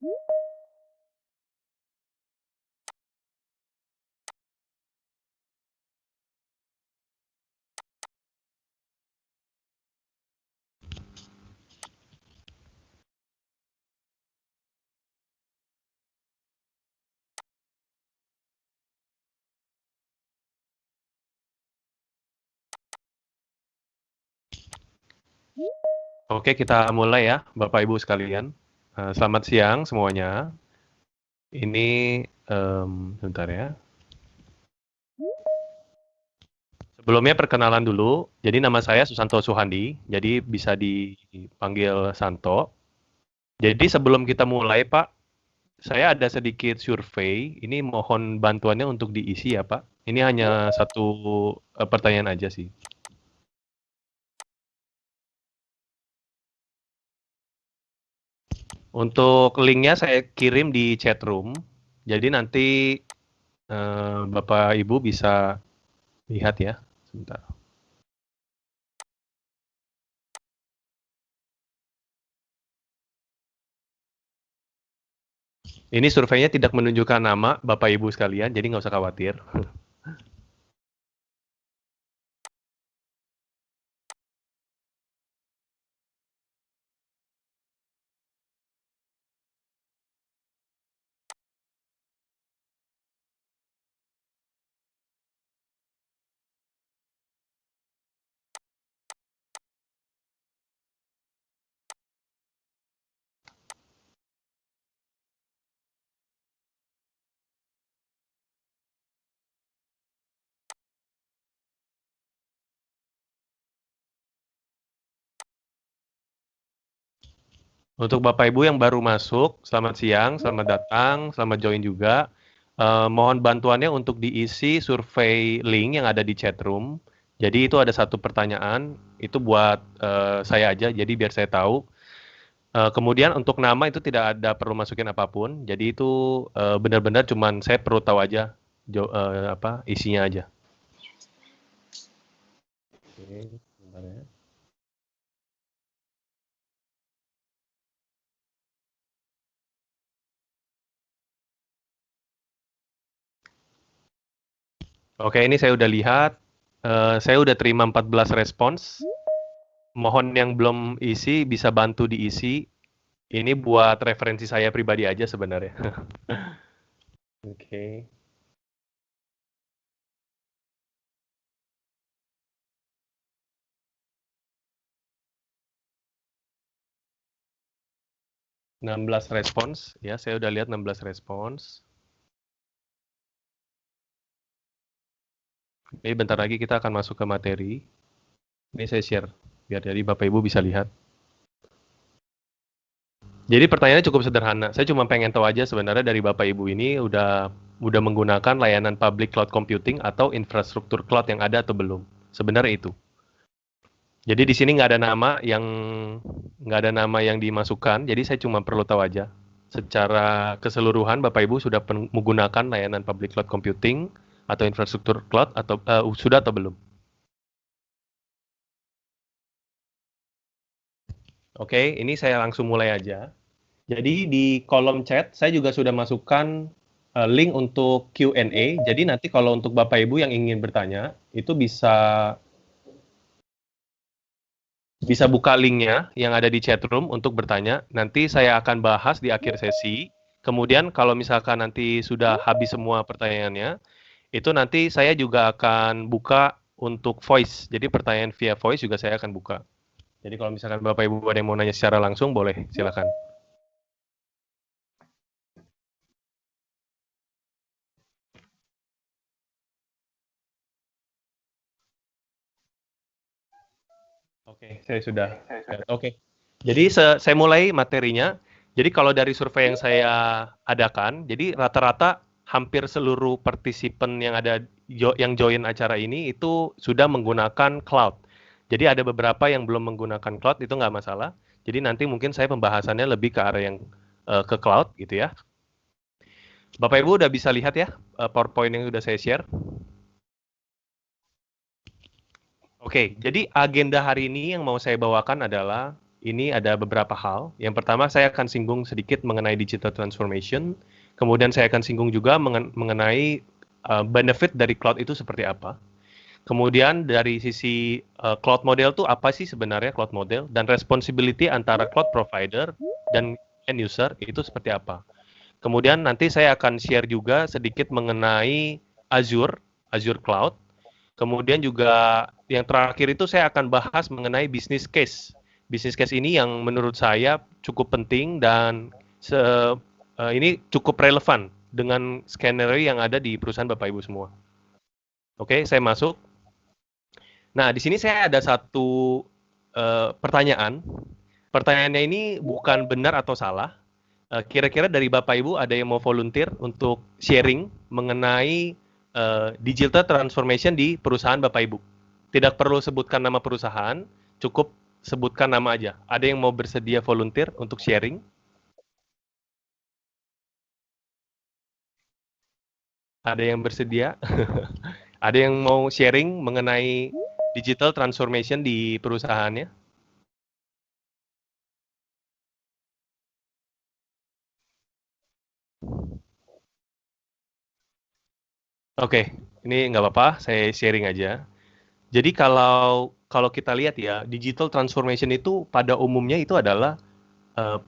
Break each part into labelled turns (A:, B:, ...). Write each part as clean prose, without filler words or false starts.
A: Oke, kita mulai ya, Bapak Ibu sekalian. Selamat siang semuanya. Ini, sebentar ya. Sebelumnya perkenalan dulu. Jadi nama saya Susanto Suhandi, jadi bisa dipanggil Santo. Jadi sebelum kita mulai, Pak, saya ada sedikit survei. Ini mohon bantuannya untuk diisi ya, Pak. Ini hanya satu pertanyaan aja sih. Untuk linknya saya kirim di chat room. Jadi nanti Bapak Ibu bisa lihat ya. Sebentar. Ini surveinya tidak menunjukkan nama Bapak Ibu sekalian, jadi nggak usah khawatir. Untuk Bapak Ibu yang baru masuk, selamat siang, selamat datang, selamat join juga. Mohon bantuannya untuk diisi survei link yang ada di chat room. Jadi itu ada satu pertanyaan, itu buat saya aja, jadi biar saya tahu. Kemudian untuk nama itu tidak ada perlu masukin apapun, jadi itu benar-benar cuman saya perlu tahu aja isinya aja. Oke, sebentar ya. Oke, ini saya udah lihat. Saya udah terima 14 respons. Mohon yang belum isi bisa bantu diisi. Ini buat referensi saya pribadi aja sebenarnya. Oke. 16 respons. Ya, saya udah lihat 16 respons. Ini bentar lagi kita akan masuk ke materi. Ini saya share biar jadi Bapak Ibu bisa lihat. Jadi pertanyaannya cukup sederhana. Saya cuma pengen tahu aja sebenarnya dari Bapak Ibu ini udah menggunakan layanan public cloud computing atau infrastruktur cloud yang ada atau belum. Sebenarnya itu. Jadi di sini nggak ada nama yang dimasukkan. Jadi saya cuma perlu tahu aja. Secara keseluruhan Bapak Ibu sudah menggunakan layanan public cloud computing atau infrastruktur cloud atau sudah atau belum? Oke, ini saya langsung mulai aja. Jadi di kolom chat saya juga sudah masukkan link untuk Q&A. Jadi nanti kalau untuk Bapak Ibu yang ingin bertanya, itu bisa buka linknya yang ada di chat room untuk bertanya. Nanti saya akan bahas di akhir sesi. Kemudian kalau misalkan nanti sudah habis semua pertanyaannya, itu nanti saya juga akan buka untuk voice. Jadi pertanyaan via voice juga saya akan buka. Jadi kalau misalkan Bapak Ibu ada yang mau nanya secara langsung, boleh, silakan. Oke, saya sudah. Oke. Jadi saya mulai materinya. Jadi kalau dari survei yang saya adakan, jadi rata-rata hampir seluruh partisipan yang yang join acara ini itu sudah menggunakan cloud. Jadi ada beberapa yang belum menggunakan cloud, itu nggak masalah. Jadi nanti mungkin saya pembahasannya lebih ke arah yang ke cloud gitu ya. Bapak Ibu udah bisa lihat ya PowerPoint yang sudah saya share. Oke, jadi agenda hari ini yang mau saya bawakan adalah ini ada beberapa hal. Yang pertama saya akan singgung sedikit mengenai digital transformation, kemudian saya akan singgung juga mengenai benefit dari cloud itu seperti apa. Kemudian dari sisi cloud model tuh apa sih sebenarnya cloud model, dan responsibility antara cloud provider dan end user itu seperti apa. Kemudian nanti saya akan share juga sedikit mengenai Azure Cloud. Kemudian juga yang terakhir itu saya akan bahas mengenai business case. Business case ini yang menurut saya cukup penting dan ini cukup relevan dengan skenario yang ada di perusahaan Bapak Ibu semua. Oke, saya masuk. Nah, di sini saya ada satu pertanyaan. Pertanyaannya ini bukan benar atau salah. Kira-kira dari Bapak Ibu ada yang mau volunteer untuk sharing mengenai digital transformation di perusahaan Bapak Ibu? Tidak perlu sebutkan nama perusahaan, cukup sebutkan nama aja. Ada yang mau bersedia volunteer untuk sharing? Ada yang bersedia? Ada yang mau sharing mengenai digital transformation di perusahaannya? Oke, ini nggak apa-apa, saya sharing aja. Jadi kalau kalau kita lihat ya, digital transformation itu pada umumnya itu adalah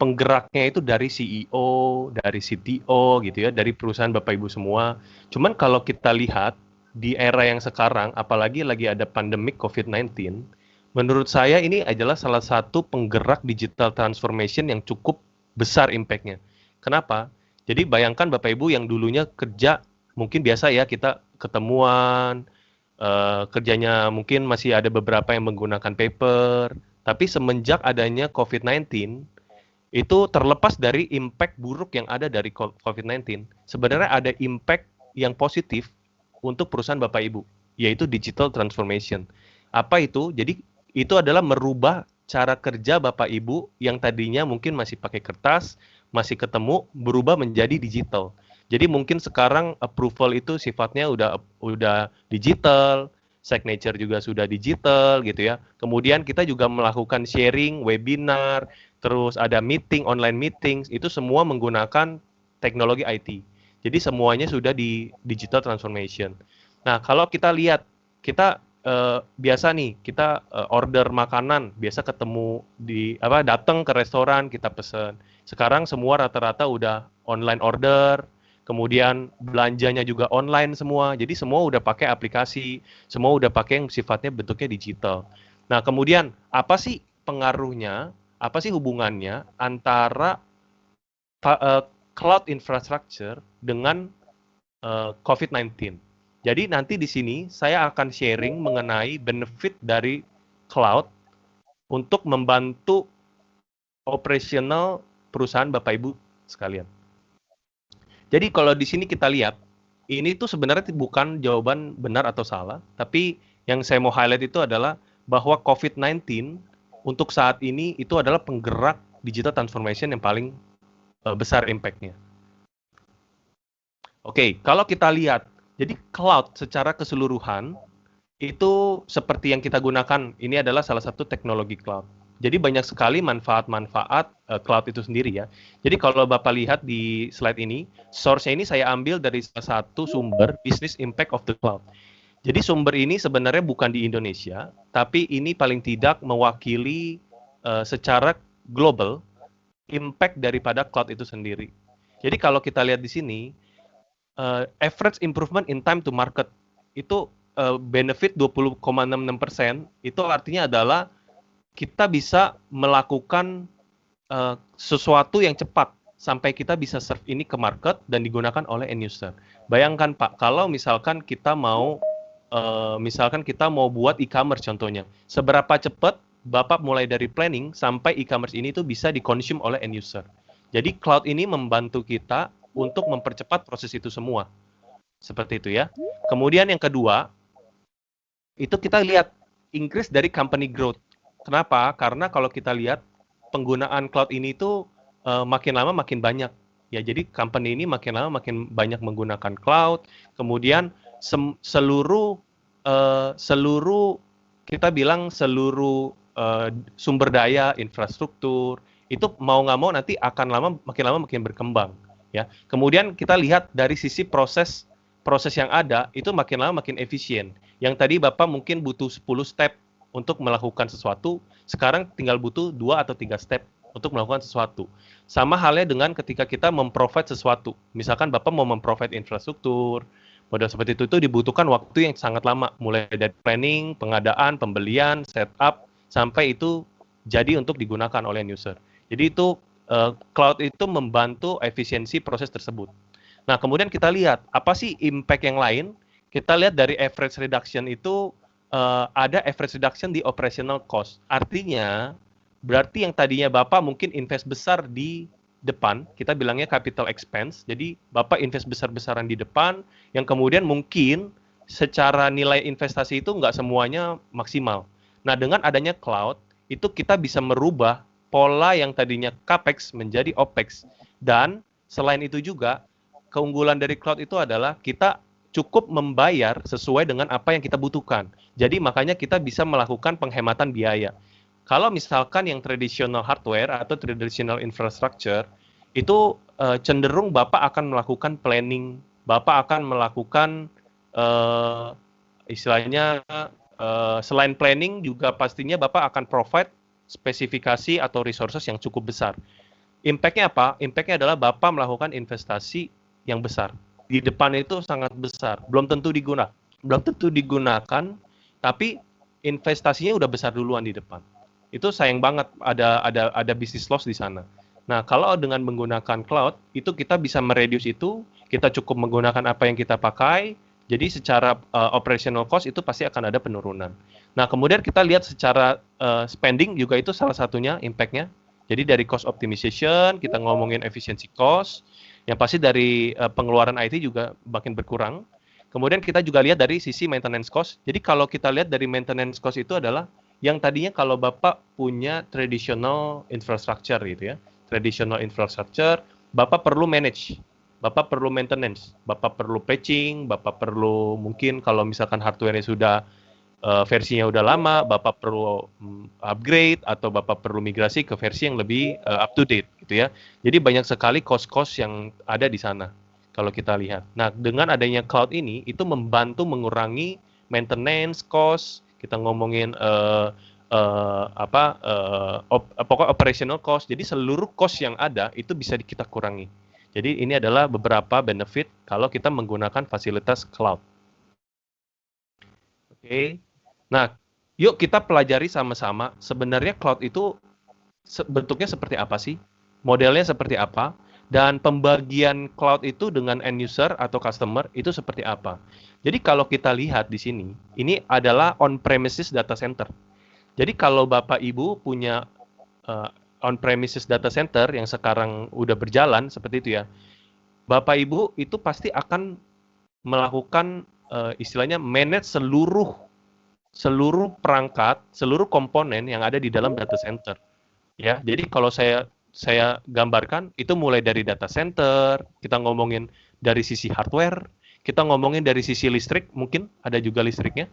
A: penggeraknya itu dari CEO, dari CTO gitu ya, dari perusahaan Bapak Ibu semua. Cuman kalau kita lihat di era yang sekarang, apalagi lagi ada pandemik COVID-19, menurut saya ini adalah salah satu penggerak digital transformation yang cukup besar impact-nya. Kenapa? Jadi bayangkan Bapak Ibu yang dulunya kerja, mungkin biasa ya kita ketemuan, kerjanya mungkin masih ada beberapa yang menggunakan paper, tapi semenjak adanya COVID-19, itu terlepas dari impact buruk yang ada dari COVID-19, sebenarnya ada impact yang positif untuk perusahaan Bapak Ibu, yaitu digital transformation. Apa itu? Jadi itu adalah merubah cara kerja Bapak Ibu yang tadinya mungkin masih pakai kertas, masih ketemu, berubah menjadi digital. Jadi mungkin sekarang approval itu sifatnya udah digital, signature juga sudah digital gitu ya. Kemudian kita juga melakukan sharing, webinar, terus ada meeting, online meetings, itu semua menggunakan teknologi IT. Jadi semuanya sudah di digital transformation. Nah, kalau kita lihat, kita biasa nih, kita order makanan, biasa ketemu di apa, datang ke restoran, kita pesen. Sekarang semua rata-rata udah online order, kemudian belanjanya juga online semua. Jadi semua udah pakai aplikasi, semua udah pakai yang sifatnya bentuknya digital. Nah, kemudian apa sih pengaruhnya, apa sih hubungannya antara cloud infrastructure dengan COVID-19? Jadi nanti di sini saya akan sharing mengenai benefit dari cloud untuk membantu operasional perusahaan Bapak Ibu sekalian. Jadi kalau di sini kita lihat, ini tuh sebenarnya bukan jawaban benar atau salah, tapi yang saya mau highlight itu adalah bahwa COVID-19 untuk saat ini itu adalah penggerak digital transformation yang paling besar impact-nya. Oke, kalau kita lihat, jadi cloud secara keseluruhan itu seperti yang kita gunakan, ini adalah salah satu teknologi cloud. Jadi banyak sekali manfaat-manfaat cloud itu sendiri ya. Jadi kalau Bapak lihat di slide ini, source-nya ini saya ambil dari salah satu sumber business impact of the cloud. Jadi sumber ini sebenarnya bukan di Indonesia, tapi ini paling tidak mewakili secara global impact daripada cloud itu sendiri. Jadi kalau kita lihat di sini, average improvement in time to market itu benefit 20,66%, itu artinya adalah kita bisa melakukan sesuatu yang cepat sampai kita bisa serve ini ke market dan digunakan oleh end user. Bayangkan Pak, kalau misalkan kita mau buat e-commerce contohnya, seberapa cepat Bapak mulai dari planning sampai e-commerce ini tuh bisa dikonsum oleh end user. Jadi cloud ini membantu kita untuk mempercepat proses itu semua. Seperti itu ya. Kemudian yang kedua, itu kita lihat increase dari company growth. Kenapa? Karena kalau kita lihat penggunaan cloud ini tuh makin lama makin banyak. Ya, jadi company ini makin lama makin banyak menggunakan cloud. Kemudian seluruh kita bilang seluruh sumber daya, infrastruktur, itu mau nggak mau nanti akan lama makin berkembang. Ya. Kemudian kita lihat dari sisi proses yang ada, itu makin lama makin efisien. Yang tadi Bapak mungkin butuh 10 step untuk melakukan sesuatu, sekarang tinggal butuh 2 atau 3 step untuk melakukan sesuatu. Sama halnya dengan ketika kita memprovide sesuatu. Misalkan Bapak mau memprovide infrastruktur, model seperti itu dibutuhkan waktu yang sangat lama, mulai dari planning, pengadaan, pembelian, setup, sampai itu jadi untuk digunakan oleh user. Jadi itu cloud itu membantu efisiensi proses tersebut. Nah, kemudian kita lihat apa sih impact yang lain. Kita lihat dari average reduction itu ada average reduction di operational cost. Artinya, berarti yang tadinya Bapak mungkin invest besar di depan, kita bilangnya capital expense. Jadi, Bapak invest besar-besaran di depan, yang kemudian mungkin secara nilai investasi itu nggak semuanya maksimal. Nah, dengan adanya cloud, itu kita bisa merubah pola yang tadinya capex menjadi opex. Dan selain itu juga, keunggulan dari cloud itu adalah kita cukup membayar sesuai dengan apa yang kita butuhkan. Jadi makanya kita bisa melakukan penghematan biaya. Kalau misalkan yang traditional hardware atau traditional infrastructure, itu cenderung Bapak akan melakukan planning, Bapak akan melakukan istilahnya selain planning juga pastinya Bapak akan provide spesifikasi atau resources yang cukup besar. Impact-nya apa? Impact-nya adalah Bapak melakukan investasi yang besar. Di depan itu sangat besar. Belum tentu digunakan, tapi investasinya udah besar duluan di depan. Itu sayang banget ada bisnis loss di sana. Nah, kalau dengan menggunakan cloud, itu kita bisa mereduce itu, kita cukup menggunakan apa yang kita pakai, jadi secara operational cost itu pasti akan ada penurunan. Nah, kemudian kita lihat secara spending juga itu salah satunya impact-nya. Jadi dari cost optimization, kita ngomongin efisiensi cost, yang pasti dari pengeluaran IT juga makin berkurang. Kemudian kita juga lihat dari sisi maintenance cost. Jadi kalau kita lihat dari maintenance cost itu adalah yang tadinya kalau Bapak punya traditional infrastructure gitu ya, traditional infrastructure, Bapak perlu manage, Bapak perlu maintenance, Bapak perlu patching, Bapak perlu mungkin kalau misalkan hardware-nya sudah versinya udah lama, Bapak perlu upgrade atau Bapak perlu migrasi ke versi yang lebih up to date gitu ya. Jadi banyak sekali cost-cost yang ada di sana kalau kita lihat. Nah, dengan adanya cloud ini itu membantu mengurangi maintenance cost, kita ngomongin pokok operational cost. Jadi seluruh cost yang ada itu bisa kita kurangi. Jadi ini adalah beberapa benefit kalau kita menggunakan fasilitas cloud. Oke. Nah, yuk kita pelajari sama-sama sebenarnya cloud itu bentuknya seperti apa sih? Modelnya seperti apa? Dan pembagian cloud itu dengan end user atau customer itu seperti apa? Jadi kalau kita lihat di sini, ini adalah on-premises data center. Jadi kalau Bapak Ibu punya on-premises data center yang sekarang udah berjalan seperti itu ya, Bapak Ibu itu pasti akan melakukan istilahnya manage seluruh perangkat, seluruh komponen yang ada di dalam data center. Ya, jadi kalau saya gambarkan itu mulai dari data center, kita ngomongin dari sisi hardware, kita ngomongin dari sisi listrik, mungkin ada juga listriknya.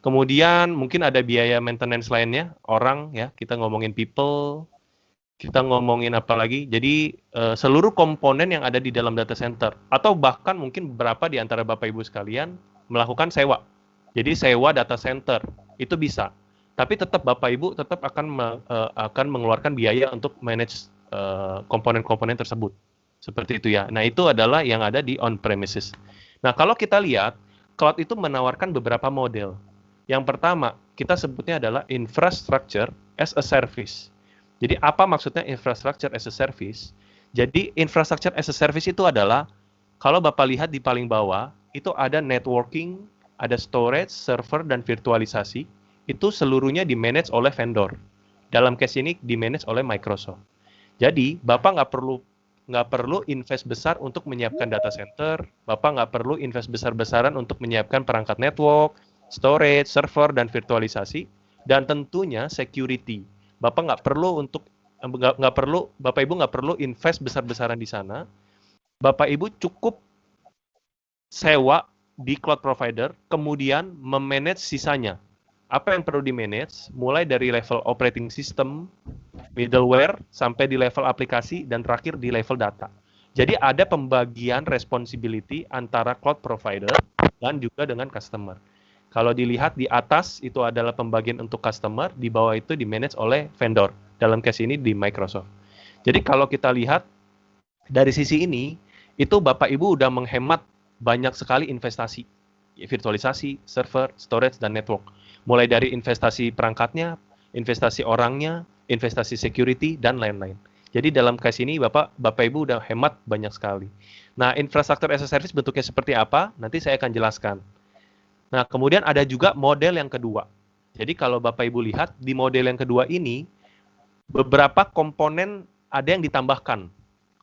A: Kemudian mungkin ada biaya maintenance lainnya, orang ya, kita ngomongin people, kita ngomongin apa lagi. Jadi seluruh komponen yang ada di dalam data center atau bahkan mungkin beberapa di antara Bapak Ibu sekalian melakukan sewa. Jadi sewa data center itu bisa. Tapi tetap Bapak Ibu tetap akan mengeluarkan biaya untuk manage komponen-komponen tersebut. Seperti itu ya. Nah, itu adalah yang ada di on premises. Nah, kalau kita lihat cloud itu menawarkan beberapa model. Yang pertama, kita sebutnya adalah infrastructure as a service. Jadi apa maksudnya infrastructure as a service? Jadi infrastructure as a service itu adalah kalau Bapak lihat di paling bawah itu ada networking, ada storage, server dan virtualisasi. Itu seluruhnya di-manage oleh vendor. Dalam case ini di-manage oleh Microsoft. Jadi Bapak nggak perlu invest besar untuk menyiapkan data center, Bapak nggak perlu invest besar-besaran untuk menyiapkan perangkat network, storage, server dan virtualisasi, dan tentunya security. Bapak Bapak Ibu nggak perlu invest besar-besaran di sana. Bapak Ibu cukup sewa di cloud provider, kemudian memanage sisanya. apa yang perlu di-manage, mulai dari level operating system, middleware, sampai di level aplikasi, dan terakhir di level data. Jadi ada pembagian responsibility antara cloud provider dan juga dengan customer. Kalau dilihat di atas itu adalah pembagian untuk customer, di bawah itu di-manage oleh vendor. Dalam case ini di Microsoft. Jadi kalau kita lihat dari sisi ini, itu Bapak Ibu udah menghemat banyak sekali investasi. Virtualisasi, server, storage, dan network. Mulai dari investasi perangkatnya, investasi orangnya, investasi security, dan lain-lain. Jadi dalam case ini Bapak Ibu udah hemat banyak sekali. Nah, infrastructure as a service bentuknya seperti apa? Nanti saya akan jelaskan. Nah, kemudian ada juga model yang kedua. Jadi kalau Bapak Ibu lihat di model yang kedua ini, beberapa komponen ada yang ditambahkan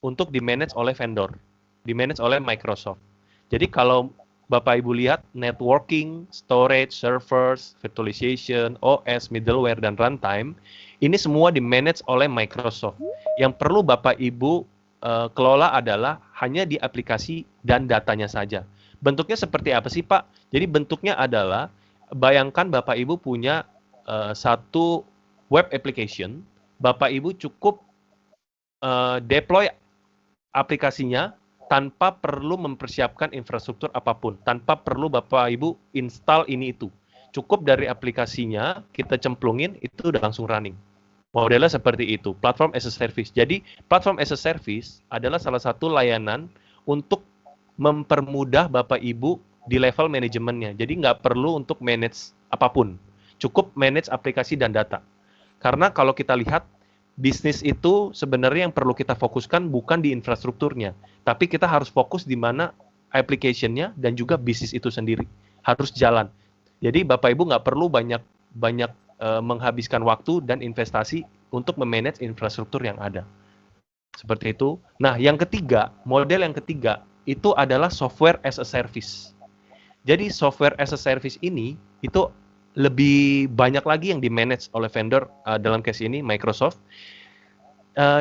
A: untuk di-manage oleh vendor, di-manage oleh Microsoft. Jadi kalau Bapak Ibu lihat networking, storage, servers, virtualization, OS, middleware, dan runtime, ini semua di-manage oleh Microsoft. Yang perlu Bapak Ibu kelola adalah hanya di aplikasi dan datanya saja. Bentuknya seperti apa sih Pak? Jadi bentuknya adalah, bayangkan Bapak Ibu punya satu web application, Bapak Ibu cukup deploy aplikasinya tanpa perlu mempersiapkan infrastruktur apapun, tanpa perlu Bapak Ibu install ini itu. Cukup dari aplikasinya, kita cemplungin, itu udah langsung running. Modelnya seperti itu, platform as a service. Jadi, platform as a service adalah salah satu layanan untuk mempermudah Bapak Ibu di level manajemennya. Jadi, nggak perlu untuk manage apapun. Cukup manage aplikasi dan data. Karena kalau kita lihat, bisnis itu sebenarnya yang perlu kita fokuskan bukan di infrastrukturnya, tapi kita harus fokus di mana application-nya dan juga bisnis itu sendiri. Harus jalan. Jadi Bapak Ibu nggak perlu banyak menghabiskan waktu dan investasi untuk memanage infrastruktur yang ada. Seperti itu. Nah, yang ketiga, model yang ketiga, itu adalah software as a service. Jadi software as a service ini, itu lebih banyak lagi yang di-manage oleh vendor, dalam case ini Microsoft.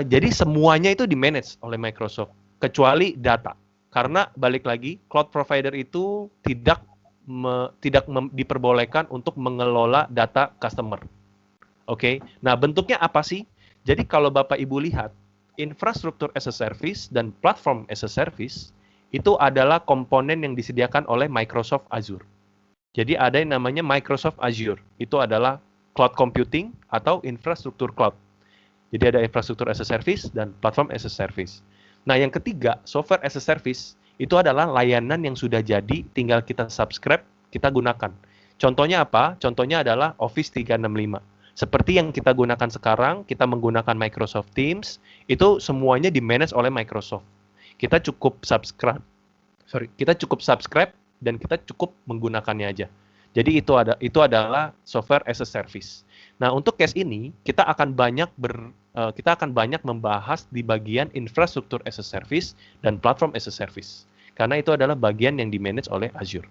A: Jadi semuanya itu di-manage oleh Microsoft, kecuali data. Karena balik lagi, cloud provider itu tidak diperbolehkan untuk mengelola data customer. Oke, nah bentuknya apa sih? Jadi kalau Bapak Ibu lihat, infrastruktur as a service dan platform as a service itu adalah komponen yang disediakan oleh Microsoft Azure. Jadi ada yang namanya Microsoft Azure, itu adalah cloud computing atau infrastruktur cloud. Jadi ada infrastruktur as a service dan platform as a service. Nah yang ketiga, software as a service, itu adalah layanan yang sudah jadi, tinggal kita subscribe, kita gunakan. Contohnya apa? Contohnya adalah Office 365. Seperti yang kita gunakan sekarang, kita menggunakan Microsoft Teams, itu semuanya di-manage oleh Microsoft. Kita cukup subscribe dan kita cukup menggunakannya aja. Jadi itu adalah software as a service. Nah, untuk case ini kita akan banyak membahas di bagian infrastruktur as a service dan platform as a service. Karena itu adalah bagian yang di-manage oleh Azure.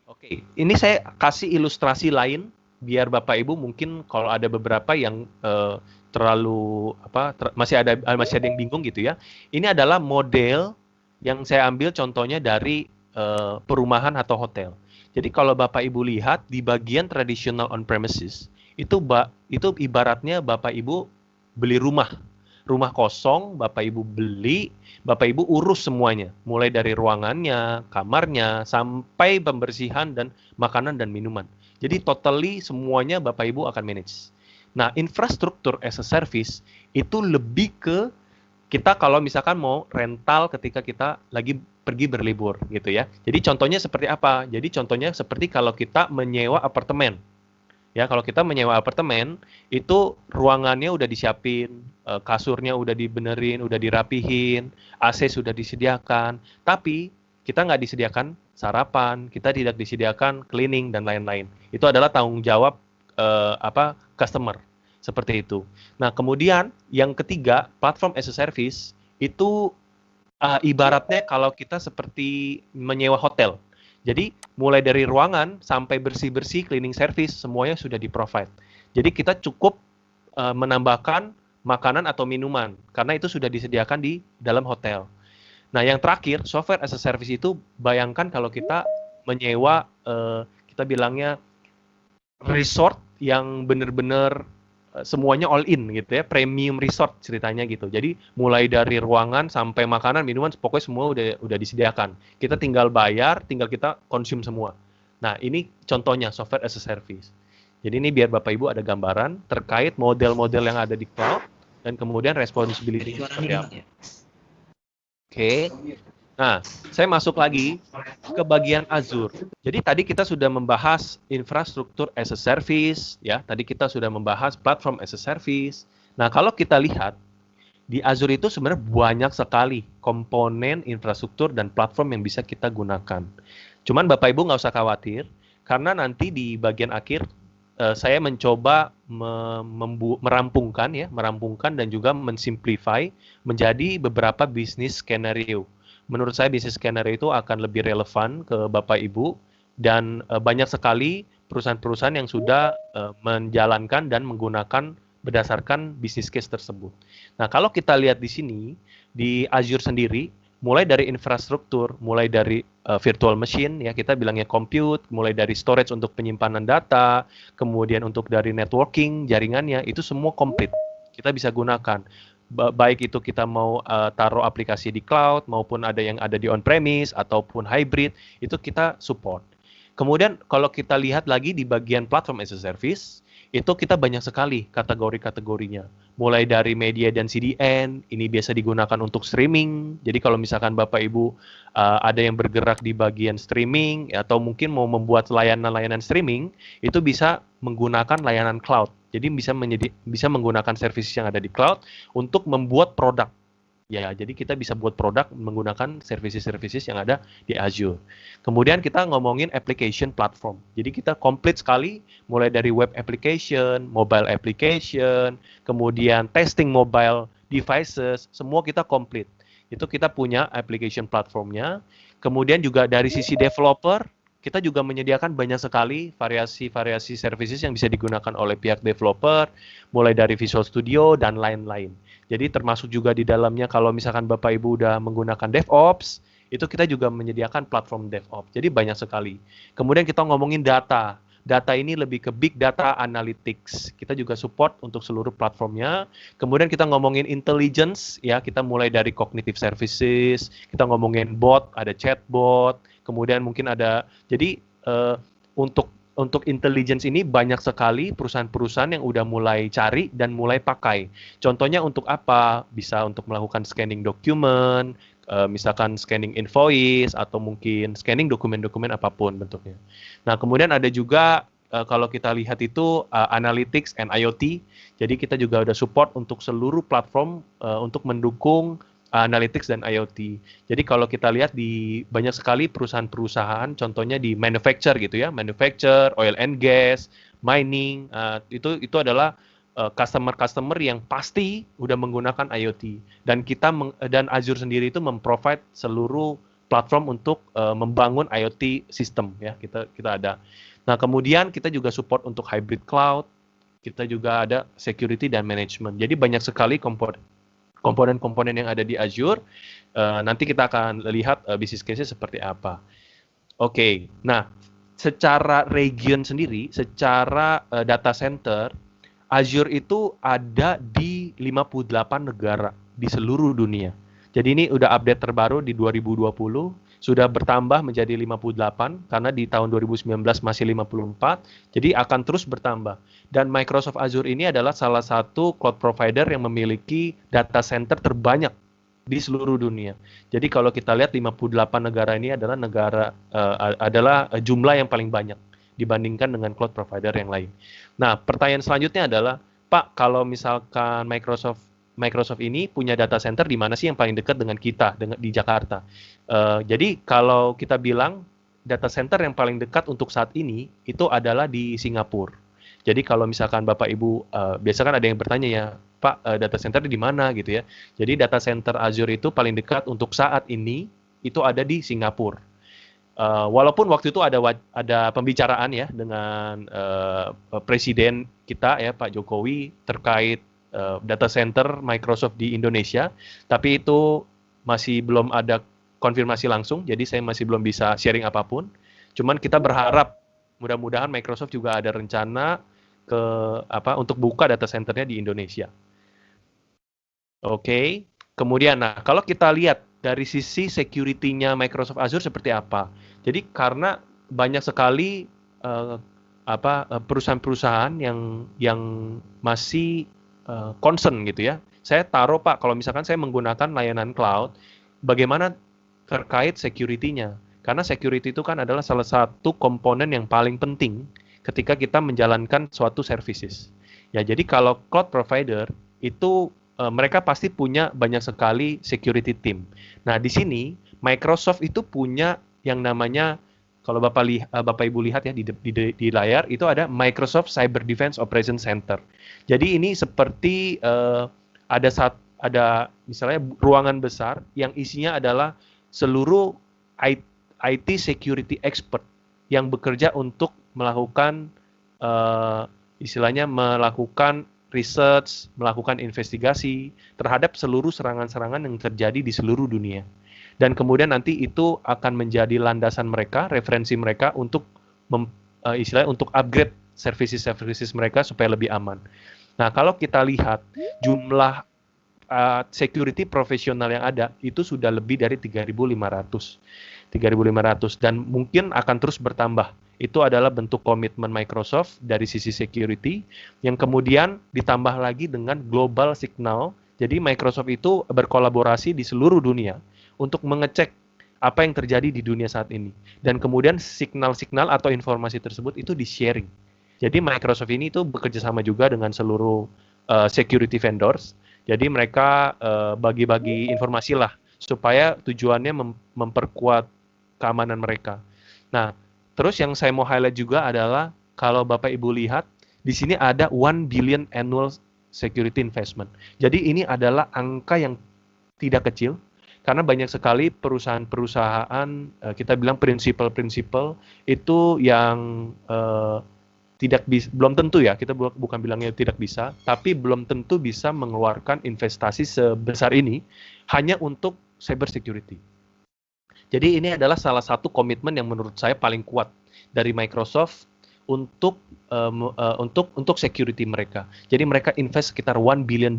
A: Oke, ini saya kasih ilustrasi lain biar Bapak Ibu mungkin kalau ada beberapa yang masih ada yang bingung gitu ya. Ini adalah model yang saya ambil contohnya dari perumahan atau hotel. Jadi kalau Bapak Ibu lihat di bagian traditional on premises itu ibaratnya Bapak Ibu beli rumah kosong, Bapak Ibu beli, Bapak Ibu urus semuanya, mulai dari ruangannya, kamarnya, sampai pembersihan dan makanan dan minuman. Jadi totally semuanya Bapak Ibu akan manage. Nah, infrastruktur as a service itu lebih ke kita kalau misalkan mau rental ketika kita lagi pergi berlibur gitu ya. Jadi contohnya seperti apa? Jadi contohnya seperti kalau kita menyewa apartemen. Ya, kalau kita menyewa apartemen, itu ruangannya udah disiapin, kasurnya udah dibenerin, udah dirapihin, AC sudah disediakan, tapi kita nggak disediakan sarapan, kita tidak disediakan cleaning dan lain-lain. Itu adalah tanggung jawab customer. Seperti itu. Nah, kemudian yang ketiga, platform as a service, itu ibaratnya kalau kita seperti menyewa hotel. Jadi mulai dari ruangan sampai bersih-bersih, cleaning service, semuanya sudah di-provide. Jadi kita cukup menambahkan makanan atau minuman, karena itu sudah disediakan di dalam hotel. Nah yang terakhir, software as a service itu bayangkan kalau kita menyewa, kita bilangnya resort yang bener-bener semuanya all in gitu ya, premium resort ceritanya gitu. Jadi mulai dari ruangan sampai makanan, minuman, pokoknya semua udah disediakan. Kita tinggal bayar, tinggal kita konsum semua. Nah, ini contohnya software as a service. Jadi ini biar Bapak Ibu ada gambaran terkait model-model yang ada di cloud dan kemudian responsibility seperti apa. Oke. Nah, saya masuk lagi ke bagian Azure. Jadi tadi kita sudah membahas infrastruktur as a service, ya. Tadi kita sudah membahas platform as a service. Nah, kalau kita lihat di Azure itu sebenarnya banyak sekali komponen infrastruktur dan platform yang bisa kita gunakan. Cuman Bapak Ibu nggak usah khawatir, karena nanti di bagian akhir saya mencoba merampungkan dan juga mensimplify menjadi beberapa bisnis skenario. Menurut saya bisnis skenario itu akan lebih relevan ke Bapak Ibu dan banyak sekali perusahaan-perusahaan yang sudah menjalankan dan menggunakan berdasarkan bisnis case tersebut. Nah, kalau kita lihat di sini di Azure sendiri, mulai dari infrastruktur, mulai dari virtual machine ya kita bilangnya compute, mulai dari storage untuk penyimpanan data, kemudian untuk dari networking jaringannya itu semua komplit. Kita bisa gunakan baik itu kita mau taruh aplikasi di cloud maupun ada yang ada di on-premise ataupun hybrid, itu kita support. Kemudian kalau kita lihat lagi di bagian platform as a service, itu kita banyak sekali kategori-kategorinya. Mulai dari media dan CDN, ini biasa digunakan untuk streaming. Jadi kalau misalkan Bapak Ibu ada yang bergerak di bagian streaming atau mungkin mau membuat layanan-layanan streaming, itu bisa menggunakan layanan cloud. Jadi bisa menggunakan services yang ada di cloud untuk membuat produk. Ya, jadi kita bisa buat produk menggunakan services-services yang ada di Azure. Kemudian kita ngomongin application platform. Jadi kita komplit sekali, mulai dari web application, mobile application, kemudian testing mobile devices, semua kita komplit. Itu kita punya application platformnya. Kemudian juga dari sisi developer, kita juga menyediakan banyak sekali variasi-variasi services yang bisa digunakan oleh pihak developer, mulai dari Visual Studio dan lain-lain. Jadi termasuk juga di dalamnya kalau misalkan Bapak Ibu udah menggunakan DevOps, itu kita juga menyediakan platform DevOps. Jadi banyak sekali. Kemudian kita ngomongin data. Data ini lebih ke big data analytics. Kita juga support untuk seluruh platformnya. Kemudian kita ngomongin intelligence, ya kita mulai dari cognitive services, kita ngomongin bot, ada chatbot, kemudian mungkin ada, jadi untuk intelligence ini banyak sekali perusahaan-perusahaan yang udah mulai cari dan mulai pakai. Contohnya untuk apa? Bisa untuk melakukan scanning dokumen, misalkan scanning invoice, atau mungkin scanning dokumen-dokumen apapun bentuknya. Nah, kemudian ada juga kalau kita lihat itu analytics and IoT. Jadi kita juga udah support untuk seluruh platform untuk mendukung analytics dan IoT. Jadi kalau kita lihat di banyak sekali perusahaan-perusahaan, contohnya di manufacture gitu ya, manufacture, oil and gas, mining, itu adalah customer-customer yang pasti udah menggunakan IoT. Dan dan Azure sendiri itu memprovide seluruh platform untuk membangun IoT system ya, kita ada. Nah, kemudian kita juga support untuk hybrid cloud, kita juga ada security dan management. Jadi banyak sekali komponen-komponen yang ada di Azure. Nanti kita akan lihat business case-nya seperti apa. Oke, nah secara region sendiri, secara data center, Azure itu ada di 58 negara di seluruh dunia. Jadi ini udah update terbaru di 2020, sudah bertambah menjadi 58, karena di tahun 2019 masih 54, jadi akan terus bertambah. Dan Microsoft Azure ini adalah salah satu cloud provider yang memiliki data center terbanyak di seluruh dunia. Jadi kalau kita lihat 58 negara ini adalah jumlah yang paling banyak dibandingkan dengan cloud provider yang lain. Nah, pertanyaan selanjutnya adalah, Pak, kalau misalkan Microsoft ini punya data center di mana sih yang paling dekat dengan kita di Jakarta? Jadi kalau kita bilang data center yang paling dekat untuk saat ini itu adalah di Singapura. Jadi kalau misalkan Bapak Ibu biasa kan ada yang bertanya ya, Pak, data center di mana gitu ya. Jadi data center Azure itu paling dekat untuk saat ini itu ada di Singapura. Walaupun waktu itu ada pembicaraan ya dengan presiden kita ya Pak Jokowi terkait data center Microsoft di Indonesia, tapi itu masih belum ada konfirmasi langsung, jadi saya masih belum bisa sharing apapun. Cuman kita berharap Mudah-mudahan Microsoft juga ada rencana untuk buka data centernya di Indonesia. Oke. Kemudian, nah kalau kita lihat dari sisi security-nya Microsoft Azure seperti apa. Jadi karena banyak sekali perusahaan-perusahaan yang masih concern gitu ya. Saya taruh Pak, kalau misalkan saya menggunakan layanan cloud, bagaimana terkait security-nya? Karena security itu kan adalah salah satu komponen yang paling penting ketika kita menjalankan suatu services. Ya, jadi kalau cloud provider itu mereka pasti punya banyak sekali security team. Nah, di sini Microsoft itu punya yang namanya, kalau Bapak Ibu lihat ya di layar, itu ada Microsoft Cyber Defense Operation Center. Jadi ini seperti ada misalnya ruangan besar yang isinya adalah seluruh IT security expert yang bekerja untuk melakukan istilahnya melakukan research, melakukan investigasi terhadap seluruh serangan-serangan yang terjadi di seluruh dunia. Dan kemudian nanti itu akan menjadi landasan mereka, referensi mereka untuk istilahnya untuk upgrade services mereka supaya lebih aman. Nah, kalau kita lihat jumlah security profesional yang ada itu sudah lebih dari 3.500 dan mungkin akan terus bertambah. Itu adalah bentuk komitmen Microsoft dari sisi security yang kemudian ditambah lagi dengan global signal. Jadi Microsoft itu berkolaborasi di seluruh dunia untuk mengecek apa yang terjadi di dunia saat ini. Dan kemudian signal-signal atau informasi tersebut itu di-sharing. Jadi Microsoft ini itu bekerja sama juga dengan seluruh security vendors. Jadi mereka bagi-bagi informasi lah supaya tujuannya memperkuat keamanan mereka. Nah, terus yang saya mau highlight juga adalah kalau Bapak Ibu lihat di sini ada 1 billion annual security investment. Jadi ini adalah angka yang tidak kecil karena banyak sekali perusahaan-perusahaan kita bilang prinsipal itu yang belum tentu ya, kita bukan bilangnya tidak bisa, tapi belum tentu bisa mengeluarkan investasi sebesar ini hanya untuk cyber security. Jadi ini adalah salah satu komitmen yang menurut saya paling kuat dari Microsoft untuk security mereka. Jadi mereka invest sekitar $1 billion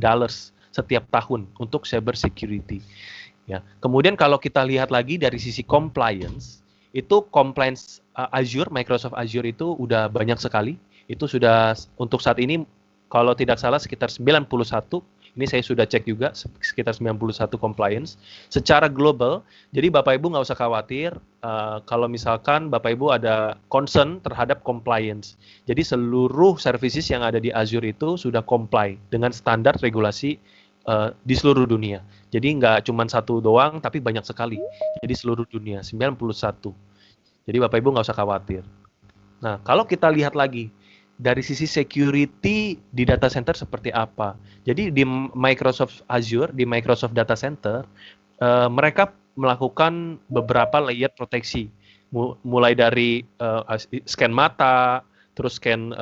A: setiap tahun untuk cyber security. Ya. Kemudian kalau kita lihat lagi dari sisi compliance, itu compliance Azure, Microsoft Azure itu udah banyak sekali. Itu sudah untuk saat ini kalau tidak salah sekitar 91. Ini saya sudah cek juga sekitar 91 compliance secara global. Jadi Bapak Ibu nggak usah khawatir kalau misalkan Bapak Ibu ada concern terhadap compliance. Jadi seluruh services yang ada di Azure itu sudah comply dengan standar regulasi di seluruh dunia. Jadi nggak cuma satu doang, tapi banyak sekali. Jadi seluruh dunia, 91. Jadi Bapak Ibu nggak usah khawatir. Nah, kalau kita lihat lagi, dari sisi security di data center seperti apa? Jadi di Microsoft Azure, di Microsoft Data Center, mereka melakukan beberapa layer proteksi, mulai dari scan mata, terus scan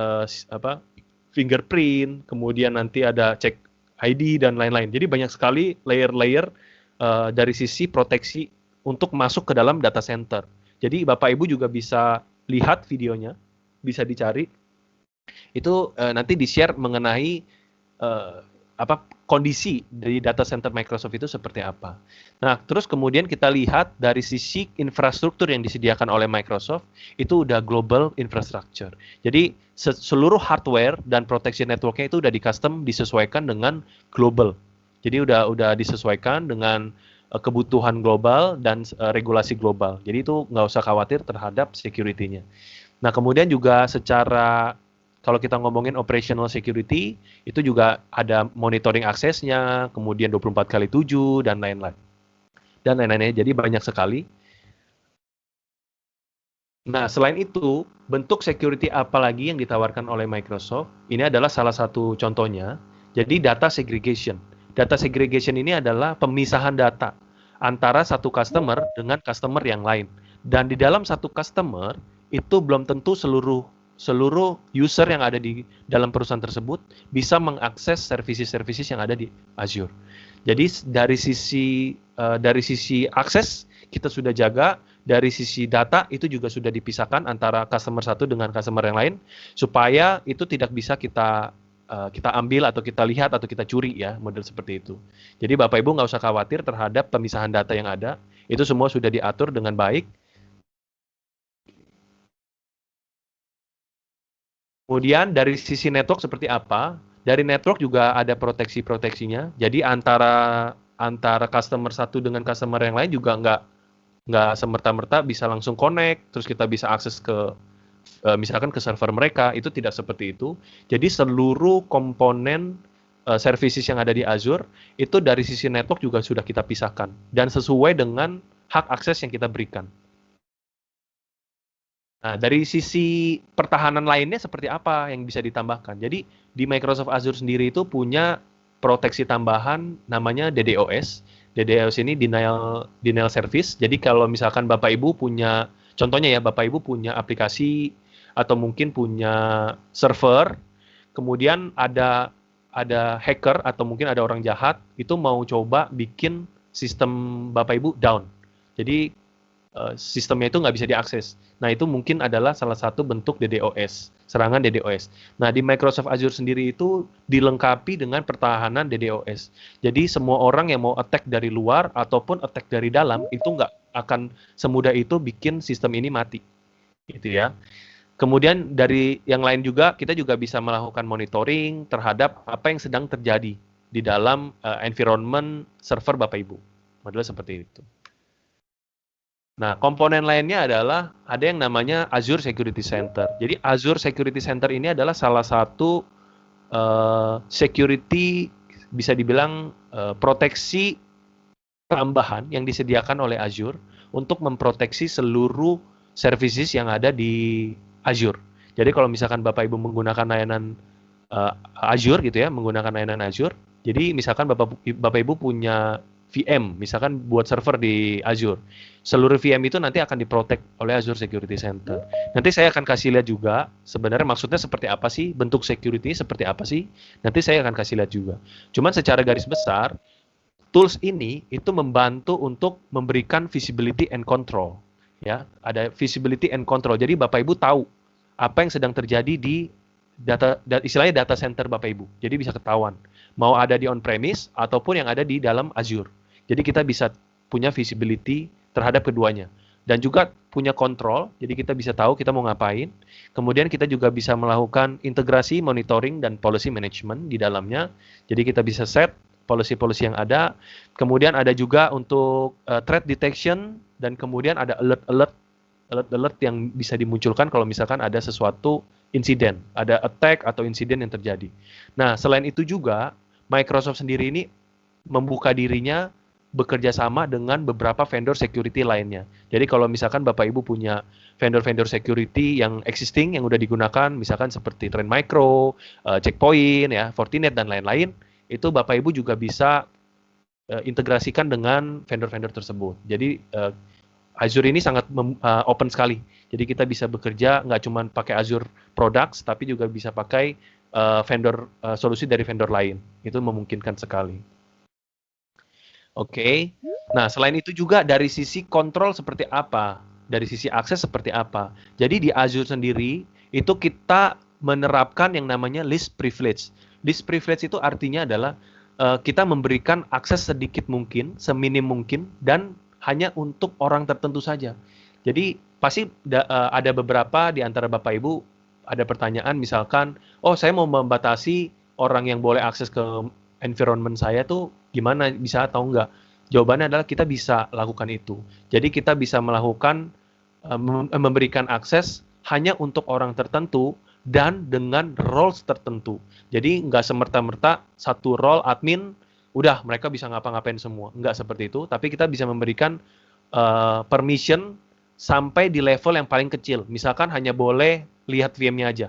A: fingerprint, kemudian nanti ada cek ID dan lain-lain. Jadi banyak sekali layer-layer dari sisi proteksi untuk masuk ke dalam data center. Jadi Bapak Ibu juga bisa lihat videonya, bisa dicari. Itu nanti di-share mengenai kondisi dari data center Microsoft itu seperti apa. Nah, terus kemudian kita lihat dari sisi infrastruktur yang disediakan oleh Microsoft, itu udah global infrastructure. Jadi seluruh hardware dan protection networknya itu udah di-custom, disesuaikan dengan global. Jadi udah disesuaikan dengan kebutuhan global dan regulasi global. Jadi itu nggak usah khawatir terhadap security-nya. Nah, kemudian juga secara kalau kita ngomongin operational security, itu juga ada monitoring aksesnya, kemudian 24/7, dan lain-lain. Dan lain-lainnya, jadi banyak sekali. Nah, selain itu, bentuk security apa lagi yang ditawarkan oleh Microsoft? Ini adalah salah satu contohnya. Jadi data segregation. Data segregation ini adalah pemisahan data antara satu customer dengan customer yang lain. Dan di dalam satu customer, itu belum tentu seluruh user yang ada di dalam perusahaan tersebut bisa mengakses services yang ada di Azure. Jadi dari sisi akses kita sudah jaga, dari sisi data itu juga sudah dipisahkan antara customer satu dengan customer yang lain, supaya itu tidak bisa kita ambil atau kita lihat atau kita curi ya, model seperti itu. Jadi Bapak Ibu nggak usah khawatir terhadap pemisahan data yang ada, itu semua sudah diatur dengan baik. Kemudian dari sisi network seperti apa? Dari network juga ada proteksi-proteksinya. Jadi antara customer satu dengan customer yang lain juga nggak semerta-merta bisa langsung connect, terus kita bisa akses ke misalkan ke server mereka, itu tidak seperti itu. Jadi seluruh komponen services yang ada di Azure itu dari sisi network juga sudah kita pisahkan dan sesuai dengan hak akses yang kita berikan. Nah, dari sisi pertahanan lainnya seperti apa yang bisa ditambahkan? Jadi di Microsoft Azure sendiri itu punya proteksi tambahan namanya DDoS. DDoS ini denial service. Jadi kalau misalkan Bapak Ibu punya, contohnya ya, Bapak Ibu punya aplikasi atau mungkin punya server, kemudian ada hacker atau mungkin ada orang jahat itu mau coba bikin sistem Bapak Ibu down. Jadi sistemnya itu nggak bisa diakses. Nah, itu mungkin adalah salah satu bentuk DDoS, serangan DDoS. Nah, di Microsoft Azure sendiri itu dilengkapi dengan pertahanan DDoS. Jadi, semua orang yang mau attack dari luar ataupun attack dari dalam, itu nggak akan semudah itu bikin sistem ini mati. Gitu ya. Kemudian dari yang lain juga, kita juga bisa melakukan monitoring terhadap apa yang sedang terjadi di dalam environment server Bapak Ibu. Modelnya seperti itu. Nah, komponen lainnya adalah ada yang namanya Azure Security Center. Jadi Azure Security Center ini adalah salah satu security, bisa dibilang proteksi tambahan yang disediakan oleh Azure untuk memproteksi seluruh services yang ada di Azure. Jadi kalau misalkan Bapak Ibu menggunakan layanan Azure gitu ya, menggunakan layanan Azure, jadi misalkan Bapak Ibu punya VM, misalkan buat server di Azure. Seluruh VM itu nanti akan diprotek oleh Azure Security Center. Nanti saya akan kasih lihat juga, sebenarnya maksudnya seperti apa sih, bentuk security seperti apa sih, nanti saya akan kasih lihat juga. Cuman secara garis besar, tools ini itu membantu untuk memberikan visibility and control. Ya, ada visibility and control. Jadi Bapak Ibu tahu apa yang sedang terjadi di istilahnya data center Bapak Ibu. Jadi bisa ketahuan. Mau ada di on-premise ataupun yang ada di dalam Azure. Jadi kita bisa punya visibility terhadap keduanya. Dan juga punya kontrol, jadi kita bisa tahu kita mau ngapain. Kemudian kita juga bisa melakukan integrasi, monitoring, dan policy management di dalamnya. Jadi kita bisa set policy-policy yang ada. Kemudian ada juga untuk threat detection, dan kemudian ada alert yang bisa dimunculkan kalau misalkan ada sesuatu insiden, ada attack atau insiden yang terjadi. Nah, selain itu juga, Microsoft sendiri ini membuka dirinya bekerja sama dengan beberapa vendor security lainnya. Jadi kalau misalkan Bapak Ibu punya vendor-vendor security yang existing, yang udah digunakan, misalkan seperti Trend Micro, Checkpoint, ya, Fortinet, dan lain-lain, itu Bapak Ibu juga bisa integrasikan dengan vendor-vendor tersebut. Jadi Azure ini sangat open sekali. Jadi kita bisa bekerja nggak cuma pakai Azure Products, tapi juga bisa pakai vendor solusi dari vendor lain. Itu memungkinkan sekali. Oke. Nah, selain itu juga dari sisi kontrol seperti apa? Dari sisi akses seperti apa? Jadi di Azure sendiri itu kita menerapkan yang namanya least privilege. Least privilege itu artinya adalah kita memberikan akses sedikit mungkin, seminim mungkin, dan hanya untuk orang tertentu saja. Jadi pasti ada beberapa di antara Bapak Ibu ada pertanyaan, misalkan, oh saya mau membatasi orang yang boleh akses ke environment saya tuh gimana, bisa atau enggak? Jawabannya adalah kita bisa lakukan itu. Jadi kita bisa melakukan memberikan akses hanya untuk orang tertentu dan dengan roles tertentu. Jadi nggak semerta-merta satu role admin udah mereka bisa ngapa-ngapain semua. Nggak seperti itu, tapi kita bisa memberikan permission sampai di level yang paling kecil. Misalkan hanya boleh lihat VM-nya aja.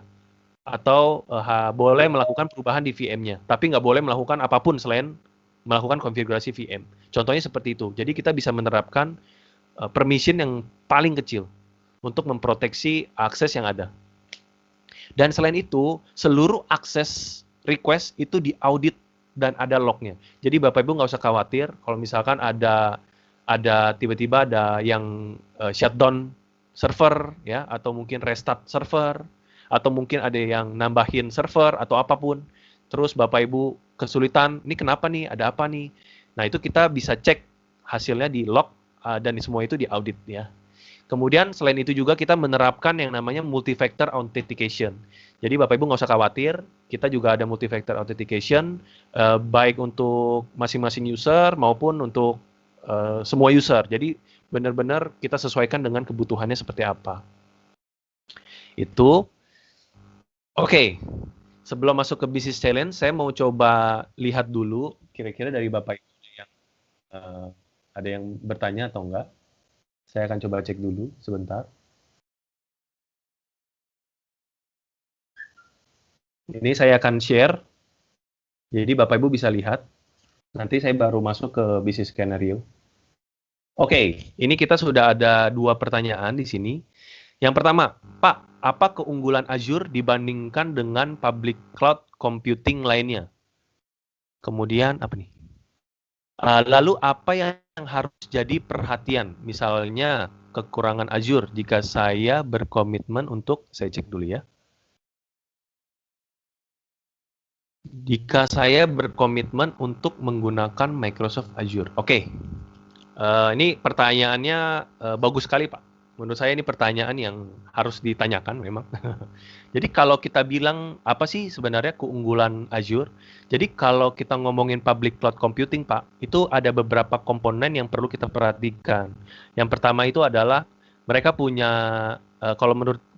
A: Atau boleh melakukan perubahan di VM-nya, tapi nggak boleh melakukan apapun selain melakukan konfigurasi VM. Contohnya seperti itu. Jadi kita bisa menerapkan permission yang paling kecil untuk memproteksi akses yang ada. Dan selain itu, seluruh akses request itu diaudit dan ada lognya. Jadi Bapak Ibu nggak usah khawatir kalau misalkan ada ada tiba-tiba ada yang shutdown server ya, atau mungkin restart server, atau mungkin ada yang nambahin server atau apapun. Terus Bapak Ibu kesulitan, ini kenapa nih? Ada apa nih? Nah, itu kita bisa cek hasilnya di log dan semua itu diaudit ya. Kemudian selain itu juga kita menerapkan yang namanya multi-factor authentication. Jadi Bapak Ibu nggak usah khawatir, kita juga ada multi-factor authentication, baik untuk masing-masing user maupun untuk semua user. Jadi benar-benar kita sesuaikan dengan kebutuhannya seperti apa. Itu. Oke, sebelum masuk ke business challenge, saya mau coba lihat dulu kira-kira dari Bapak Ibu yang ada yang bertanya atau enggak. Saya akan coba cek dulu sebentar. Ini saya akan share, jadi Bapak Ibu bisa lihat. Nanti saya baru masuk ke business scenario. Oke, ini kita sudah ada 2 pertanyaan di sini. Yang pertama, Pak, apa keunggulan Azure dibandingkan dengan public cloud computing lainnya? Kemudian apa nih? Lalu apa yang harus jadi perhatian? Misalnya kekurangan Azure jika saya berkomitmen untuk, saya cek dulu ya. Jika saya berkomitmen untuk menggunakan Microsoft Azure. Oke, ini pertanyaannya bagus sekali, Pak. Menurut saya ini pertanyaan yang harus ditanyakan memang. Jadi kalau kita bilang apa sih sebenarnya keunggulan Azure? Jadi kalau kita ngomongin public cloud computing, Pak, itu ada beberapa komponen yang perlu kita perhatikan. Yang pertama itu adalah mereka punya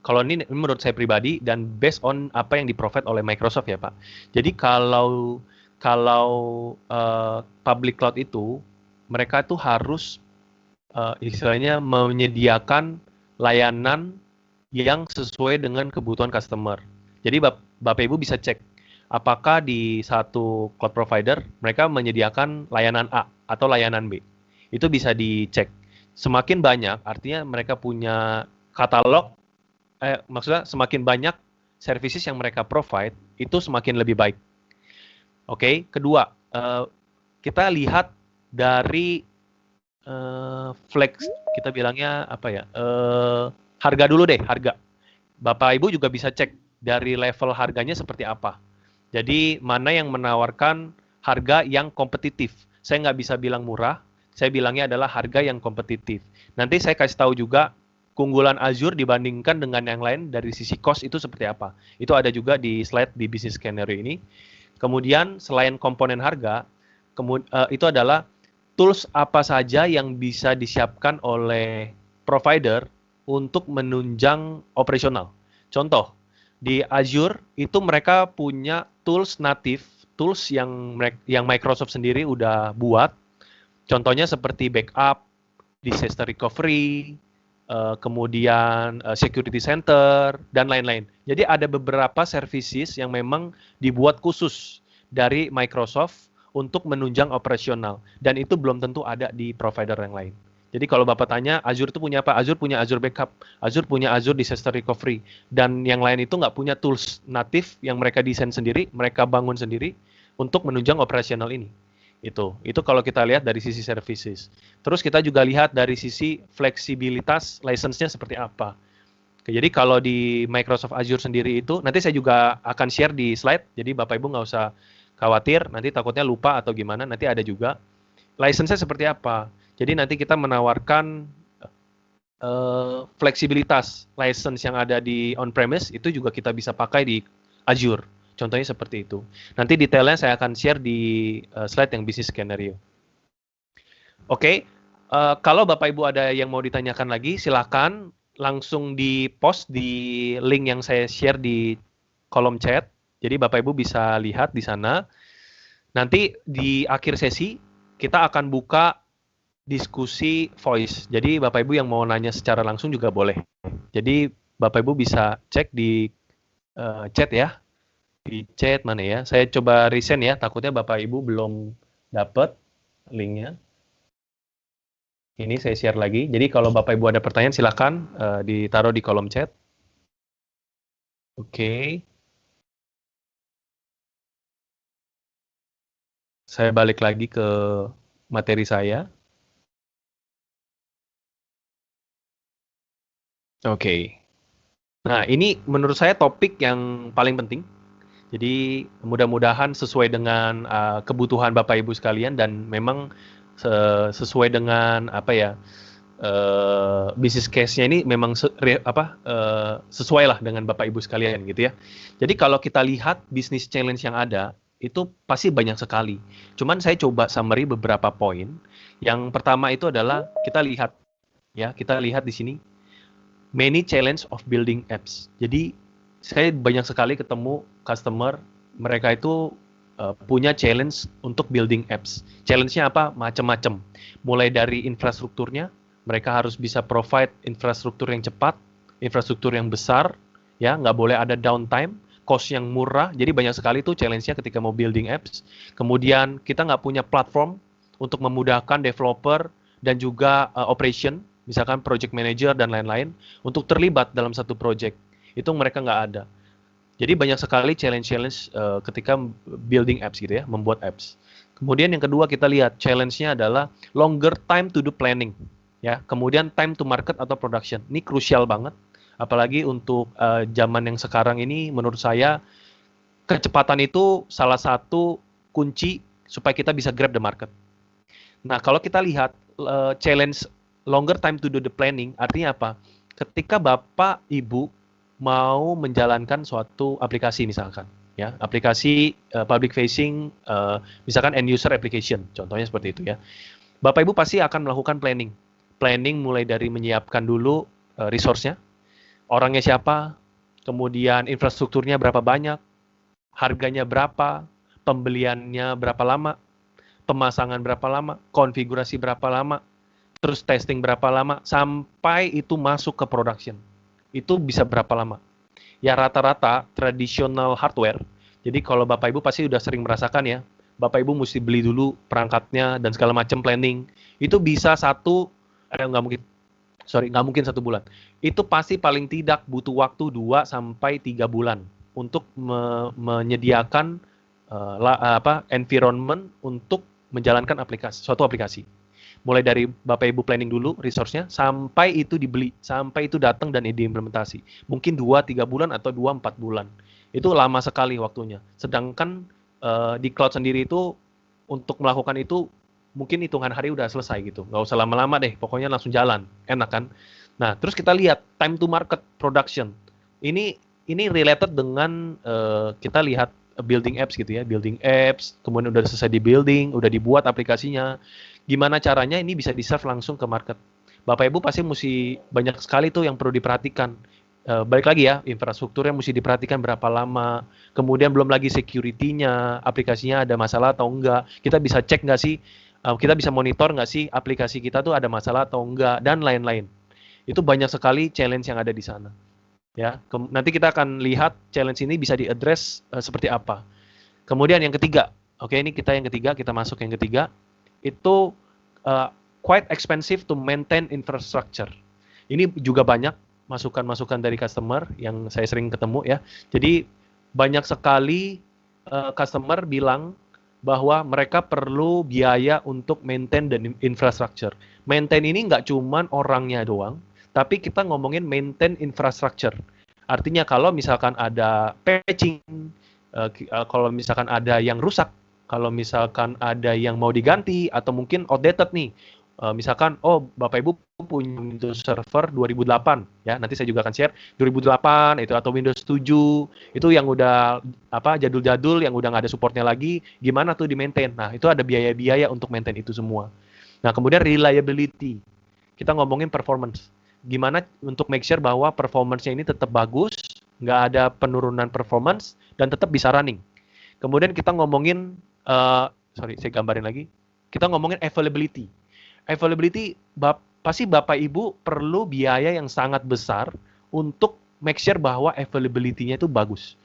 A: kalau ini menurut saya pribadi dan based on apa yang di-provide oleh Microsoft ya, Pak. Jadi kalau public cloud itu mereka tuh harus istilahnya menyediakan layanan yang sesuai dengan kebutuhan customer. Jadi Bapak Ibu bisa cek apakah di satu cloud provider mereka menyediakan layanan A atau layanan B. Itu bisa dicek. Semakin banyak, artinya mereka punya katalog, maksudnya semakin banyak services yang mereka provide, itu semakin lebih baik. Oke, kedua, kita lihat dari flex, kita bilangnya apa ya? Harga dulu deh, harga. Bapak Ibu juga bisa cek dari level harganya seperti apa. Jadi mana yang menawarkan harga yang kompetitif. Saya nggak bisa bilang murah, saya bilangnya adalah harga yang kompetitif. Nanti saya kasih tahu juga keunggulan Azure dibandingkan dengan yang lain dari sisi cost itu seperti apa. Itu ada juga di slide di business scenario ini. Kemudian selain komponen harga, itu adalah tools apa saja yang bisa disiapkan oleh provider untuk menunjang operasional. Contoh, di Azure itu mereka punya tools native, tools yang Microsoft sendiri udah buat. Contohnya seperti backup, disaster recovery, kemudian security center, dan lain-lain. Jadi ada beberapa services yang memang dibuat khusus dari Microsoft untuk menunjang operasional. Dan itu belum tentu ada di provider yang lain. Jadi kalau Bapak tanya, Azure itu punya apa? Azure punya Azure Backup, Azure punya Azure Disaster Recovery, dan yang lain itu nggak punya tools natif yang mereka desain sendiri, mereka bangun sendiri untuk menunjang operasional ini. Itu kalau kita lihat dari sisi services. Terus kita juga lihat dari sisi fleksibilitas license-nya seperti apa. Jadi kalau di Microsoft Azure sendiri itu, nanti saya juga akan share di slide, jadi Bapak Ibu nggak usah khawatir, nanti takutnya lupa atau gimana, nanti ada juga. License-nya seperti apa. Jadi nanti kita menawarkan fleksibilitas license yang ada di on-premise, itu juga kita bisa pakai di Azure. Contohnya seperti itu. Nanti detailnya saya akan share di slide yang business scenario. Oke, kalau Bapak Ibu ada yang mau ditanyakan lagi, silakan langsung di post di link yang saya share di kolom chat. Jadi Bapak Ibu bisa lihat di sana. Nanti di akhir sesi kita akan buka diskusi voice. Jadi Bapak Ibu yang mau nanya secara langsung juga boleh. Jadi Bapak Ibu bisa cek di chat ya. Di chat mana ya? Saya coba resend ya, takutnya Bapak Ibu belum dapat linknya. Ini saya share lagi. Jadi kalau Bapak Ibu ada pertanyaan silakan ditaruh di kolom chat. Oke. Saya balik lagi ke materi saya. Oke. Nah, ini menurut saya topik yang paling penting. Jadi mudah-mudahan sesuai dengan kebutuhan Bapak Ibu sekalian dan memang sesuai dengan apa ya bisnis case-nya ini memang sesuai lah dengan Bapak Ibu sekalian gitu ya. Jadi kalau kita lihat bisnis challenge yang ada itu pasti banyak sekali. Cuman saya coba summary beberapa poin. Yang pertama itu adalah kita lihat di sini many challenge of building apps. Jadi saya banyak sekali ketemu customer mereka itu punya challenge untuk building apps. Challenge-nya apa? Macam-macam. Mulai dari infrastrukturnya, mereka harus bisa provide infrastruktur yang cepat, infrastruktur yang besar, ya nggak boleh ada downtime, cost yang murah. Jadi banyak sekali tuh challenge-nya ketika mau building apps. Kemudian kita nggak punya platform untuk memudahkan developer dan juga operation, misalkan project manager dan lain-lain, untuk terlibat dalam satu project. Itu mereka nggak ada. Jadi banyak sekali challenge-challenge ketika building apps gitu ya, membuat apps. Kemudian yang kedua kita lihat challenge-nya adalah longer time to do planning, ya. Kemudian time to market atau production. Ini krusial banget, apalagi untuk zaman yang sekarang ini. Menurut saya kecepatan itu salah satu kunci supaya kita bisa grab the market. Nah, kalau kita lihat challenge longer time to do the planning, artinya apa? Ketika Bapak Ibu mau menjalankan suatu aplikasi misalkan, ya, aplikasi public facing, misalkan end user application, contohnya seperti itu ya. Bapak Ibu pasti akan melakukan planning. Planning mulai dari menyiapkan dulu resource-nya, orangnya siapa, kemudian infrastrukturnya berapa banyak, harganya berapa, pembeliannya berapa lama, pemasangan berapa lama, konfigurasi berapa lama, terus testing berapa lama, sampai itu masuk ke production. Itu bisa berapa lama? Ya rata-rata tradisional hardware, jadi kalau Bapak Ibu pasti udah sering merasakan ya, Bapak Ibu mesti beli dulu perangkatnya dan segala macam planning, itu bisa nggak mungkin 1 bulan. Itu pasti paling tidak butuh waktu 2 sampai 3 bulan untuk menyediakan environment untuk menjalankan suatu aplikasi. Mulai dari Bapak Ibu planning dulu resource-nya, sampai itu dibeli, sampai itu datang dan diimplementasi. Mungkin 2-3 bulan atau 2-4 bulan. Itu lama sekali waktunya. Sedangkan di cloud sendiri itu, untuk melakukan itu, mungkin hitungan hari udah selesai gitu. Nggak usah lama-lama deh, pokoknya langsung jalan. Enak kan? Nah, terus kita lihat time to market production. Ini related dengan kita lihat building apps gitu ya, building apps, kemudian udah selesai di building, udah dibuat aplikasinya, gimana caranya ini bisa di-serve langsung ke market. Bapak Ibu pasti mesti banyak sekali tuh yang perlu diperhatikan. Balik lagi ya, infrastrukturnya mesti diperhatikan berapa lama, kemudian belum lagi security-nya, aplikasinya ada masalah atau enggak, kita bisa cek nggak sih, kita bisa monitor nggak sih aplikasi kita tuh ada masalah atau enggak, dan lain-lain. Itu banyak sekali challenge yang ada di sana. Ya, nanti kita akan lihat challenge ini bisa diaddress seperti apa. Kemudian yang ketiga, oke ini yang ketiga, kita masuk yang ketiga, itu quite expensive to maintain infrastructure. Ini juga banyak masukan-masukan dari customer yang saya sering ketemu ya. Jadi banyak sekali customer bilang bahwa mereka perlu biaya untuk maintain dan infrastructure. Maintain ini nggak cuman orangnya doang, tapi kita ngomongin maintain infrastructure. Artinya kalau misalkan ada patching, kalau misalkan ada yang rusak, kalau misalkan ada yang mau diganti atau mungkin outdated nih, misalkan Bapak Ibu punya Windows Server 2008 ya, nanti saya juga akan share 2008 itu, atau Windows 7 itu yang udah jadul-jadul, yang udah nggak ada supportnya lagi, gimana tuh di maintain. Nah itu ada biaya-biaya untuk maintain itu semua. Nah kemudian reliability, kita ngomongin performance, gimana untuk make sure bahwa performance-nya ini tetap bagus, nggak ada penurunan performance, dan tetap bisa running. Kemudian kita ngomongin, saya gambarin lagi, kita ngomongin availability. Availability, pasti Bapak Ibu perlu biaya yang sangat besar untuk make sure bahwa availability-nya itu bagus.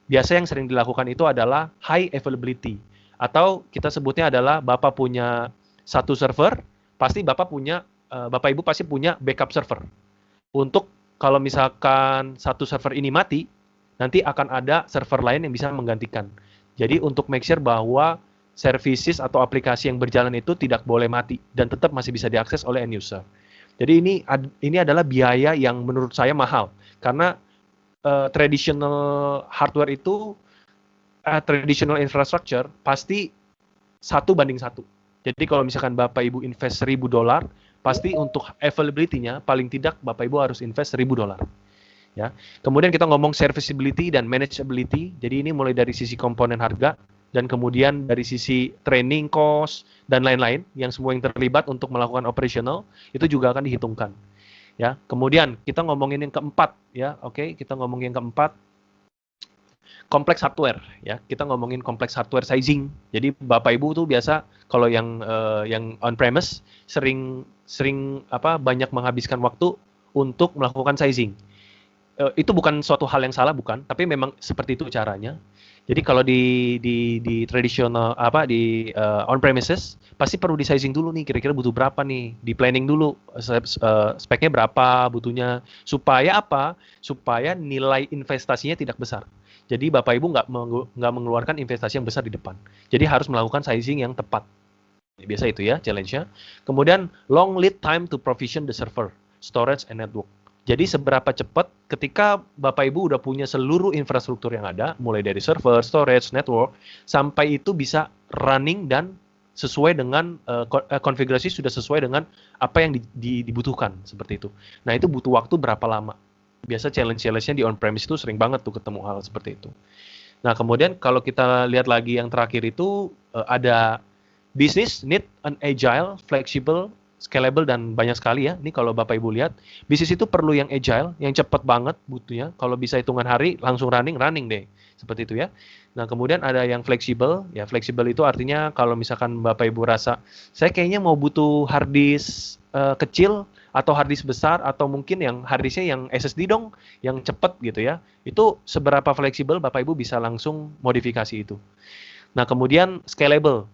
A: Biasa yang sering dilakukan itu adalah high availability, atau kita sebutnya adalah Bapak punya satu server, pasti Bapak Ibu pasti punya backup server. Untuk kalau misalkan satu server ini mati, nanti akan ada server lain yang bisa menggantikan. Jadi untuk make sure bahwa services atau aplikasi yang berjalan itu tidak boleh mati dan tetap masih bisa diakses oleh end user. Jadi ini adalah biaya yang menurut saya mahal karena traditional hardware itu traditional infrastructure pasti 1:1. Jadi kalau misalkan Bapak Ibu invest $1.000, pasti untuk availability-nya paling tidak Bapak Ibu harus invest $1.000. Ya. Kemudian kita ngomong serviceability dan manageability. Jadi ini mulai dari sisi komponen harga dan kemudian dari sisi training cost dan lain-lain yang semua yang terlibat untuk melakukan operational itu juga akan dihitungkan. Ya. Kemudian kita ngomongin yang keempat ya. Oke, kita ngomongin yang keempat kompleks hardware ya. Kita ngomongin kompleks hardware sizing. Jadi Bapak Ibu tuh biasa kalau yang on premise sering banyak menghabiskan waktu untuk melakukan sizing. Itu bukan suatu hal yang salah, bukan, tapi memang seperti itu caranya. Jadi kalau di tradisional on premises pasti perlu di sizing dulu nih, kira-kira butuh berapa nih, di planning dulu speknya berapa butuhnya, supaya apa? Supaya nilai investasinya tidak besar. Jadi Bapak Ibu nggak mengeluarkan investasi yang besar di depan. Jadi harus melakukan sizing yang tepat. Biasa itu ya challenge-nya. Kemudian long lead time to provision the server, storage and network. Jadi seberapa cepat ketika Bapak Ibu udah punya seluruh infrastruktur yang ada, mulai dari server, storage, network, sampai itu bisa running dan sesuai dengan konfigurasi sudah sesuai dengan apa yang dibutuhkan, seperti itu. Nah, itu butuh waktu berapa lama? Biasa challenge-nya di on-premise itu sering banget tuh ketemu hal seperti itu. Nah, kemudian kalau kita lihat lagi yang terakhir itu ada business need an agile, flexible, scalable dan banyak sekali ya. Ini kalau Bapak Ibu lihat, bisnis itu perlu yang agile, yang cepat banget butuhnya. Kalau bisa hitungan hari langsung running deh. Seperti itu ya. Nah, kemudian ada yang fleksibel. Ya, fleksibel itu artinya kalau misalkan Bapak Ibu rasa saya kayaknya mau butuh hard disk kecil atau hard disk besar atau mungkin yang hard disknya yang SSD dong, yang cepat gitu ya. Itu seberapa fleksibel Bapak Ibu bisa langsung modifikasi itu. Nah, kemudian scalable.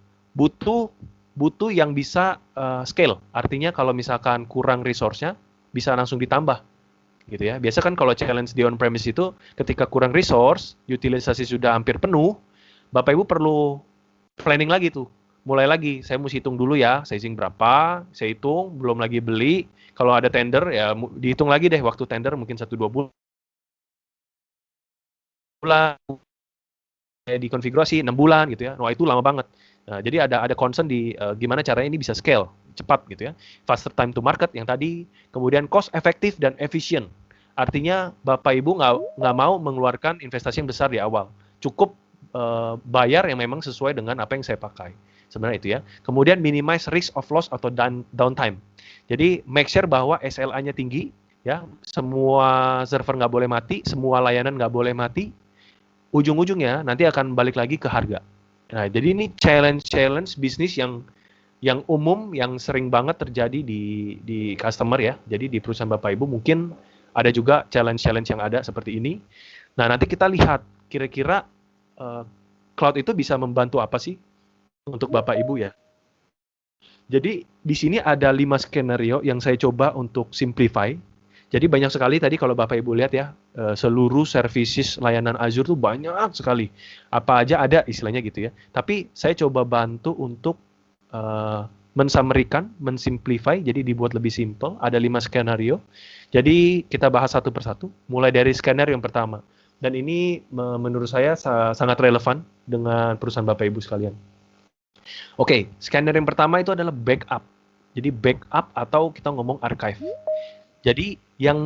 A: Butuh yang bisa scale. Artinya kalau misalkan kurang resource-nya, bisa langsung ditambah. Gitu ya. Biasa kan kalau challenge di on-premise itu, ketika kurang resource, utilisasi sudah hampir penuh, Bapak Ibu perlu planning lagi tuh. Mulai lagi, saya mesti hitung dulu ya, sizing berapa, saya hitung, belum lagi beli. Kalau ada tender, ya dihitung lagi deh waktu tender, mungkin 1-2 bulan. Dikonfigurasi 6 bulan gitu ya. Wah, itu lama banget. Nah, jadi ada concern di gimana caranya ini bisa scale cepat gitu ya. Faster time to market yang tadi, kemudian cost efektif dan efisien. Artinya Bapak Ibu nggak mau mengeluarkan investasi yang besar di awal. Cukup bayar yang memang sesuai dengan apa yang saya pakai. Sebenarnya itu ya. Kemudian minimize risk of loss atau downtime. Jadi make sure bahwa SLA-nya tinggi ya. Semua server nggak boleh mati, semua layanan nggak boleh mati. Ujung-ujungnya nanti akan balik lagi ke harga. Nah, jadi ini challenge bisnis yang umum, yang sering banget terjadi di customer ya. Jadi di perusahaan Bapak Ibu mungkin ada juga challenge yang ada seperti ini. Nah, nanti kita lihat kira-kira cloud itu bisa membantu apa sih untuk Bapak Ibu ya. Jadi di sini ada 5 skenario yang saya coba untuk simplify. Jadi banyak sekali tadi kalau Bapak Ibu lihat ya, seluruh services layanan Azure tuh banyak sekali. Apa aja ada istilahnya gitu ya. Tapi saya coba bantu untuk mensummarikan, mensimplify, jadi dibuat lebih simple. Ada 5 skenario. Jadi kita bahas satu persatu. Mulai dari skenario yang pertama. Dan ini menurut saya sangat relevan dengan perusahaan Bapak Ibu sekalian. Oke, skenario yang pertama itu adalah backup. Jadi backup atau kita ngomong archive. Jadi yang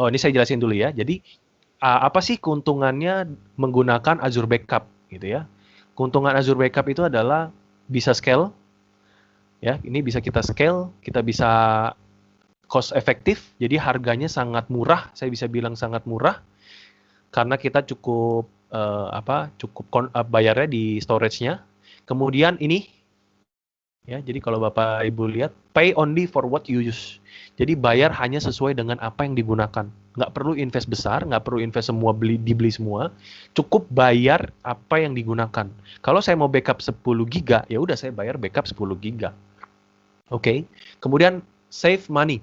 A: ini saya jelasin dulu ya. Jadi apa sih keuntungannya menggunakan Azure Backup gitu ya? Keuntungan Azure Backup itu adalah bisa scale, ya. Ini bisa kita scale, kita bisa cost efektif. Jadi harganya sangat murah. Saya bisa bilang sangat murah karena kita cukup bayarnya di storage-nya. Kemudian ini. Ya, jadi kalau Bapak Ibu lihat, pay only for what you use. Jadi bayar hanya sesuai dengan apa yang digunakan. Nggak perlu invest besar, nggak perlu invest semua dibeli semua. Cukup bayar apa yang digunakan. Kalau saya mau backup 10 giga, ya udah saya bayar backup 10 giga. Oke. Kemudian save money.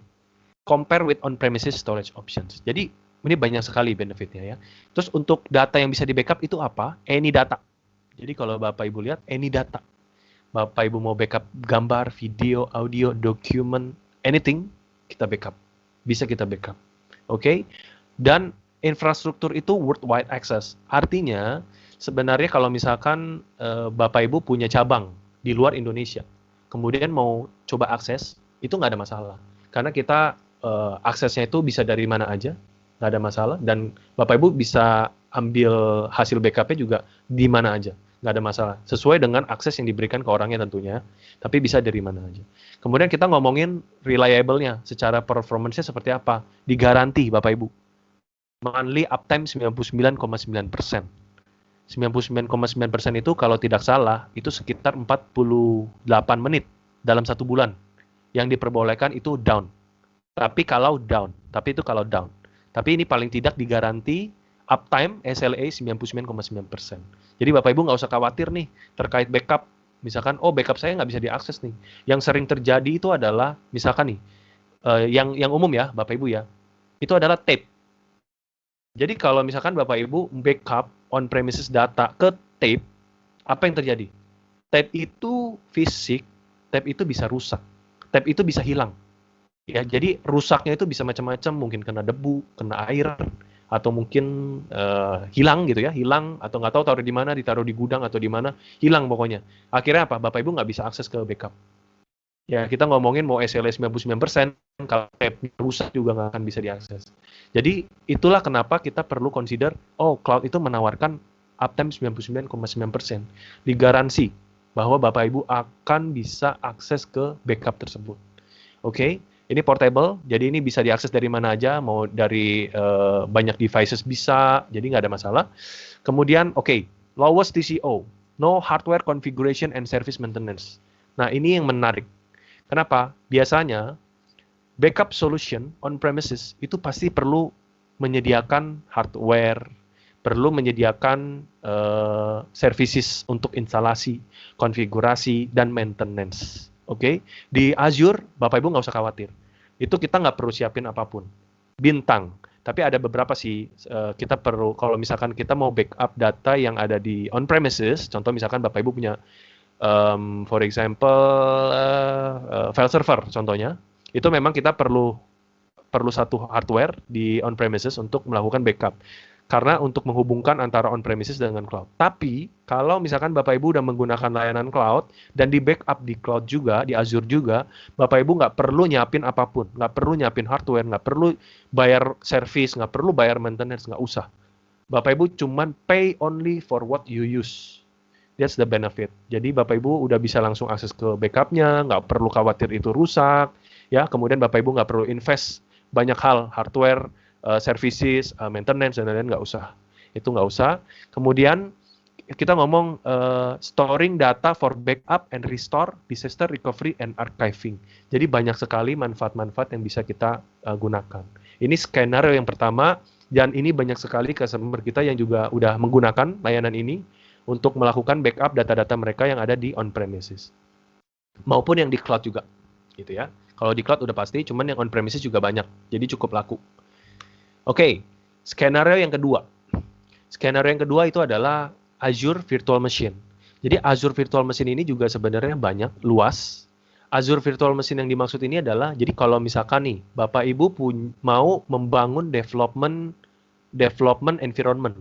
A: Compare with on-premises storage options. Jadi ini banyak sekali benefitnya ya. Terus untuk data yang bisa di backup itu apa? Any data. Jadi kalau Bapak Ibu lihat, any data. Bapak Ibu mau backup gambar, video, audio, dokumen, anything, kita backup. Bisa kita backup. Oke? Dan infrastruktur itu worldwide access. Artinya, sebenarnya kalau misalkan Bapak Ibu punya cabang di luar Indonesia, kemudian mau coba akses, itu nggak ada masalah. Karena kita aksesnya itu bisa dari mana aja, nggak ada masalah. Dan Bapak Ibu bisa ambil hasil backupnya juga di mana aja, nggak ada masalah. Sesuai dengan akses yang diberikan ke orangnya tentunya, tapi bisa dari mana aja. Kemudian kita ngomongin reliable-nya, secara performance-nya seperti apa. Digaranti Bapak Ibu. Monthly uptime 99,9%. 99,9% itu kalau tidak salah, itu sekitar 48 menit dalam 1 bulan. Yang diperbolehkan itu down. Tapi itu kalau down. Tapi ini paling tidak digaranti uptime SLA 99,9%. Jadi Bapak Ibu nggak usah khawatir nih terkait backup. Misalkan, backup saya nggak bisa diakses nih. Yang sering terjadi itu adalah, misalkan nih, yang umum ya Bapak Ibu ya, itu adalah tape. Jadi kalau misalkan Bapak Ibu backup on-premises data ke tape, apa yang terjadi? Tape itu fisik, tape itu bisa rusak, tape itu bisa hilang. Ya, jadi rusaknya itu bisa macam-macam, mungkin kena debu, kena air, atau mungkin hilang gitu ya, hilang atau nggak tahu taruh di mana, ditaruh di gudang atau di mana, hilang pokoknya. Akhirnya apa? Bapak Ibu nggak bisa akses ke backup. Ya, kita ngomongin mau SLA 99%, kalau tape rusak juga nggak akan bisa diakses. Jadi, itulah kenapa kita perlu consider, cloud itu menawarkan uptime 99,9%. Digaransi bahwa Bapak Ibu akan bisa akses ke backup tersebut. Oke, ini portable, jadi ini bisa diakses dari mana aja, mau dari banyak devices bisa, jadi nggak ada masalah. Kemudian, lowest TCO, no hardware configuration and service maintenance. Nah, ini yang menarik. Kenapa? Biasanya backup solution on-premises itu pasti perlu menyediakan hardware, perlu menyediakan services untuk instalasi, konfigurasi, dan maintenance. Oke? Di Azure, Bapak Ibu nggak usah khawatir. Itu kita nggak perlu siapin apapun. Bintang. Tapi ada beberapa sih, kita perlu, kalau misalkan kita mau backup data yang ada di on-premises, contoh misalkan Bapak Ibu punya for example, file server contohnya, itu memang kita perlu satu hardware di on-premises untuk melakukan backup. Karena untuk menghubungkan antara on-premises dengan cloud. Tapi, kalau misalkan Bapak Ibu udah menggunakan layanan cloud, dan di backup di cloud juga, di Azure juga, Bapak Ibu nggak perlu nyiapin apapun. Nggak perlu nyiapin hardware, nggak perlu bayar service, nggak perlu bayar maintenance, nggak usah. Bapak Ibu cuman pay only for what you use. That's the benefit. Jadi Bapak Ibu udah bisa langsung akses ke backupnya, nggak perlu khawatir itu rusak, ya. Kemudian Bapak Ibu nggak perlu invest banyak hal, hardware, services, maintenance, dan lain-lain, nggak usah. Itu nggak usah. Kemudian kita ngomong storing data for backup and restore, disaster recovery and archiving. Jadi banyak sekali manfaat-manfaat yang bisa kita gunakan. Ini skenario yang pertama, dan ini banyak sekali customer kita yang juga udah menggunakan layanan ini untuk melakukan backup data-data mereka yang ada di on-premises. Maupun yang di cloud juga, gitu ya. Kalau di cloud udah pasti, cuman yang on-premises juga banyak, jadi cukup laku. Oke, skenario yang kedua. Skenario yang kedua itu adalah Azure Virtual Machine. Jadi Azure Virtual Machine ini juga sebenarnya banyak, luas. Azure Virtual Machine yang dimaksud ini adalah, jadi kalau misalkan nih, Bapak Ibu mau membangun development environment,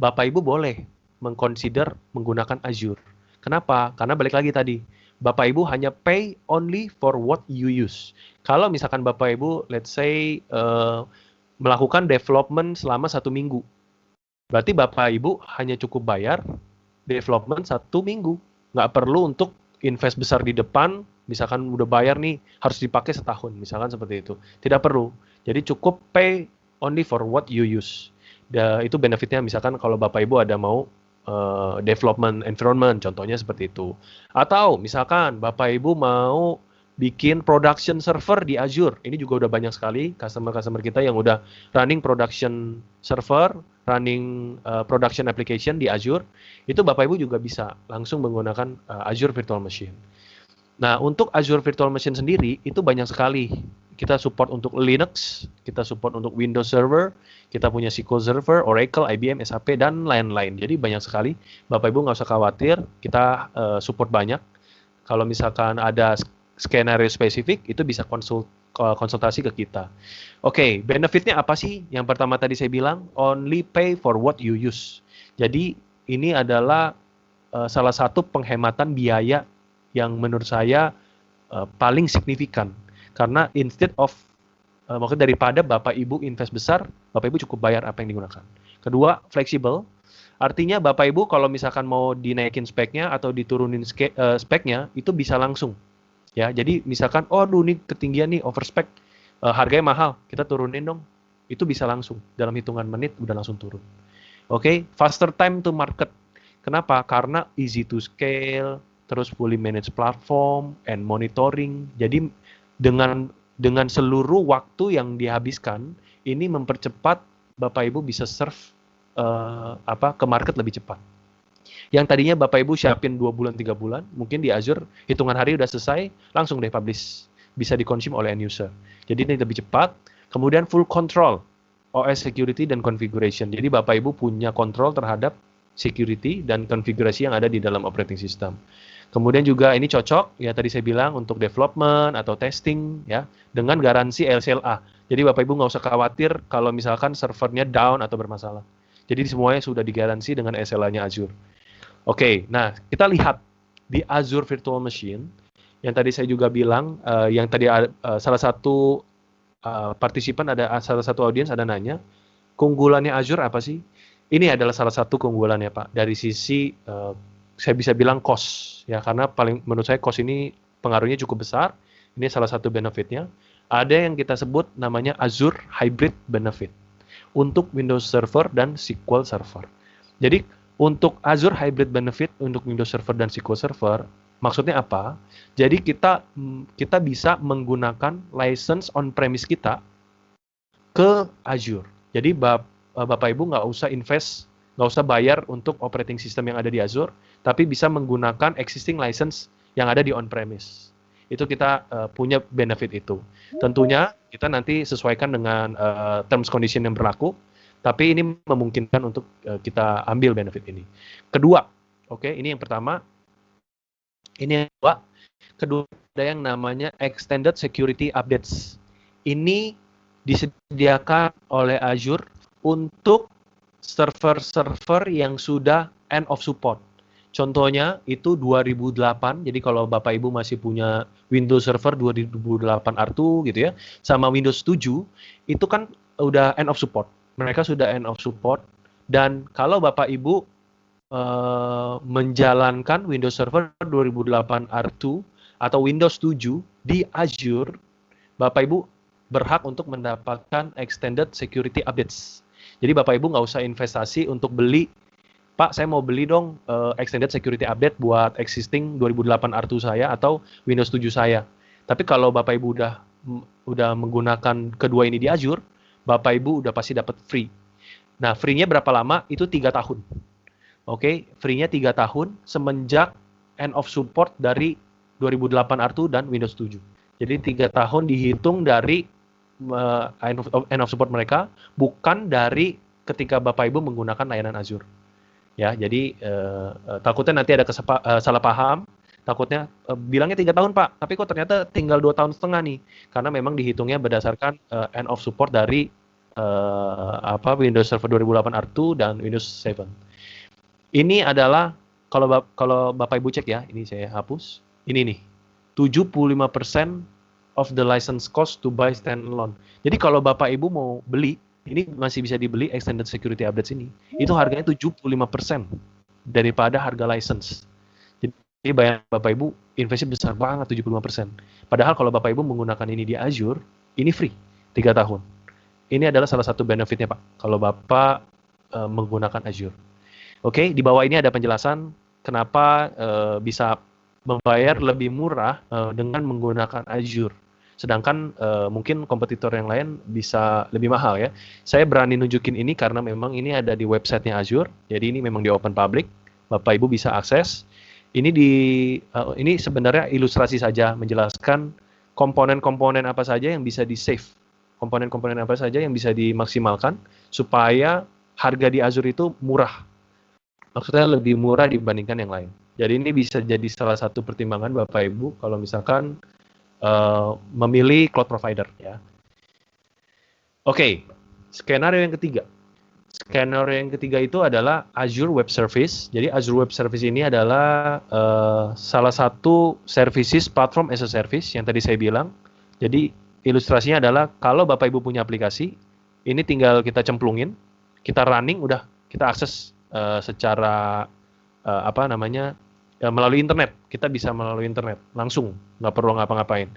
A: Bapak Ibu boleh mengconsider menggunakan Azure. Kenapa? Karena balik lagi tadi, Bapak Ibu hanya pay only for what you use. Kalau misalkan Bapak Ibu, let's say, melakukan development selama 1 minggu, berarti Bapak Ibu hanya cukup bayar development 1 minggu. Nggak perlu untuk invest besar di depan, misalkan udah bayar nih, harus dipakai setahun, misalkan seperti itu. Tidak perlu. Jadi cukup pay only for what you use. Itu benefitnya misalkan kalau Bapak Ibu ada mau development environment, contohnya seperti itu. Atau misalkan Bapak Ibu mau bikin production server di Azure. Ini juga udah banyak sekali customer-customer kita yang udah running production server, running production application di Azure. Itu Bapak Ibu juga bisa langsung menggunakan Azure Virtual Machine. Nah, untuk Azure Virtual Machine sendiri, itu banyak sekali. Kita support untuk Linux, kita support untuk Windows Server, kita punya SQL Server, Oracle, IBM, SAP, dan lain-lain. Jadi banyak sekali. Bapak Ibu nggak usah khawatir, kita support banyak. Kalau misalkan ada skenario spesifik, itu bisa konsultasi ke kita. Oke, benefitnya apa sih? Yang pertama tadi saya bilang, only pay for what you use. Jadi ini adalah salah satu penghematan biaya yang menurut saya paling signifikan. Karena instead of maksudnya daripada Bapak Ibu invest besar, Bapak Ibu cukup bayar apa yang digunakan. Kedua, fleksibel. Artinya Bapak Ibu kalau misalkan mau dinaikin speknya atau diturunin speknya, itu bisa langsung. Ya, jadi misalkan, oh aduh ini ketinggian nih, overspec, harganya mahal, kita turunin dong. Itu bisa langsung, dalam hitungan menit udah langsung turun. Oke, faster time to market. Kenapa? Karena easy to scale, terus fully managed platform, and monitoring. Jadi dengan seluruh waktu yang dihabiskan, ini mempercepat Bapak Ibu bisa serve ke market lebih cepat. Yang tadinya Bapak Ibu siapin 2 bulan, 3 bulan, mungkin di Azure hitungan hari udah selesai, langsung deh publish. Bisa di-consume oleh end user. Jadi ini lebih cepat. Kemudian full control, OS security dan configuration. Jadi Bapak Ibu punya kontrol terhadap security dan konfigurasi yang ada di dalam operating system. Kemudian juga ini cocok, ya tadi saya bilang, untuk development atau testing, ya, dengan garansi LCLA. Jadi Bapak Ibu nggak usah khawatir kalau misalkan servernya down atau bermasalah. Jadi semuanya sudah digaransi dengan SLA-nya Azure. Oke, nah kita lihat di Azure Virtual Machine, yang tadi saya juga bilang, yang tadi salah satu partisipan, salah satu audiens ada nanya, keunggulannya Azure apa sih? Ini adalah salah satu keunggulannya Pak, dari sisi saya bisa bilang cost, ya karena menurut saya cost ini pengaruhnya cukup besar, ini salah satu benefitnya. Ada yang kita sebut namanya Azure Hybrid Benefit, untuk Windows Server dan SQL Server. Jadi, untuk Azure Hybrid Benefit untuk Windows Server dan SQL Server, maksudnya apa? Jadi kita bisa menggunakan license on-premise kita ke Azure. Jadi Bapak Ibu nggak usah invest, nggak usah bayar untuk operating system yang ada di Azure, tapi bisa menggunakan existing license yang ada di on-premise. Itu kita punya benefit itu. Tentunya kita nanti sesuaikan dengan terms condition yang berlaku, tapi ini memungkinkan untuk kita ambil benefit ini. Kedua, ini yang pertama. Ini yang kedua, ada yang namanya Extended Security Updates. Ini disediakan oleh Azure untuk server-server yang sudah end of support. Contohnya itu 2008, jadi kalau Bapak Ibu masih punya Windows Server 2008 R2 gitu ya, sama Windows 7, itu kan udah end of support. Mereka sudah end of support, dan kalau Bapak Ibu menjalankan Windows Server 2008 R2 atau Windows 7 di Azure, Bapak Ibu berhak untuk mendapatkan Extended Security Updates. Jadi Bapak Ibu nggak usah investasi untuk beli, Pak saya mau beli dong Extended Security Update buat existing 2008 R2 saya atau Windows 7 saya. Tapi kalau Bapak Ibu udah menggunakan kedua ini di Azure, Bapak Ibu udah pasti dapat free. Nah, free-nya berapa lama? Itu 3 tahun. Free-nya 3 tahun semenjak end of support dari 2008 R2 dan Windows 7. Jadi 3 tahun dihitung dari end of support mereka, bukan dari ketika Bapak Ibu menggunakan layanan Azure. Ya, jadi takutnya nanti ada salah paham. Takutnya bilangnya 3 tahun Pak, tapi kok ternyata tinggal 2 tahun setengah nih, karena memang dihitungnya berdasarkan end of support dari Windows Server 2008 R2 dan Windows 7. Ini adalah kalau Bapak Ibu cek ya, ini saya hapus. Ini nih, 75% of the license cost to buy standalone. Jadi kalau Bapak Ibu mau beli, ini masih bisa dibeli Extended Security Updates ini. Itu harganya 75% daripada harga license. Jadi bayangkan Bapak Ibu investasi besar banget, 75%. Padahal kalau Bapak Ibu menggunakan ini di Azure, ini free 3 tahun. Ini adalah salah satu benefitnya Pak, kalau Bapak menggunakan Azure. Di bawah ini ada penjelasan kenapa bisa membayar lebih murah dengan menggunakan Azure. Sedangkan mungkin kompetitor yang lain bisa lebih mahal ya. Saya berani nunjukin ini karena memang ini ada di websitenya Azure. Jadi ini memang di open public. Bapak Ibu bisa akses. Ini sebenarnya ilustrasi saja, menjelaskan komponen-komponen apa saja yang bisa di-save. Komponen-komponen apa saja yang bisa dimaksimalkan supaya harga di Azure itu murah. Maksudnya lebih murah dibandingkan yang lain. Jadi ini bisa jadi salah satu pertimbangan Bapak Ibu kalau misalkan memilih cloud provider ya. Oke, skenario yang ketiga. Skenario yang ketiga itu adalah Azure Web Service. Jadi Azure Web Service ini adalah salah satu services platform as a service yang tadi saya bilang. Jadi ilustrasinya adalah kalau Bapak Ibu punya aplikasi, ini tinggal kita cemplungin, kita running, udah kita akses secara melalui internet. Kita bisa melalui internet langsung, nggak perlu ngapa-ngapain.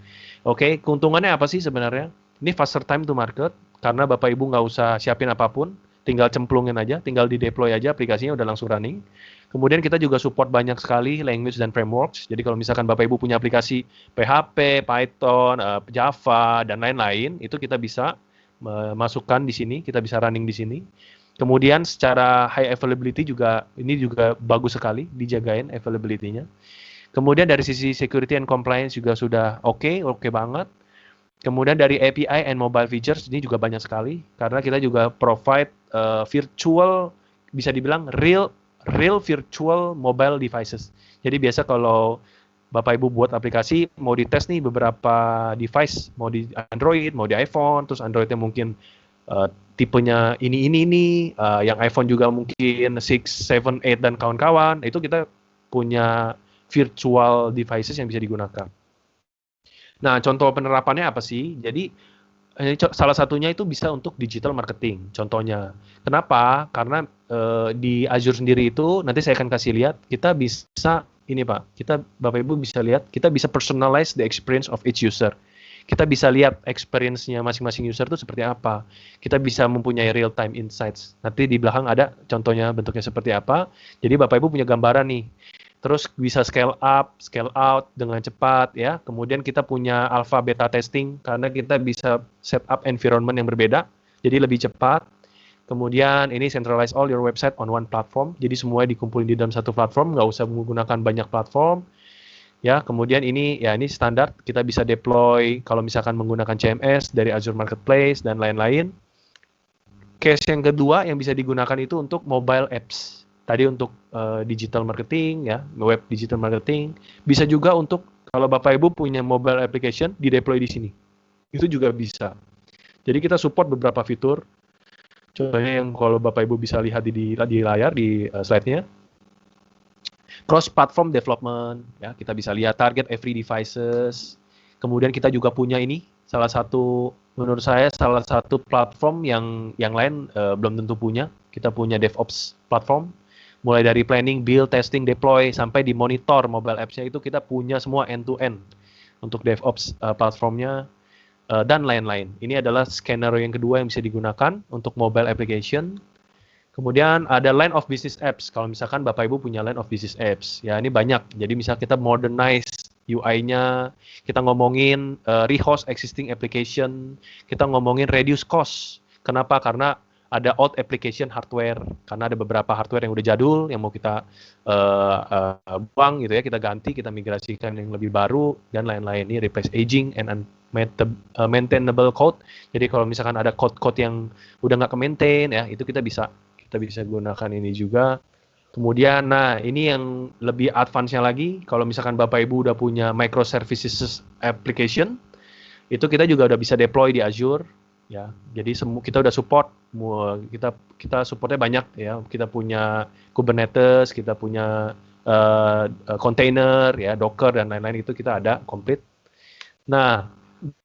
A: Oke, keuntungannya apa sih sebenarnya? Ini faster time to market karena Bapak Ibu nggak usah siapin apapun, tinggal cemplungin aja, tinggal di deploy aja aplikasinya udah langsung running. Kemudian kita juga support banyak sekali language dan frameworks. Jadi kalau misalkan Bapak Ibu punya aplikasi PHP, Python, Java dan lain-lain, itu kita bisa masukkan di sini, kita bisa running di sini. Kemudian secara high availability juga ini juga bagus sekali dijagain availability-nya. Kemudian dari sisi security and compliance juga sudah oke banget. Kemudian dari API and mobile features ini juga banyak sekali karena kita juga provide virtual, bisa dibilang real virtual mobile devices. Jadi biasa kalau Bapak Ibu buat aplikasi mau dites nih beberapa device, mau di Android, mau di iPhone, terus Androidnya mungkin tipenya ini, yang iPhone juga mungkin 6, 7, 8 dan kawan-kawan, itu kita punya virtual devices yang bisa digunakan. Nah, contoh penerapannya apa sih? Jadi, salah satunya itu bisa untuk digital marketing, contohnya. Kenapa? Karena di Azure sendiri itu, nanti saya akan kasih lihat, kita bisa, ini Pak, Bapak Ibu bisa lihat, kita bisa personalize the experience of each user. Kita bisa lihat experience-nya masing-masing user itu seperti apa. Kita bisa mempunyai real-time insights. Nanti di belakang ada contohnya bentuknya seperti apa. Jadi Bapak Ibu punya gambaran nih. Terus bisa scale up, scale out dengan cepat ya. Kemudian kita punya alpha beta testing karena kita bisa set up environment yang berbeda. Jadi lebih cepat. Kemudian ini centralize all your website on one platform. Jadi semuanya dikumpulin di dalam satu platform, nggak usah menggunakan banyak platform. Ya, kemudian ini standar, kita bisa deploy kalau misalkan menggunakan CMS dari Azure Marketplace dan lain-lain. Case yang kedua yang bisa digunakan itu untuk mobile apps. Tadi untuk digital marketing ya, web digital marketing. Bisa juga untuk kalau Bapak Ibu punya mobile application di deploy di sini. Itu juga bisa. Jadi kita support beberapa fitur. Contohnya yang kalau Bapak Ibu bisa lihat di layar di slide-nya. Cross-platform development, ya kita bisa lihat target every devices. Kemudian kita juga punya ini, menurut saya salah satu platform yang lain belum tentu punya. Kita punya DevOps platform, mulai dari planning, build, testing, deploy, sampai di monitor mobile apps-nya itu kita punya semua end-to-end untuk DevOps platformnya dan lain-lain. Ini adalah skenario yang kedua yang bisa digunakan untuk mobile application. Kemudian ada line of business apps. Kalau misalkan Bapak Ibu punya line of business apps, ya ini banyak. Jadi misal kita modernize UI-nya, kita ngomongin rehost existing application, kita ngomongin reduce cost. Kenapa? Karena ada old application hardware, karena ada beberapa hardware yang udah jadul, yang mau kita buang gitu ya, kita ganti, kita migrasikan yang lebih baru, dan lain-lain. Ini replace aging and maintainable code. Jadi kalau misalkan ada code-code yang udah nggak ke-maintain, ya itu kita bisa gunakan ini juga. Kemudian, nah ini yang lebih advance-nya lagi, kalau misalkan Bapak Ibu udah punya microservices application, itu kita juga udah bisa deploy di Azure, ya. Jadi kita udah support, kita supportnya banyak, ya. Kita punya Kubernetes, kita punya container, ya, Docker dan lain-lain itu kita ada komplit. Nah,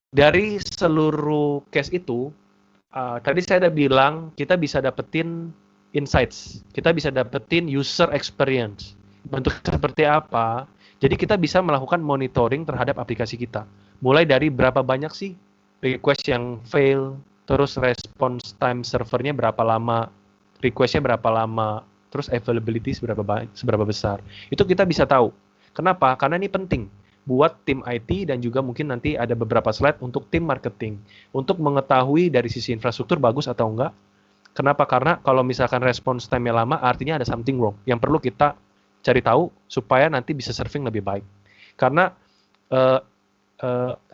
A: dari seluruh case itu, tadi saya udah bilang kita bisa dapetin insights, kita bisa dapetin user experience. Bentuk seperti apa? Jadi kita bisa melakukan monitoring terhadap aplikasi kita. Mulai dari berapa banyak sih request yang fail, terus response time servernya berapa lama, requestnya berapa lama, terus availability seberapa besar. Itu kita bisa tahu. Kenapa? Karena ini penting buat tim IT dan juga mungkin nanti ada beberapa slide untuk tim marketing. Untuk mengetahui dari sisi infrastruktur bagus atau enggak. Kenapa? Karena kalau misalkan response time-nya lama, artinya ada something wrong. Yang perlu kita cari tahu supaya nanti bisa serving lebih baik. Karena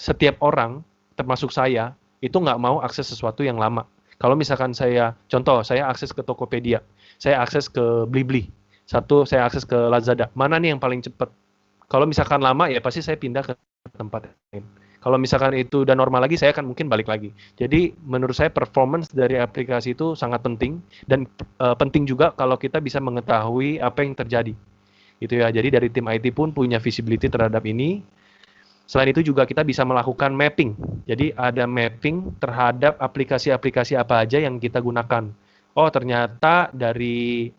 A: setiap orang, termasuk saya, itu nggak mau akses sesuatu yang lama. Kalau misalkan saya akses ke Tokopedia, saya akses ke Blibli, satu saya akses ke Lazada. Mana nih yang paling cepat? Kalau misalkan lama ya pasti saya pindah ke tempat lain. Kalau misalkan itu udah normal lagi, saya akan mungkin balik lagi. Jadi menurut saya performance dari aplikasi itu sangat penting dan penting juga kalau kita bisa mengetahui apa yang terjadi. Gitu ya. Jadi dari tim IT pun punya visibility terhadap ini. Selain itu juga kita bisa melakukan mapping. Jadi ada mapping terhadap aplikasi-aplikasi apa aja yang kita gunakan. Oh, ternyata dari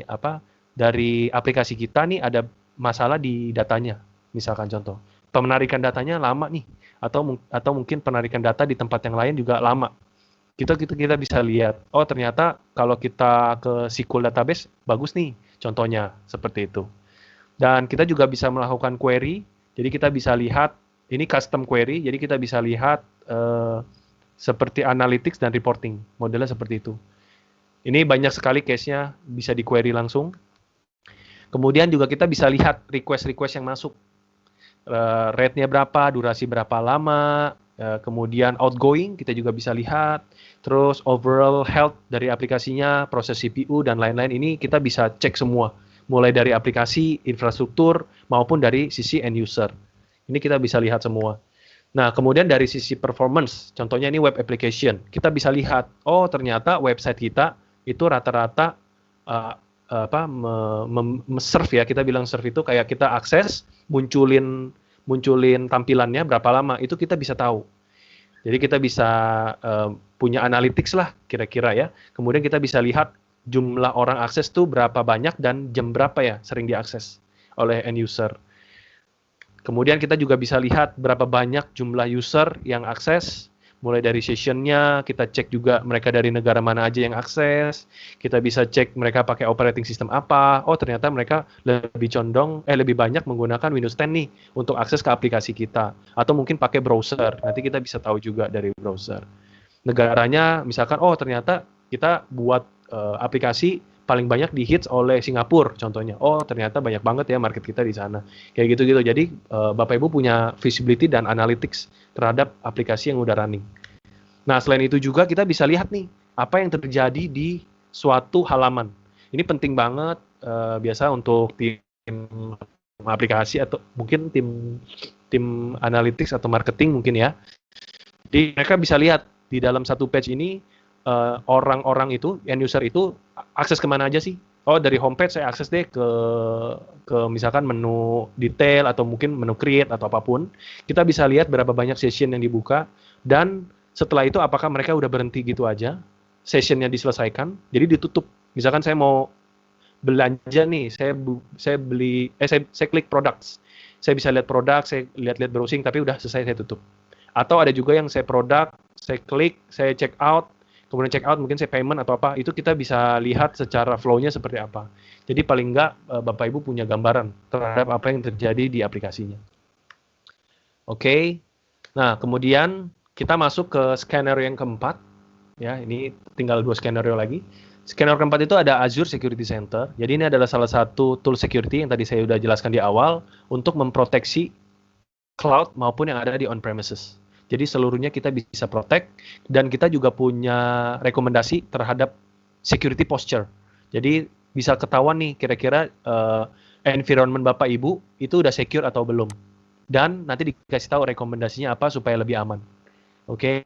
A: apa? Dari aplikasi kita nih ada masalah di datanya. Misalkan contoh, penarikan datanya lama nih atau mungkin penarikan data di tempat yang lain juga lama. Kita bisa lihat, oh ternyata kalau kita ke SQL database bagus nih, contohnya seperti itu. Dan kita juga bisa melakukan query, jadi kita bisa lihat, ini custom query, jadi kita bisa lihat seperti analytics dan reporting, modelnya seperti itu. Ini banyak sekali case-nya, bisa di-query langsung. Kemudian juga kita bisa lihat request-request yang masuk. Rate-nya berapa, durasi berapa lama, kemudian outgoing kita juga bisa lihat, terus overall health dari aplikasinya, proses CPU, dan lain-lain ini kita bisa cek semua, mulai dari aplikasi, infrastruktur, maupun dari sisi end user. Ini kita bisa lihat semua. Nah, kemudian dari sisi performance, contohnya ini web application, kita bisa lihat, oh ternyata website kita itu rata-rata serve ya, kita bilang serve itu kayak kita akses, munculin tampilannya berapa lama, itu kita bisa tahu. Jadi kita bisa punya analytics lah kira-kira ya. Kemudian kita bisa lihat jumlah orang akses tuh berapa banyak dan jam berapa ya sering diakses oleh end user. Kemudian kita juga bisa lihat berapa banyak jumlah user yang akses, mulai dari sessionnya, kita cek juga mereka dari negara mana aja yang akses, kita bisa cek mereka pakai operating system apa, oh ternyata mereka lebih banyak menggunakan Windows 10 nih untuk akses ke aplikasi kita, atau mungkin pakai browser, nanti kita bisa tahu juga dari browser. Negaranya misalkan, oh ternyata kita buat aplikasi paling banyak di hits oleh Singapura contohnya. Oh, ternyata banyak banget ya market kita di sana. Kayak gitu-gitu. Jadi Bapak Ibu punya visibility dan analytics terhadap aplikasi yang udah running. Nah, selain itu juga kita bisa lihat nih apa yang terjadi di suatu halaman. Ini penting banget biasa untuk tim aplikasi atau mungkin tim analytics atau marketing mungkin ya. Jadi mereka bisa lihat di dalam satu page ini orang-orang itu, end user itu akses kemana aja sih? Oh, dari homepage saya akses deh ke misalkan menu detail atau mungkin menu create atau apapun. Kita bisa lihat berapa banyak session yang dibuka dan setelah itu apakah mereka udah berhenti gitu aja, sessionnya diselesaikan, jadi ditutup. Misalkan saya mau belanja nih, saya klik products. Saya bisa lihat produk, saya lihat browsing tapi udah selesai saya tutup. Atau ada juga yang saya produk, saya klik, saya check out, kemudian check out mungkin saya payment atau apa, itu kita bisa lihat secara flow-nya seperti apa. Jadi paling nggak Bapak Ibu punya gambaran terhadap apa yang terjadi di aplikasinya. Oke. Nah, kemudian kita masuk ke skenario yang keempat. Ya, ini tinggal 2 skenario lagi. Skenario keempat itu ada Azure Security Center. Jadi ini adalah salah satu tool security yang tadi saya sudah jelaskan di awal untuk memproteksi cloud maupun yang ada di on-premises. Jadi seluruhnya kita bisa protect dan kita juga punya rekomendasi terhadap security posture. Jadi bisa ketahuan nih kira-kira environment Bapak Ibu itu udah secure atau belum. Dan nanti dikasih tahu rekomendasinya apa supaya lebih aman. Oke.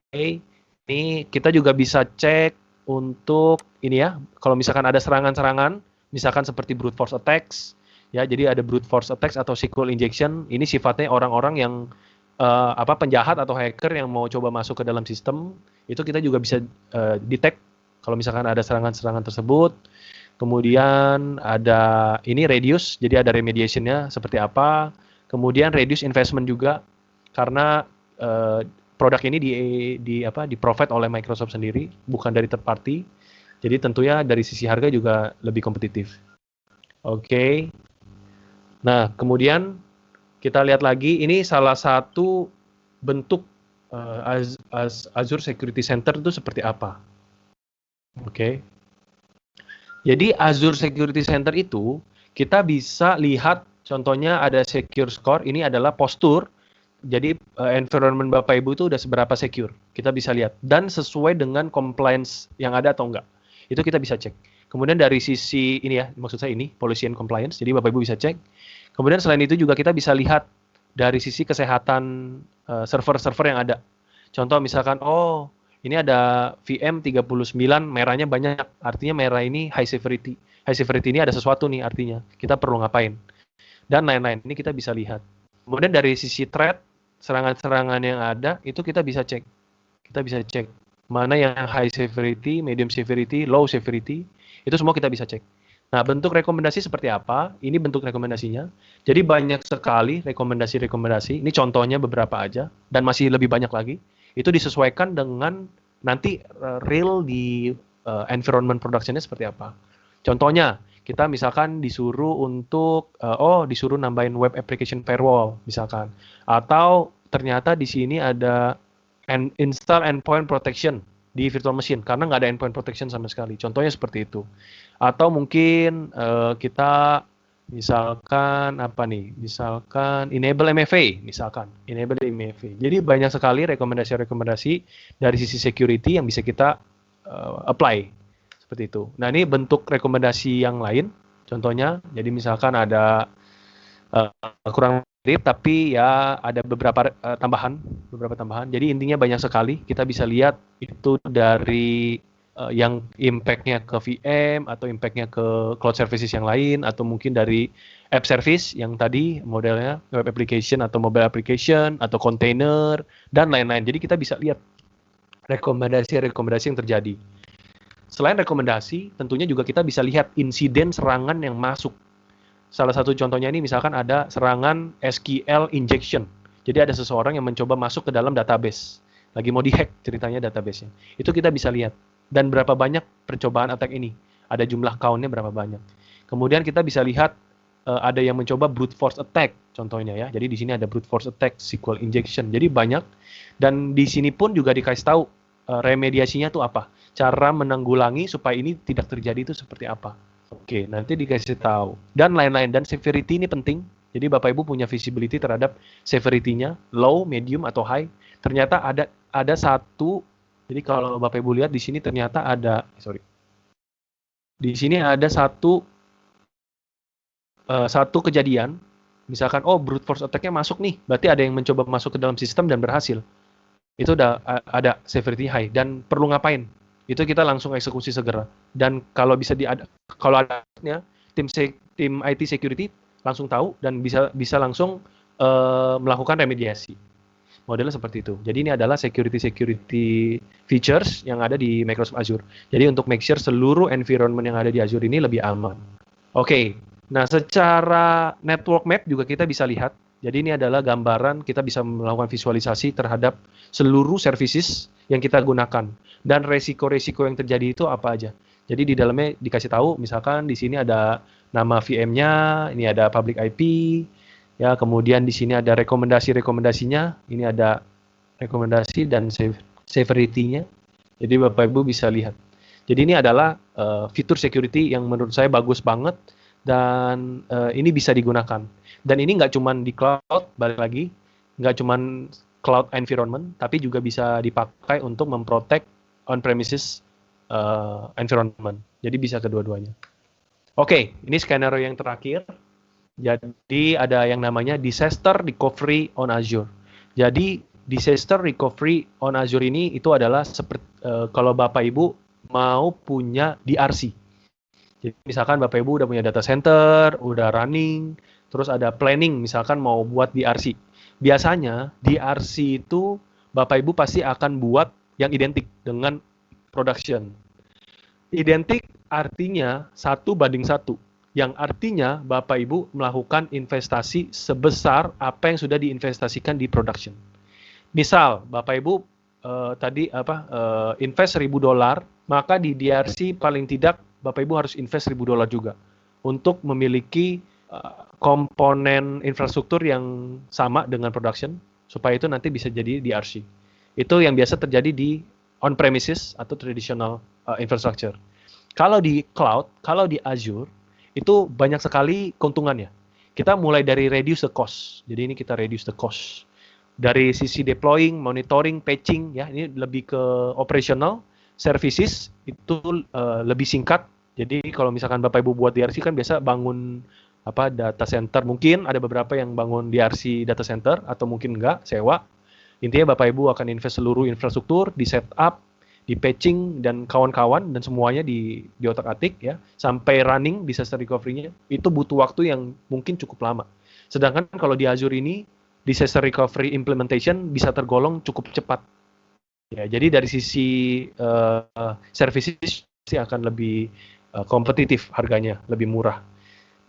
A: Ini kita juga bisa cek untuk ini ya, kalau misalkan ada serangan-serangan, misalkan seperti brute force attacks, ya jadi ada brute force attacks atau SQL injection, ini sifatnya orang-orang yang penjahat atau hacker yang mau coba masuk ke dalam sistem, itu kita juga bisa detect kalau misalkan ada serangan-serangan tersebut. Kemudian ada ini reduce, jadi ada remediation-nya seperti apa. Kemudian reduce investment juga karena produk ini di provide oleh Microsoft sendiri, bukan dari third party. Jadi tentunya dari sisi harga juga lebih kompetitif. Oke. Nah, kemudian kita lihat lagi, ini salah satu bentuk Azure Security Center itu seperti apa. Oke. Jadi Azure Security Center itu kita bisa lihat, contohnya ada secure score, ini adalah postur. Jadi environment Bapak Ibu itu udah seberapa secure, kita bisa lihat. Dan sesuai dengan compliance yang ada atau enggak. Itu kita bisa cek. Kemudian dari sisi ini ya, maksud saya ini policy and compliance. Jadi Bapak Ibu bisa cek. Kemudian selain itu juga kita bisa lihat dari sisi kesehatan server-server yang ada. Contoh misalkan, oh ini ada VM 39 merahnya banyak, artinya merah ini high severity. High severity ini ada sesuatu nih artinya, kita perlu ngapain. Dan lain-lain, ini kita bisa lihat. Kemudian dari sisi threat, serangan-serangan yang ada, itu kita bisa cek. Kita bisa cek mana yang high severity, medium severity, low severity, itu semua kita bisa cek. Nah, bentuk rekomendasi seperti apa? Ini bentuk rekomendasinya. Jadi banyak sekali rekomendasi-rekomendasi. Ini contohnya beberapa aja, dan masih lebih banyak lagi. Itu disesuaikan dengan nanti real di environment production-nya seperti apa. Contohnya, kita misalkan disuruh untuk, disuruh nambahin web application firewall, misalkan. Atau ternyata di sini ada install endpoint protection di virtual machine karena nggak ada endpoint protection sama sekali. Contohnya seperti itu. Atau mungkin kita misalkan apa nih? Misalkan enable MFA, misalkan enable MFA. Jadi banyak sekali rekomendasi-rekomendasi dari sisi security yang bisa kita apply seperti itu. Nah, ini bentuk rekomendasi yang lain. Contohnya, jadi misalkan ada kurang mirip tapi ya ada beberapa tambahan. Jadi intinya banyak sekali. Kita bisa lihat itu dari yang impact-nya ke VM atau impact-nya ke cloud services yang lain atau mungkin dari app service yang tadi modelnya web application atau mobile application atau container dan lain-lain. Jadi kita bisa lihat rekomendasi-rekomendasi yang terjadi. Selain rekomendasi, tentunya juga kita bisa lihat insiden serangan yang masuk. Salah satu contohnya ini misalkan ada serangan SQL injection. Jadi ada seseorang yang mencoba masuk ke dalam database. Lagi mau dihack ceritanya database-nya. Itu kita bisa lihat. Dan berapa banyak percobaan attack ini. Ada jumlah count-nya berapa banyak. Kemudian kita bisa lihat ada yang mencoba brute force attack contohnya ya. Jadi di sini ada brute force attack, SQL injection. Jadi banyak. Dan di sini pun juga dikasih tahu remediasinya itu apa. Cara menanggulangi supaya ini tidak terjadi itu seperti apa. Oke, nanti dikasih tahu. Dan lain-lain. Dan severity ini penting. Jadi Bapak Ibu punya visibility terhadap severity-nya, low, medium, atau high. Ternyata ada satu, jadi kalau Bapak Ibu lihat di sini ternyata ada, di sini ada satu kejadian, misalkan, brute force attack-nya masuk nih, berarti ada yang mencoba masuk ke dalam sistem dan berhasil. Itu udah ada severity high, dan perlu ngapain? Itu kita langsung eksekusi segera. Dan kalau bisa kalau ada tim IT security langsung tahu dan bisa langsung melakukan remediasi. Modelnya seperti itu. Jadi ini adalah security features yang ada di Microsoft Azure. Jadi untuk make sure seluruh environment yang ada di Azure ini lebih aman. Oke. Nah, secara network map juga kita bisa lihat. Jadi ini adalah gambaran, kita bisa melakukan visualisasi terhadap seluruh services yang kita gunakan. Dan resiko-resiko yang terjadi itu apa aja. Jadi di dalamnya dikasih tahu, misalkan di sini ada nama VM-nya, ini ada public IP, ya, kemudian di sini ada rekomendasi-rekomendasinya, ini ada rekomendasi dan severity-nya. Jadi Bapak Ibu bisa lihat. Jadi ini adalah fitur security yang menurut saya bagus banget dan ini bisa digunakan. Dan ini nggak cuma di cloud, balik lagi, nggak cuma cloud environment, tapi juga bisa dipakai untuk memprotect on-premises environment. Jadi bisa kedua-duanya. Oke, ini skenario yang terakhir. Jadi ada yang namanya disaster recovery on Azure. Jadi disaster recovery on Azure ini itu adalah seperti kalau Bapak Ibu mau punya DRC. Jadi misalkan Bapak Ibu udah punya data center, udah running, terus ada planning misalkan mau buat DRC. Biasanya DRC itu Bapak Ibu pasti akan buat yang identik dengan production. Identik artinya 1:1. Yang artinya Bapak Ibu melakukan investasi sebesar apa yang sudah diinvestasikan di production. Misal Bapak Ibu invest $1.000, maka di DRC paling tidak Bapak Ibu harus invest $1.000 juga untuk memiliki komponen infrastruktur yang sama dengan production supaya itu nanti bisa jadi DRC. Itu yang biasa terjadi di on-premises atau traditional infrastructure. Kalau di cloud, kalau di Azure, itu banyak sekali keuntungannya. Kita mulai dari reduce the cost. Jadi ini kita reduce the cost. Dari sisi deploying, monitoring, patching, ya ini lebih ke operational. Services itu lebih singkat Jadi kalau misalkan Bapak Ibu buat DRC kan biasa bangun apa data center, mungkin ada beberapa yang bangun DRC data center atau mungkin enggak, sewa. Intinya Bapak Ibu akan invest seluruh infrastruktur, di setup, di patching dan kawan-kawan dan semuanya di otak-atik ya, sampai running disaster recovery-nya itu butuh waktu yang mungkin cukup lama. Sedangkan kalau di Azure ini disaster recovery implementation bisa tergolong cukup cepat. Ya, jadi dari sisi services sih akan lebih kompetitif harganya, lebih murah.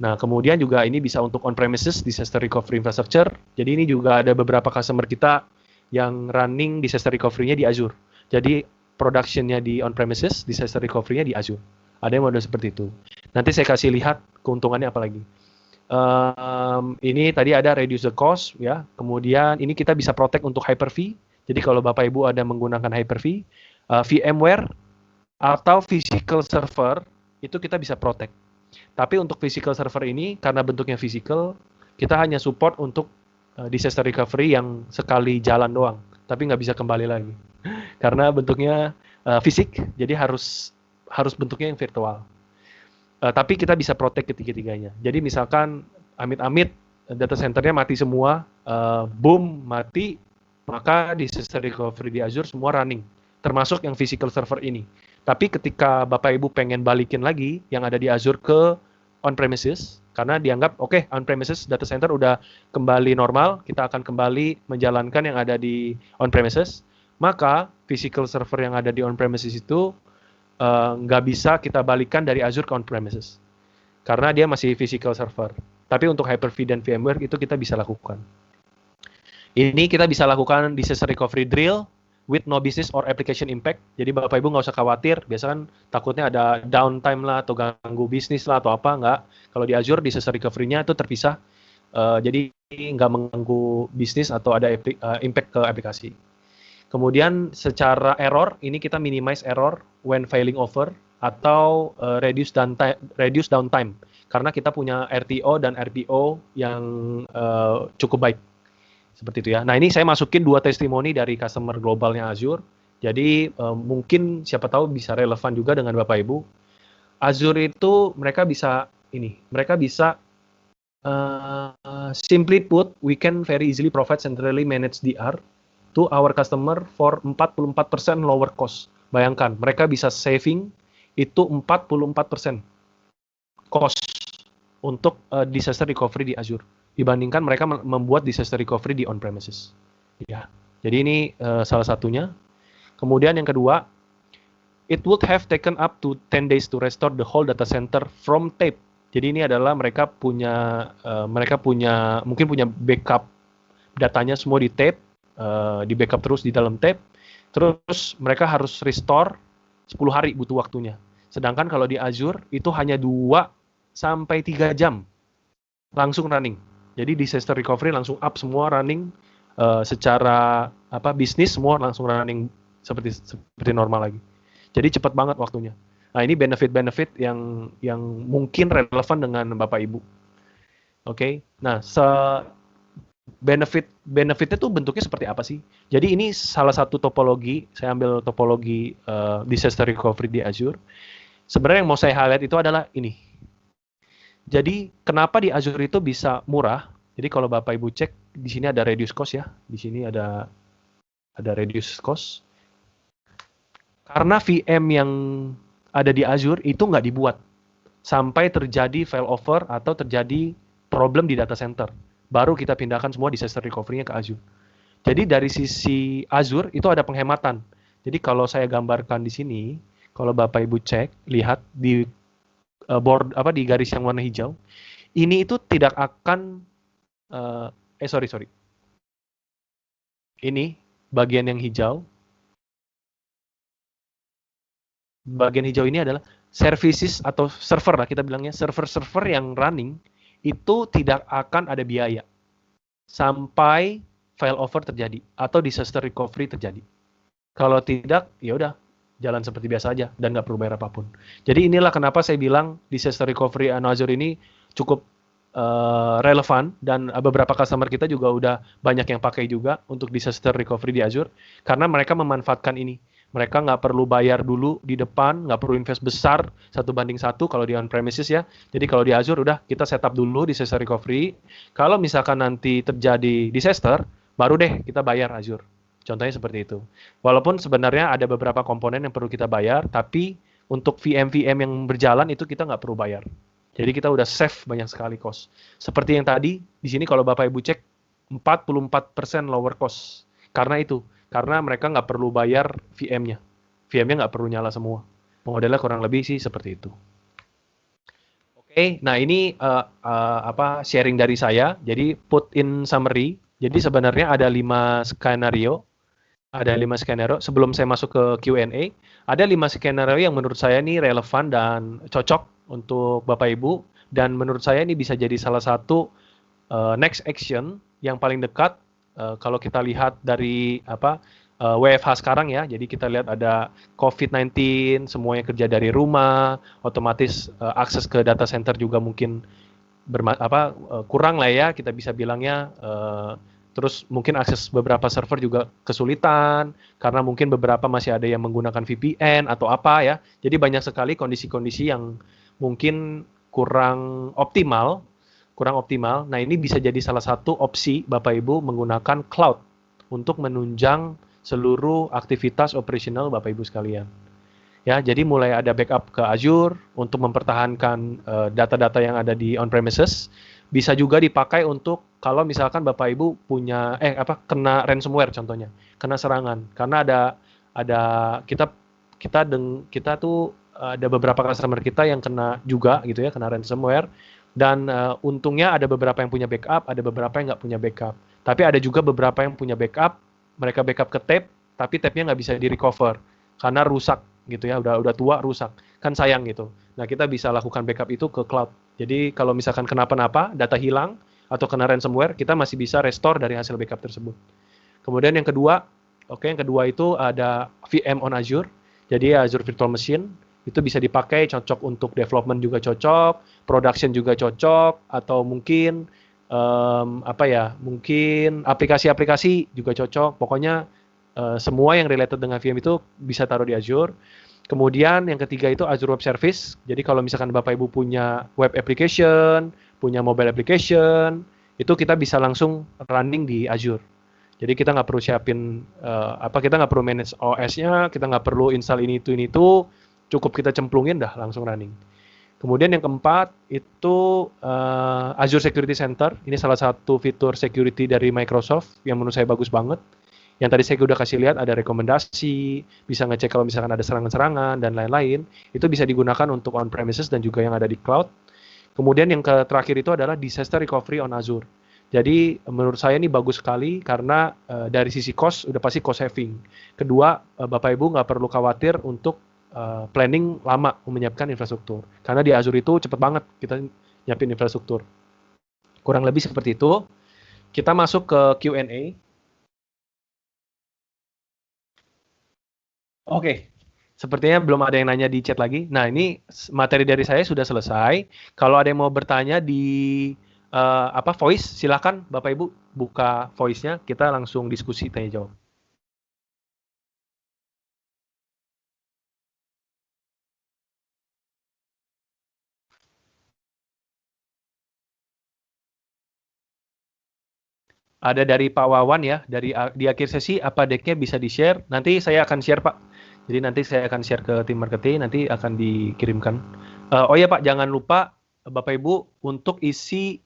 A: Nah, kemudian juga ini bisa untuk on-premises disaster recovery infrastructure. Jadi ini juga ada beberapa customer kita yang running disaster recovery-nya di Azure. Jadi production-nya di on-premises, disaster recovery-nya di Azure. Ada yang model seperti itu. Nanti saya kasih lihat keuntungannya apa lagi. Ini tadi ada reduce the cost, ya. Kemudian ini kita bisa protect untuk Hyper-V. Jadi kalau Bapak Ibu ada menggunakan Hyper-V, VMware atau physical server itu kita bisa protect. Tapi untuk physical server ini karena bentuknya physical, kita hanya support untuk disaster recovery yang sekali jalan doang, tapi nggak bisa kembali lagi karena bentuknya fisik, jadi harus bentuknya yang virtual. Tapi kita bisa protect ketiga-tiganya. Jadi misalkan amit-amit data centernya mati semua, boom mati, maka disaster recovery di Azure semua running, termasuk yang physical server ini. Tapi ketika Bapak Ibu pengen balikin lagi yang ada di Azure ke on-premises, karena dianggap oke, on-premises data center udah kembali normal, kita akan kembali menjalankan yang ada di on-premises, maka physical server yang ada di on-premises itu nggak bisa kita balikan dari Azure ke on-premises. Karena dia masih physical server. Tapi untuk Hyper-V dan VMware itu kita bisa lakukan. Ini kita bisa lakukan disaster recovery drill with no business or application impact. Jadi Bapak Ibu nggak usah khawatir, biasa kan takutnya ada downtime lah atau ganggu bisnis lah atau apa, nggak. Kalau di Azure disaster recovery-nya itu terpisah, jadi nggak mengganggu bisnis atau ada impact ke aplikasi. Kemudian secara error, ini kita minimize error when failing over atau reduce downtime. Karena kita punya RTO dan RPO yang cukup baik. Seperti itu ya. Nah, ini saya masukin 2 testimoni dari customer globalnya Azure. Jadi mungkin siapa tahu bisa relevan juga dengan Bapak Ibu. Azure itu mereka bisa simply put, we can very easily provide centrally managed DR to our customer for 44% lower cost. Bayangkan, mereka bisa saving itu 44% cost untuk disaster recovery di Azure dibandingkan mereka membuat disaster recovery di on-premises. Ya, jadi ini salah satunya. Kemudian yang kedua, it would have taken up to 10 days to restore the whole data center from tape. Jadi ini adalah mereka mungkin punya backup datanya semua di tape, di backup terus di dalam tape. Terus mereka harus restore 10 hari butuh waktunya. Sedangkan kalau di Azure itu hanya 2 sampai 3 jam langsung running. Jadi disaster recovery langsung up semua running secara bisnis semua langsung running seperti normal lagi. Jadi cepat banget waktunya. Nah, ini benefit yang mungkin relevan dengan Bapak Ibu. Oke. Nah, benefitnya tuh bentuknya seperti apa sih? Jadi ini salah satu topologi, saya ambil topologi disaster recovery di Azure. Sebenarnya yang mau saya highlight itu adalah ini. Jadi kenapa di Azure itu bisa murah? Jadi kalau Bapak Ibu cek di sini ada reduce cost ya. Di sini ada reduce cost. Karena VM yang ada di Azure itu nggak dibuat sampai terjadi failover atau terjadi problem di data center. Baru kita pindahkan semua disaster recovery-nya ke Azure. Jadi dari sisi Azure itu ada penghematan. Jadi kalau saya gambarkan di sini, kalau Bapak Ibu cek, lihat di di garis yang warna hijau, ini itu tidak akan sorry. Ini bagian yang hijau. Bagian hijau ini adalah services atau server lah kita bilangnya, server-server yang running itu tidak akan ada biaya sampai failover terjadi atau disaster recovery terjadi. Kalau tidak, ya udah jalan seperti biasa aja dan nggak perlu bayar apapun. Jadi inilah kenapa saya bilang disaster recovery on Azure ini cukup relevan dan beberapa customer kita juga udah banyak yang pakai juga untuk disaster recovery di Azure karena mereka memanfaatkan ini. Mereka nggak perlu bayar dulu di depan, nggak perlu invest besar 1:1 kalau di on-premises ya. Jadi kalau di Azure udah kita setup dulu disaster recovery. Kalau misalkan nanti terjadi disaster, baru deh kita bayar Azure. Contohnya seperti itu. Walaupun sebenarnya ada beberapa komponen yang perlu kita bayar, tapi untuk VM-VM yang berjalan itu kita nggak perlu bayar. Jadi kita udah save banyak sekali cost. Seperti yang tadi, di sini kalau Bapak Ibu cek 44% lower cost. Karena itu, karena mereka nggak perlu bayar VM-nya. VM-nya nggak perlu nyala semua. Modelnya kurang lebih sih seperti itu. Oke, nah ini sharing dari saya. Jadi put in summary. Jadi sebenarnya ada 5 skenario. Ada 5 skenario. Sebelum saya masuk ke Q&A, ada 5 skenario yang menurut saya ini relevan dan cocok untuk Bapak Ibu. Dan menurut saya ini bisa jadi salah satu next action yang paling dekat kalau kita lihat dari WFH sekarang ya. Jadi kita lihat ada COVID-19, semuanya kerja dari rumah, otomatis akses ke data center juga mungkin kurang lah ya, kita bisa bilangnya. Terus mungkin akses beberapa server juga kesulitan karena mungkin beberapa masih ada yang menggunakan VPN atau apa ya. Jadi banyak sekali kondisi-kondisi yang mungkin kurang optimal. Nah, ini bisa jadi salah satu opsi Bapak Ibu menggunakan cloud untuk menunjang seluruh aktivitas operasional Bapak Ibu sekalian. Ya, jadi mulai ada backup ke Azure untuk mempertahankan data-data yang ada di on-premises. Bisa juga dipakai untuk kalau misalkan Bapak Ibu punya kena ransomware contohnya, kena serangan. Karena ada kita tuh ada beberapa customer kita yang kena juga gitu ya, kena ransomware. Dan untungnya ada beberapa yang punya backup, ada beberapa yang nggak punya backup. Tapi ada juga beberapa yang punya backup, mereka backup ke tape, tapi tape-nya nggak bisa di-recover karena rusak gitu ya, udah tua rusak. Kan sayang gitu. Nah, kita bisa lakukan backup itu ke cloud. Jadi kalau misalkan kenapa-napa, data hilang atau kena ransomware, kita masih bisa restore dari hasil backup tersebut. Kemudian yang kedua itu ada VM on Azure. Jadi Azure Virtual Machine itu bisa dipakai, cocok untuk development juga cocok, production juga cocok, atau mungkin mungkin aplikasi-aplikasi juga cocok. Pokoknya semua yang related dengan VM itu bisa taruh di Azure. Kemudian yang ketiga itu Azure Web Service. Jadi kalau misalkan Bapak Ibu punya web application, punya mobile application, itu kita bisa langsung running di Azure. Jadi kita nggak perlu siapin kita nggak perlu manage OS-nya, kita nggak perlu install ini itu, cukup kita cemplungin dah langsung running. Kemudian yang keempat itu Azure Security Center. Ini salah satu fitur security dari Microsoft yang menurut saya bagus banget. Yang tadi saya udah kasih lihat ada rekomendasi, bisa ngecek kalau misalkan ada serangan-serangan dan lain-lain. Itu bisa digunakan untuk on-premises dan juga yang ada di cloud. Kemudian yang terakhir itu adalah disaster recovery on Azure. Jadi menurut saya ini bagus sekali karena dari sisi cost udah pasti cost saving. Kedua, Bapak Ibu nggak perlu khawatir untuk planning lama menyiapkan infrastruktur. Karena di Azure itu cepat banget kita nyiapin infrastruktur. Kurang lebih seperti itu. Kita masuk ke Q&A. Oke, sepertinya belum ada yang nanya di chat lagi. Nah, ini materi dari saya sudah selesai. Kalau ada yang mau bertanya di voice, silakan Bapak Ibu buka voice-nya, kita langsung diskusi tanya jawab. Ada dari Pak Wawan ya, di akhir sesi apa decknya bisa di-share. Nanti saya akan share Pak. Jadi nanti saya akan share ke tim marketing, nanti akan dikirimkan. Oh ya Pak, jangan lupa Bapak Ibu untuk isi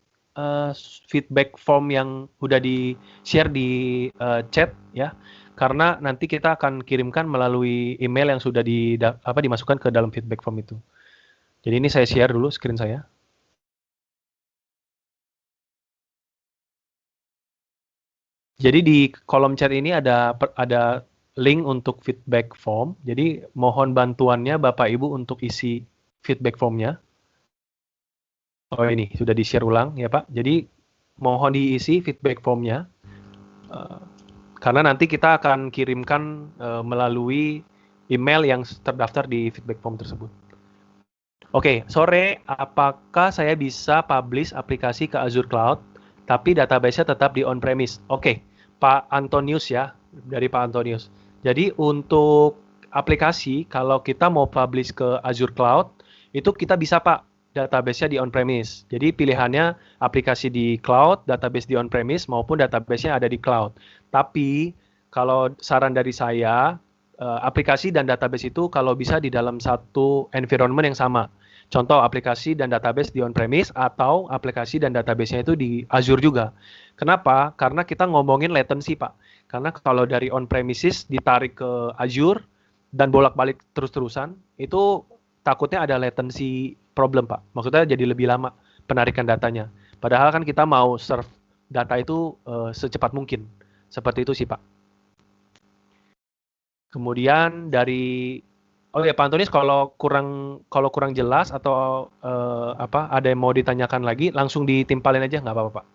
A: feedback form yang udah di-share di chat ya. Karena nanti kita akan kirimkan melalui email yang sudah dimasukkan ke dalam feedback form itu. Jadi ini saya share dulu screen saya. Jadi di kolom chat ini ada link untuk feedback form. Jadi mohon bantuannya Bapak Ibu untuk isi feedback formnya. Oh ini sudah di-share ulang ya Pak. Jadi mohon diisi feedback formnya. Karena nanti kita akan kirimkan melalui email yang terdaftar di feedback form tersebut. Oke, sore apakah saya bisa publish aplikasi ke Azure Cloud tapi database-nya tetap di on-premise? Oke, Pak Antonius ya, dari Pak Antonius. Jadi untuk aplikasi kalau kita mau publish ke Azure Cloud, itu kita bisa Pak database-nya di on-premise. Jadi pilihannya aplikasi di cloud, database di on-premise, maupun database-nya ada di cloud. Tapi kalau saran dari saya, aplikasi dan database itu kalau bisa di dalam satu environment yang sama. Contoh aplikasi dan database di on-premise atau aplikasi dan database-nya itu di Azure juga. Kenapa? Karena kita ngomongin latency, Pak. Karena kalau dari on-premises ditarik ke Azure dan bolak-balik terus-terusan, itu takutnya ada latency problem, Pak. Maksudnya jadi lebih lama penarikan datanya. Padahal kan kita mau serve data itu secepat mungkin. Seperti itu sih, Pak. Kemudian dari oh ya Pak Antonis, kalau kurang jelas atau ada yang mau ditanyakan lagi, langsung ditimpalin aja nggak apa-apa, Pak.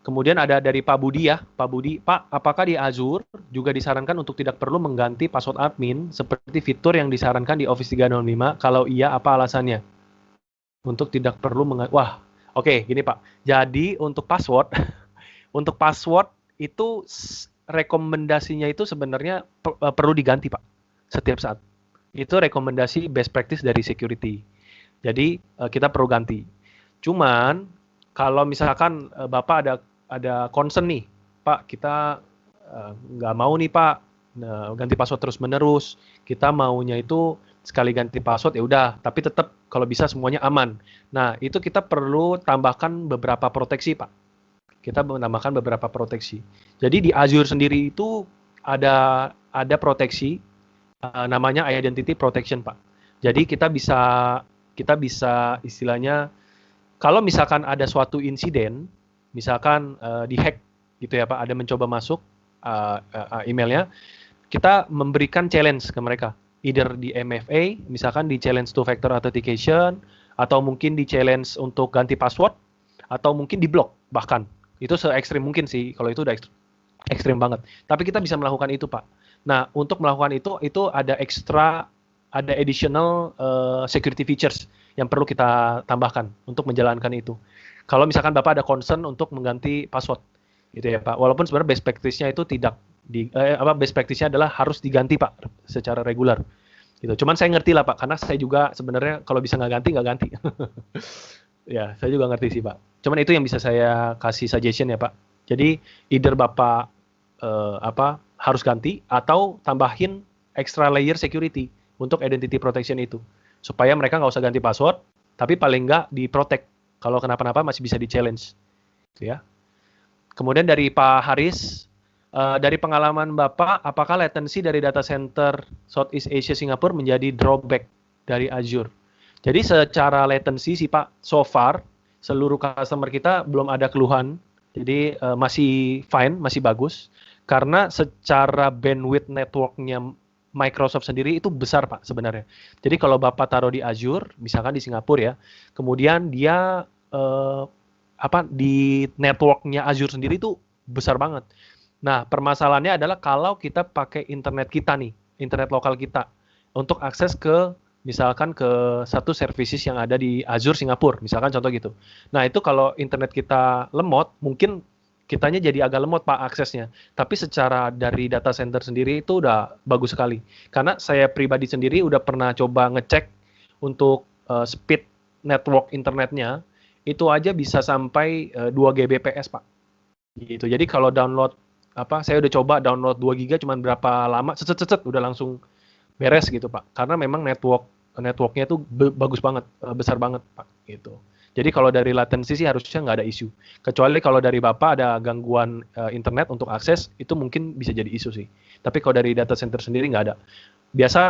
A: Kemudian ada dari Pak Budi ya, Pak Budi, Pak, apakah di Azure juga disarankan untuk tidak perlu mengganti password admin seperti fitur yang disarankan di Office 365? Kalau iya, apa alasannya? Untuk tidak perlu wah, oke, gini Pak. Jadi untuk password, untuk password itu rekomendasinya itu sebenarnya perlu diganti Pak, setiap saat. Itu rekomendasi best practice dari security. Jadi kita perlu ganti. Cuman kalau misalkan Bapak ada concern nih, Pak, kita nggak mau nih Pak ganti password terus menerus. Kita maunya itu sekali ganti password ya udah, tapi tetap kalau bisa semuanya aman. Nah itu kita perlu tambahkan beberapa proteksi Pak. Kita menambahkan beberapa proteksi. Jadi di Azure sendiri itu ada proteksi namanya identity protection Pak. Jadi kita bisa istilahnya kalau misalkan ada suatu insiden, misalkan dihack gitu ya Pak, ada mencoba masuk emailnya, kita memberikan challenge ke mereka, either di MFA, misalkan di challenge two factor authentication, atau mungkin di challenge untuk ganti password, atau mungkin di block bahkan. Itu se-ekstrim mungkin sih, kalau itu udah ekstrim banget. Tapi kita bisa melakukan itu Pak. Nah, untuk melakukan itu ada additional security features yang perlu kita tambahkan untuk menjalankan itu. Kalau misalkan Bapak ada concern untuk mengganti password, gitu ya Pak. Walaupun sebenarnya best practice-nya itu tidak best practice-nya adalah harus diganti Pak secara reguler. Gitu. Cuman saya ngerti lah Pak, karena saya juga sebenarnya kalau bisa nggak ganti. Ya, saya juga ngerti sih Pak. Cuman itu yang bisa saya kasih suggestion ya Pak. Jadi either Bapak harus ganti atau tambahin extra layer security untuk identity protection itu. Supaya mereka nggak usah ganti password, tapi paling nggak di-protect. Kalau kenapa-napa masih bisa di-challenge. Gitu ya. Kemudian dari Pak Haris, dari pengalaman Bapak, apakah latency dari data center Southeast Asia Singapura menjadi drawback dari Azure? Jadi secara latency sih Pak, so far seluruh customer kita belum ada keluhan. Jadi masih fine, masih bagus. Karena secara bandwidth networknya Microsoft sendiri itu besar Pak sebenarnya. Jadi kalau Bapak taruh di Azure, misalkan di Singapura ya, kemudian dia di networknya Azure sendiri itu besar banget. Nah, permasalahannya adalah kalau kita pakai internet kita nih, internet lokal kita, untuk akses ke misalkan ke satu services yang ada di Azure Singapura, misalkan contoh gitu. Nah, itu kalau internet kita lemot, mungkin kitanya jadi agak lemot Pak aksesnya. Tapi secara dari data center sendiri itu udah bagus sekali. Karena saya pribadi sendiri udah pernah coba ngecek untuk speed network internetnya, itu aja bisa sampai 2 Gbps Pak. Gitu. Jadi kalau download saya udah coba download 2 GB cuman berapa lama, cet udah langsung beres gitu Pak. Karena memang networknya itu bagus banget, besar banget Pak. Gitu. Jadi kalau dari latency sih harusnya nggak ada isu. Kecuali kalau dari Bapak ada gangguan internet untuk akses, itu mungkin bisa jadi isu sih. Tapi kalau dari data center sendiri nggak ada. Biasa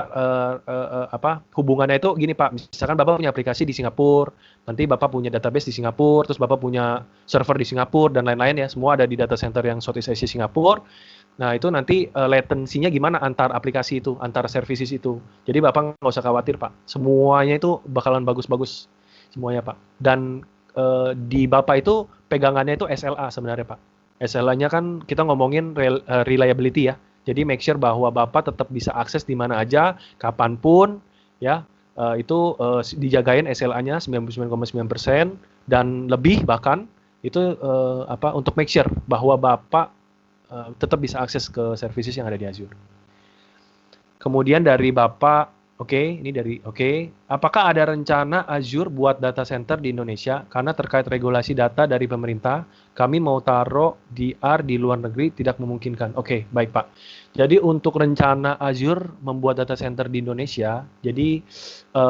A: hubungannya itu gini Pak, misalkan Bapak punya aplikasi di Singapura, nanti Bapak punya database di Singapura, terus Bapak punya server di Singapura dan lain-lain ya, semua ada di data center yang Southeast Asia Singapura. Nah itu nanti latensinya gimana antar aplikasi itu, antar services itu. Jadi Bapak nggak usah khawatir Pak, semuanya itu bakalan bagus-bagus semuanya Pak. Dan di Bapak itu pegangannya itu SLA sebenarnya Pak. SLA-nya kan kita ngomongin reliability ya. Jadi make sure bahwa Bapak tetap bisa akses di mana aja, kapanpun, ya itu dijagain SLA-nya 99,9% dan lebih bahkan itu untuk make sure bahwa Bapak tetap bisa akses ke services yang ada di Azure. Kemudian dari Bapak, apakah ada rencana Azure buat data center di Indonesia? Karena terkait regulasi data dari pemerintah, kami mau taruh DR di luar negeri tidak memungkinkan. Oke, baik Pak. Jadi untuk rencana Azure membuat data center di Indonesia, jadi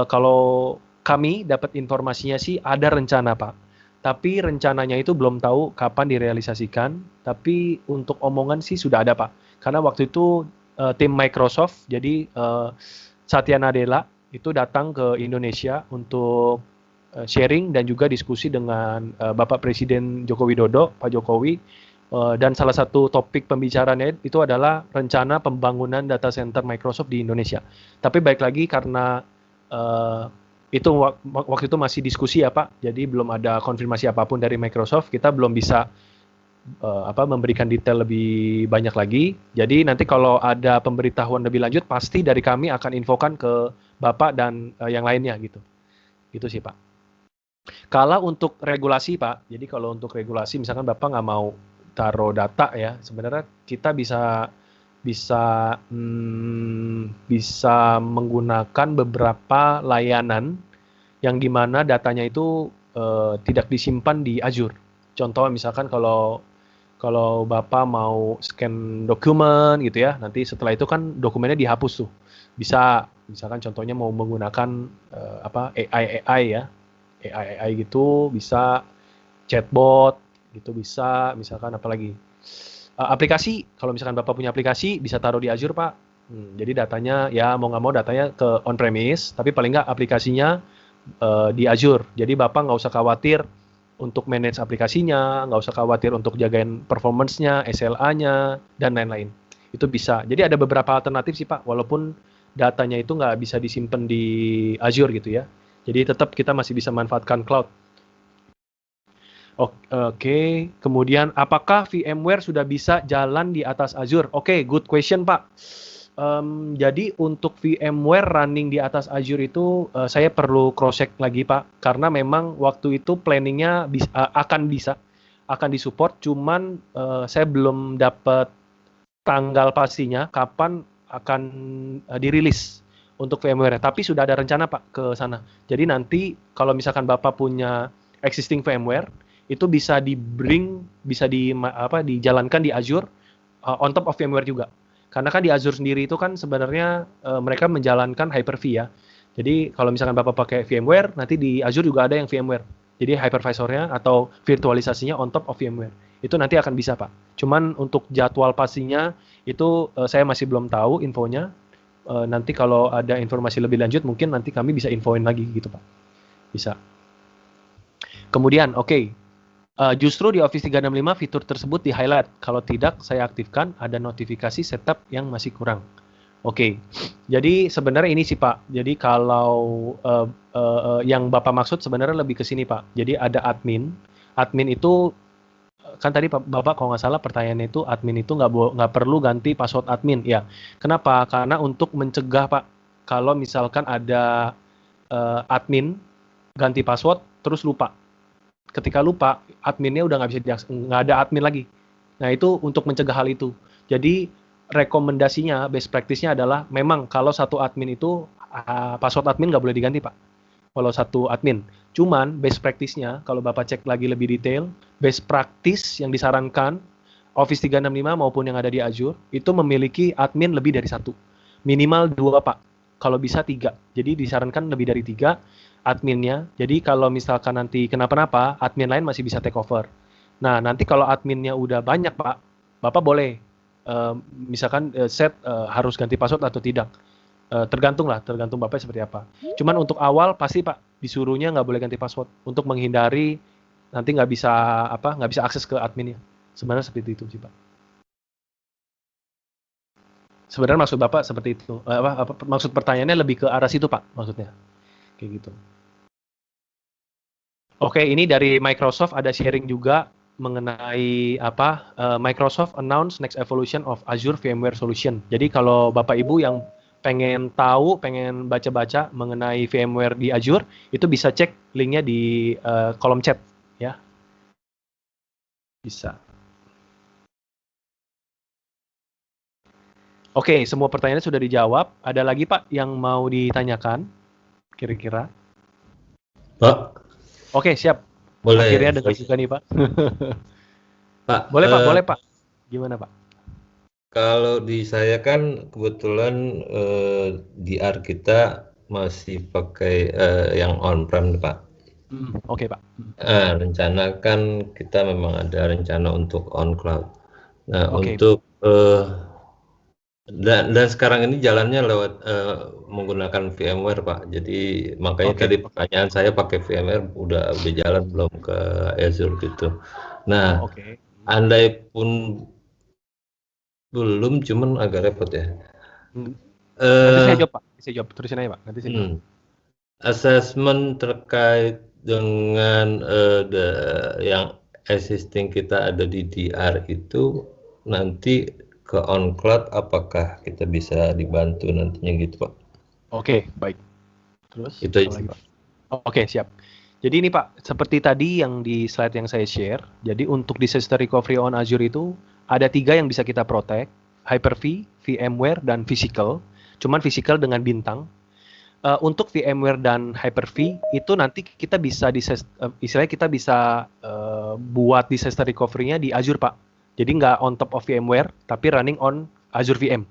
A: kalau kami dapat informasinya sih ada rencana Pak. Tapi rencananya itu belum tahu kapan direalisasikan, tapi untuk omongan sih sudah ada Pak. Karena waktu itu tim Microsoft, jadi Satya Nadella itu datang ke Indonesia untuk sharing dan juga diskusi dengan Bapak Presiden Joko Widodo, Pak Jokowi, dan salah satu topik pembicaranya itu adalah rencana pembangunan data center Microsoft di Indonesia. Tapi baik lagi karena uh, itu waktu itu masih diskusi ya Pak, jadi belum ada konfirmasi apapun dari Microsoft, kita belum bisa memberikan detail lebih banyak lagi. Jadi nanti kalau ada pemberitahuan lebih lanjut, pasti dari kami akan infokan ke Bapak dan yang lainnya gitu. Gitu sih Pak. Kalau untuk regulasi Pak, jadi kalau untuk regulasi misalkan Bapak nggak mau taruh data ya, sebenarnya kita bisa bisa bisa menggunakan beberapa layanan yang dimana datanya itu tidak disimpan di Azure. Contoh misalkan kalau kalau Bapak mau scan dokumen gitu ya, nanti setelah itu kan dokumennya dihapus tuh. Bisa, misalkan contohnya mau menggunakan AI ya, AI gitu, bisa chatbot gitu bisa, misalkan apalagi aplikasi, kalau misalkan Bapak punya aplikasi bisa taruh di Azure Pak. Jadi datanya ya mau nggak mau datanya ke on premise, tapi paling nggak aplikasinya di Azure. Jadi Bapak nggak usah khawatir untuk manage aplikasinya, nggak usah khawatir untuk jagain performance-nya, SLA-nya, dan lain-lain. Itu bisa. Jadi ada beberapa alternatif sih Pak, walaupun datanya itu nggak bisa disimpan di Azure gitu ya. Jadi tetap kita masih bisa manfaatkan cloud. Oke, kemudian apakah VMware sudah bisa jalan di atas Azure? Oke, good question Pak. Jadi untuk VMware running di atas Azure itu saya perlu cross check lagi Pak, karena memang waktu itu planningnya akan disupport, cuman saya belum dapat tanggal pastinya kapan akan dirilis untuk VMware. Tapi sudah ada rencana Pak ke sana. Jadi nanti kalau misalkan Bapak punya existing VMware itu bisa dijalankan di Azure on top of VMware juga. Karena kan di Azure sendiri itu kan sebenarnya mereka menjalankan Hyper-V ya. Jadi kalau misalkan Bapak pakai VMware, nanti di Azure juga ada yang VMware. Jadi hypervisornya atau virtualisasinya on top of VMware. Itu nanti akan bisa Pak. Cuman untuk jadwal pastinya itu saya masih belum tahu infonya. Nanti kalau ada informasi lebih lanjut mungkin nanti kami bisa infoin lagi gitu Pak. Bisa. Kemudian justru di Office 365 fitur tersebut di-highlight. Kalau tidak, saya aktifkan ada notifikasi setup yang masih kurang. Jadi sebenarnya ini sih Pak. Jadi kalau yang Bapak maksud sebenarnya lebih ke sini Pak. Jadi ada admin. Admin itu kan tadi Bapak kalau nggak salah pertanyaannya itu admin itu nggak perlu ganti password admin. Ya, kenapa? Karena untuk mencegah Pak, kalau misalkan ada admin ganti password terus lupa. Ketika lupa, adminnya udah nggak bisa nggak ada admin lagi. Nah itu untuk mencegah hal itu. Jadi rekomendasinya, best practice-nya adalah memang kalau satu admin itu password admin nggak boleh diganti Pak. Kalau satu admin. Cuman best practice-nya, kalau Bapak cek lagi lebih detail, best practice yang disarankan Office 365 maupun yang ada di Azure itu memiliki admin lebih dari satu. Minimal 2 Pak. Kalau bisa 3. Jadi disarankan lebih dari 3 adminnya. Jadi kalau misalkan nanti kenapa-napa, admin lain masih bisa take over. Nah, nanti kalau adminnya udah banyak Pak, Bapak boleh misalkan set harus ganti password atau tidak. Tergantung Bapak seperti apa. Cuman untuk awal pasti Pak disuruhnya nggak boleh ganti password untuk menghindari nanti nggak bisa akses ke adminnya. Sebenarnya seperti itu sih Pak. Sebenarnya maksud Bapak seperti itu. Maksud pertanyaannya lebih ke arah situ Pak maksudnya. Kayak gitu. Oke, ini dari Microsoft ada sharing juga mengenai Microsoft announce next evolution of Azure VMware Solution. Jadi kalau Bapak Ibu yang pengen tahu, pengen baca-baca mengenai VMware di Azure, itu bisa cek linknya di kolom chat ya. Bisa. Oke, semua pertanyaan sudah dijawab. Ada lagi Pak yang mau ditanyakan kira-kira?
B: Pak,
A: Oke, siap.
B: boleh.
A: Akhirnya dengar juga nih Pak.
B: Pak,
A: Boleh Pak, boleh Pak. Gimana Pak?
B: kalau di saya kan kebetulan DR kita masih pakai yang on-prem, Pak.
A: Oke Pak.
B: Rencana kan kita memang ada rencana untuk on cloud. Nah,
A: Oke.
B: untuk dan sekarang ini jalannya lewat menggunakan VMware, Pak. Jadi makanya
A: Oke.
B: tadi pertanyaan saya pakai VMware udah jalan belum ke Azure gitu. Nah,
A: Oh, oke.
B: andai pun belum, cuman agak repot ya.
A: Hmm. Nanti saya
B: Eh,
A: jawab Pak. Saya jawab. Terusin aja Pak. Nanti saya jawab.
B: Assessment terkait dengan yang existing kita ada di DR itu nanti ke on cloud, apakah kita bisa dibantu nantinya gitu, Pak?
A: Oke, baik. Terus
B: Itu
A: apa
B: aja.
A: lagi Pak? Oke, siap. Jadi ini Pak, seperti tadi yang di slide yang saya share, jadi untuk disaster recovery on Azure itu ada 3 yang bisa kita protect, Hyper-V, VMware, dan Physical. Cuman Physical dengan bintang. Untuk VMware dan Hyper-V itu nanti kita bisa istilahnya kita bisa buat disaster recovery-nya di Azure Pak. Jadi nggak on top of VMware, tapi running on Azure VM,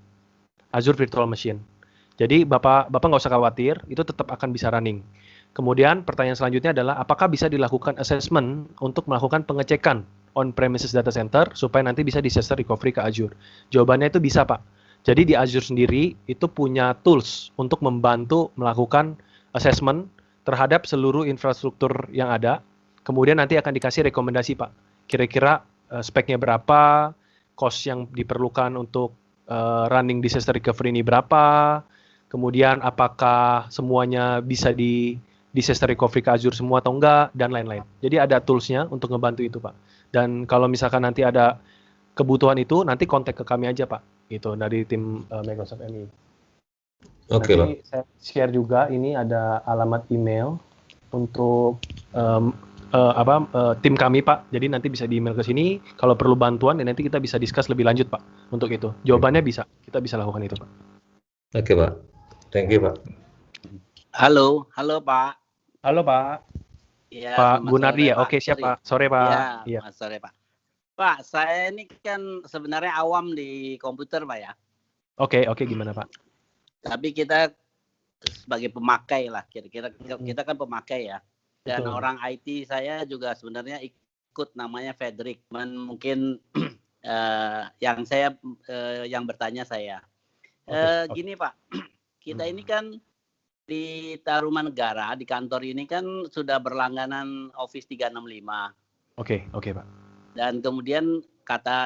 A: Azure Virtual Machine. Jadi Bapak nggak usah khawatir, itu tetap akan bisa running. Kemudian pertanyaan selanjutnya adalah apakah bisa dilakukan assessment untuk melakukan pengecekan on-premises data center supaya nanti bisa disaster recovery ke Azure? Jawabannya itu bisa Pak. Jadi di Azure sendiri itu punya tools untuk membantu melakukan assessment terhadap seluruh infrastruktur yang ada. Kemudian nanti akan dikasih rekomendasi Pak. Kira-kira speknya berapa, cost yang diperlukan untuk running disaster recovery ini berapa, kemudian apakah semuanya bisa di disaster recovery ke Azure semua atau enggak, dan lain-lain. Jadi ada toolsnya untuk ngebantu itu, Pak. Dan kalau misalkan nanti ada kebutuhan itu, nanti kontak ke kami aja, Pak. Itu dari tim Microsoft MI.
B: Oke, Pak.
A: Nanti saya share juga, ini ada alamat email untuk tim kami, Pak. Jadi nanti bisa di email ke sini. Kalau perlu bantuan, dan nanti kita bisa discuss lebih lanjut, Pak. Untuk itu. Jawabannya bisa. Kita bisa lakukan itu, Pak.
B: Oke, Pak. Thank you, Pak.
C: Halo Pak.
A: Halo Pak.
C: Ya,
A: Pak
C: selamat
A: Gunardi
C: sore,
A: ya?
C: Pak.
A: Oke, siap Pak. Sore Pak.
C: Ya,
A: Iya.
C: selamat sore Pak. Pak, saya ini kan sebenarnya awam di komputer Pak ya.
A: Oke, gimana Pak?
C: Tapi kita sebagai pemakai lah, kira-kira kita kan pemakai ya. Dan
A: Betul.
C: orang IT saya juga sebenarnya ikut namanya Frederick. Mungkin yang bertanya saya. Gini Pak, kita ini kan di Tarumanegara, di kantor ini kan sudah berlangganan Office 365.
A: Oke Pak.
C: Dan kemudian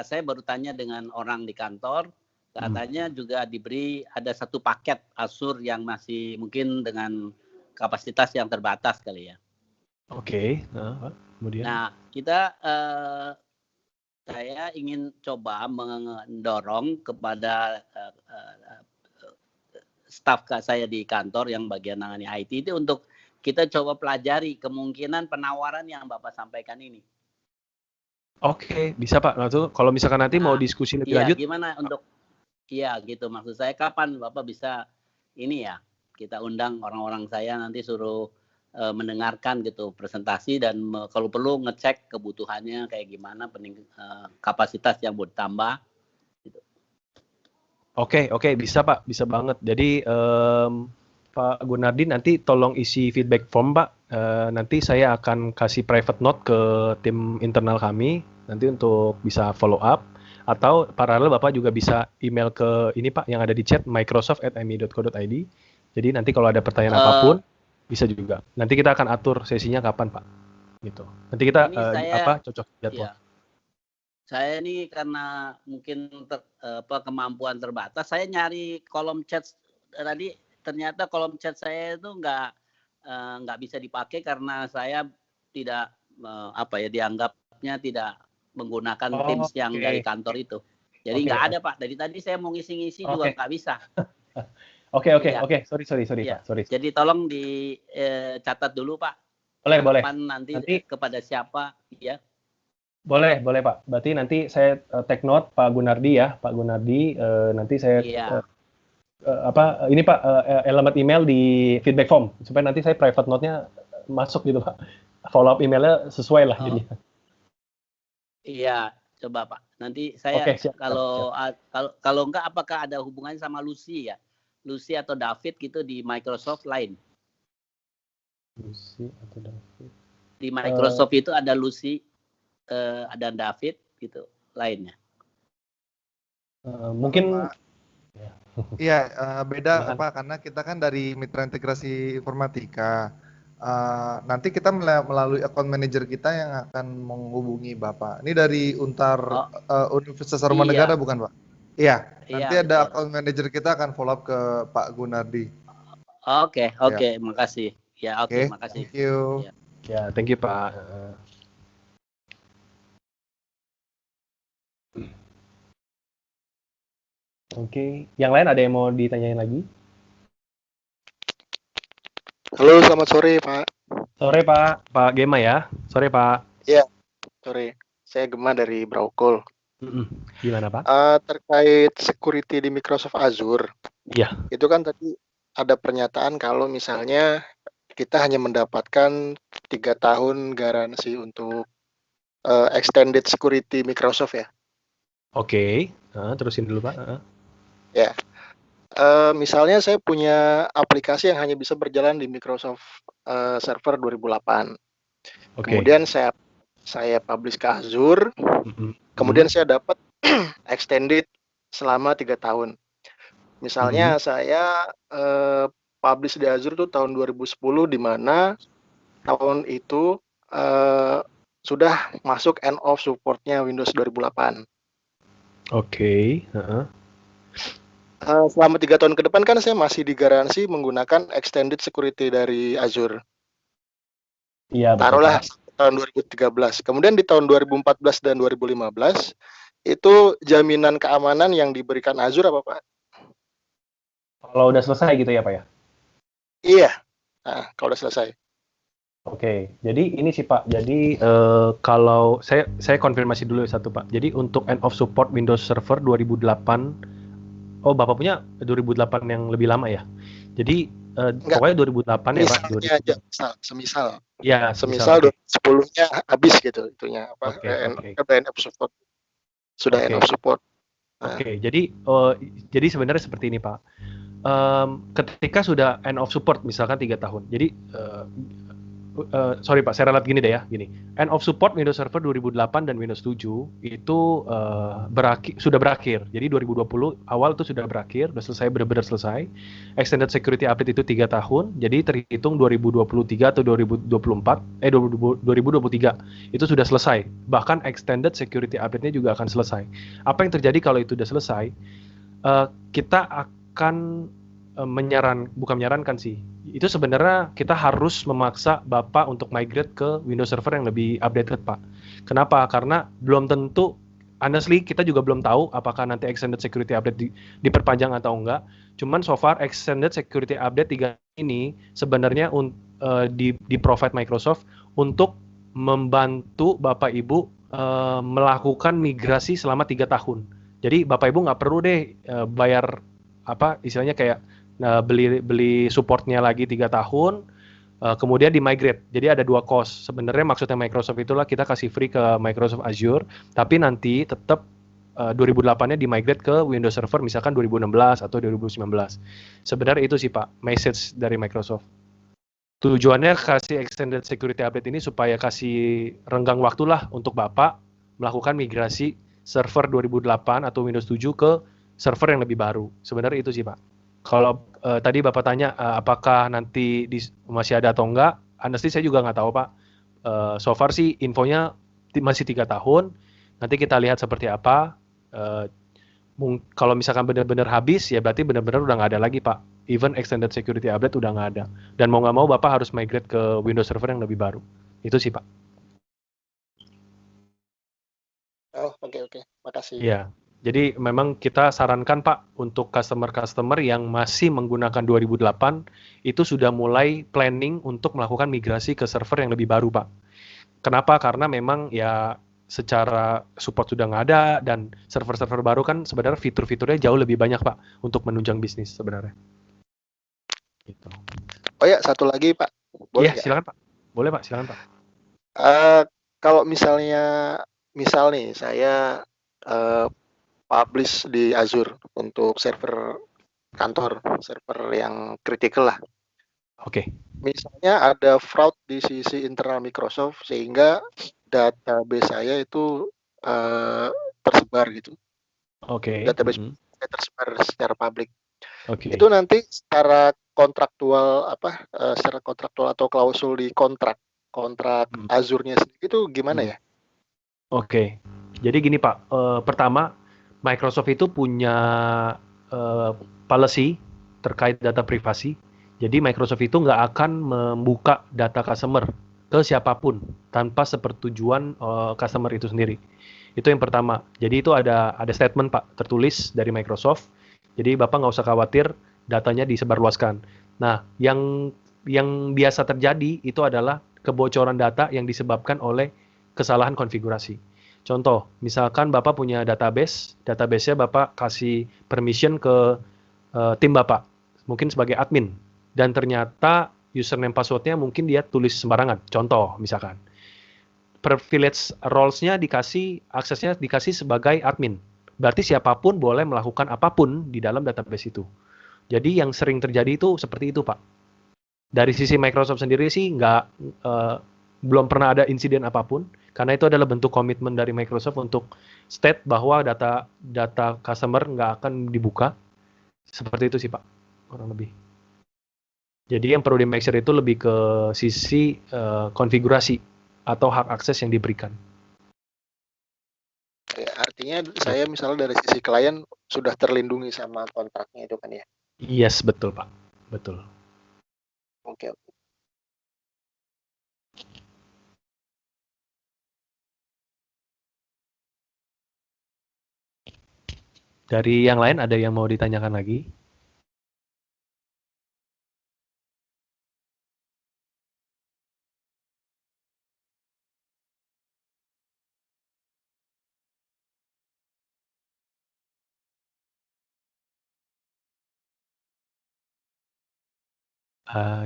C: saya baru tanya dengan orang di kantor, katanya juga diberi ada satu paket Azure yang masih mungkin dengan kapasitas yang terbatas kali ya.
A: Oke, kemudian?
C: Nah, saya ingin coba mendorong kepada staf saya di kantor yang bagian nangani IT itu untuk kita coba pelajari kemungkinan penawaran yang Bapak sampaikan ini.
A: Oke, bisa Pak. Nah, tuh, kalau misalkan nanti mau diskusi lebih lanjut.
C: Gimana untuk gitu maksud saya kapan Bapak bisa ini ya, kita undang orang-orang saya nanti suruh mendengarkan gitu presentasi dan kalau perlu ngecek kebutuhannya kayak gimana, kapasitas yang mau ditambah.
A: Oke, bisa Pak, bisa banget. Jadi Pak Gunardi nanti tolong isi feedback form Pak. Nanti saya akan kasih private note ke tim internal kami nanti untuk bisa follow up. Atau paralel Bapak juga bisa email ke ini Pak yang ada di chat microsoft@mi.co.id. Jadi nanti kalau ada pertanyaan apapun bisa juga. Nanti kita akan atur sesinya kapan Pak. Gitu. Nanti kita cocok jadwal.
C: Iya. Saya ini karena mungkin kemampuan terbatas, saya nyari kolom chat tadi, ternyata kolom chat saya itu nggak bisa dipakai karena saya tidak dianggapnya tidak menggunakan Teams yang dari kantor itu. Jadi nggak ada Pak. Dari tadi saya mau ngisi-ngisi juga nggak bisa.
A: Oke. Sorry
C: ya.
A: Pak. Sorry.
C: Jadi tolong dicatat dulu Pak.
A: Boleh.
C: Nanti kepada siapa ya.
A: Boleh, boleh Pak. Berarti nanti saya take note Pak Gunardi ya, Pak Gunardi. Nanti saya
C: Iya.
A: ini Pak, elemen email di feedback form supaya nanti saya private note-nya masuk gitu Pak. Follow up emailnya sesuai lah
C: Oh,
A: jadi.
C: iya, coba Pak. Nanti saya
A: Oke, siap.
C: kalau enggak apakah ada hubungannya sama Lucy ya? Lucy atau David gitu di Microsoft lain.
A: Lucy atau David.
C: Di Microsoft itu ada Lucy, ada David gitu lainnya.
A: Mungkin
D: Iya, beda
A: Silakan.
D: Pak, karena kita kan dari Mitra Integrasi Informatika. Nanti kita melalui account manager kita yang akan menghubungi Bapak. Ini dari Untar Universitas Tarumanegara
C: Iya.
D: bukan Pak? Iya,
C: Iya,
D: nanti ada
C: betul.
D: account manager kita akan follow up ke Pak Gunardi.
C: Oke, makasih. Ya, oke, makasih.
D: Thank you.
C: Ya.
A: Ya, thank you Pak. Oke, yang lain ada yang mau ditanyain lagi?
E: Halo, selamat sore Pak.
A: Sore Pak, Pak Gema ya. Sore Pak.
E: Iya, sore. Saya Gema dari Braukol.
A: Gimana Pak?
E: Terkait security di Microsoft Azure.
A: Iya.
E: Itu kan tadi ada pernyataan kalau misalnya kita hanya mendapatkan 3 tahun garansi untuk extended security Microsoft ya.
A: Oke, terusin dulu Pak.
E: Ya. Misalnya saya punya aplikasi yang hanya bisa berjalan di Microsoft Server 2008.
A: Oke.
E: Kemudian saya publish ke Azure. Kemudian saya dapat extended selama 3 tahun. Misalnya saya publish di Azure tuh tahun 2010, di mana tahun itu sudah masuk end of support-nya Windows 2008.
A: Oke.
E: Selama 3 tahun ke depan kan saya masih digaransi menggunakan extended security dari Azure.
A: Iya, betul.
E: Taruhlah tahun 2013. Kemudian di tahun 2014 dan 2015 itu jaminan keamanan yang diberikan Azure apa Pak?
A: Kalau udah selesai gitu ya Pak ya?
E: Iya. Nah, kalau udah selesai.
A: Oke, jadi ini sih Pak. Jadi kalau saya konfirmasi dulu satu Pak. Jadi untuk end of support Windows Server 2008. Oh, Bapak punya 2008 yang lebih lama ya? Jadi pokoknya 2008 ya Pak.
E: Misalnya aja, semisal.
A: Ya,
E: semisal 2010-nya habis gitu itunya apa? End of support. Sudah end of support.
A: Oke, jadi sebenarnya seperti ini Pak. Ketika sudah end of support misalkan 3 tahun. Jadi sorry Pak, saya ralat gini deh ya, gini. End of support Windows Server 2008 dan Windows 7 itu sudah berakhir. Jadi 2020 awal itu sudah berakhir, sudah selesai, benar-benar selesai. Extended Security Update itu 3 tahun, jadi terhitung 2023 atau 2023 itu sudah selesai. Bahkan Extended Security Update-nya juga akan selesai. Apa yang terjadi kalau itu sudah selesai? Kita akan bukan menyarankan sih. Itu sebenarnya kita harus memaksa Bapak untuk migrate ke Windows Server yang lebih updated, Pak. Kenapa? Karena belum tentu, honestly kita juga belum tahu apakah nanti Extended Security Update diperpanjang atau enggak. Cuman so far Extended Security Update 3 ini sebenarnya di provide Microsoft untuk membantu Bapak Ibu melakukan migrasi selama 3 tahun. Jadi Bapak Ibu nggak perlu deh bayar istilahnya kayak beli supportnya lagi 3 tahun, kemudian di migrate. Jadi ada 2 cost. Sebenarnya maksudnya Microsoft itulah kita kasih free ke Microsoft Azure, tapi nanti tetap 2008-nya di migrate ke Windows Server misalkan 2016 atau 2019. Sebenarnya itu sih Pak, message dari Microsoft. Tujuannya kasih extended security update ini supaya kasih renggang waktu lah untuk Bapak melakukan migrasi server 2008 atau Windows 7 ke server yang lebih baru. Sebenarnya itu sih Pak. Kalau tadi Bapak tanya apakah nanti masih ada atau enggak, honestly saya juga nggak tahu Pak. So far sih infonya masih 3 tahun. Nanti kita lihat seperti apa. Kalau misalkan benar-benar habis, ya berarti benar-benar udah nggak ada lagi Pak. Even extended security update udah nggak ada. Dan mau nggak mau Bapak harus migrate ke Windows Server yang lebih baru. Itu sih Pak.
E: Oh, oke. Makasih.
A: Iya. Jadi memang kita sarankan Pak untuk customer-customer yang masih menggunakan 2008 itu sudah mulai planning untuk melakukan migrasi ke server yang lebih baru Pak. Kenapa? Karena memang ya secara support sudah nggak ada dan server-server baru kan sebenarnya fitur-fiturnya jauh lebih banyak Pak untuk menunjang bisnis sebenarnya. Gitu.
E: Oh ya, satu lagi Pak, boleh
A: Iya,
E: nggak?
A: silakan Pak. Boleh Pak, silakan Pak.
E: Kalau misal nih saya publish di Azure untuk server kantor, server yang kritikal lah.
A: Oke.
E: Misalnya ada fraud di sisi internal Microsoft sehingga database saya itu tersebar gitu.
A: Oke.
E: Database saya tersebar secara publik.
A: Oke.
E: Itu nanti secara kontraktual secara kontraktual atau klausul di kontrak Azure-nya sendiri itu gimana ya?
A: Oke. Jadi gini Pak, pertama Microsoft itu punya policy terkait data privasi. Jadi Microsoft itu nggak akan membuka data customer ke siapapun tanpa sepersetujuan customer itu sendiri. Itu yang pertama. Jadi itu ada statement Pak tertulis dari Microsoft. Jadi Bapak nggak usah khawatir datanya disebarluaskan. Nah, yang biasa terjadi itu adalah kebocoran data yang disebabkan oleh kesalahan konfigurasi. Contoh, misalkan Bapak punya database-nya Bapak kasih permission ke tim Bapak, mungkin sebagai admin, dan ternyata username password-nya mungkin dia tulis sembarangan. Contoh, misalkan. Privilege roles-nya aksesnya dikasih sebagai admin. Berarti siapapun boleh melakukan apapun di dalam database itu. Jadi yang sering terjadi itu seperti itu, Pak. Dari sisi Microsoft sendiri sih belum pernah ada insiden apapun, karena itu adalah bentuk komitmen dari Microsoft untuk state bahwa data customer nggak akan dibuka. Seperti itu sih Pak, kurang lebih. Jadi yang perlu di make sure itu lebih ke sisi konfigurasi atau hak akses yang diberikan.
E: Ya, artinya saya misalnya dari sisi klien sudah terlindungi sama kontraknya itu kan ya?
A: Yes, betul Pak, betul.
E: Oke.
A: Dari yang lain ada yang mau ditanyakan lagi?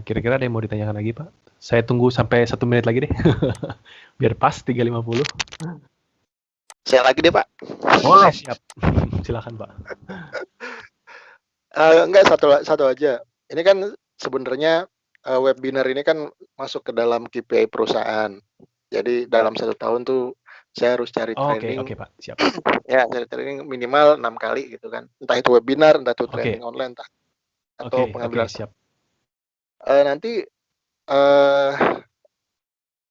A: Kira-kira ada yang mau ditanyakan lagi Pak? Saya tunggu sampai 1 menit lagi deh. Biar pas 3.50.
E: Saya lagi deh Pak.
A: Boleh, siap. Silakan Pak.
E: Enggak, satu aja. Ini kan sebenarnya webinar ini kan masuk ke dalam KPI perusahaan. Jadi dalam 1 tahun tuh saya harus cari training.
A: Oke Pak, siap.
E: Ya, cari training minimal 6 kali gitu kan. Entah itu webinar, entah itu training online, atau pengambilan.
A: Siap.
E: Nanti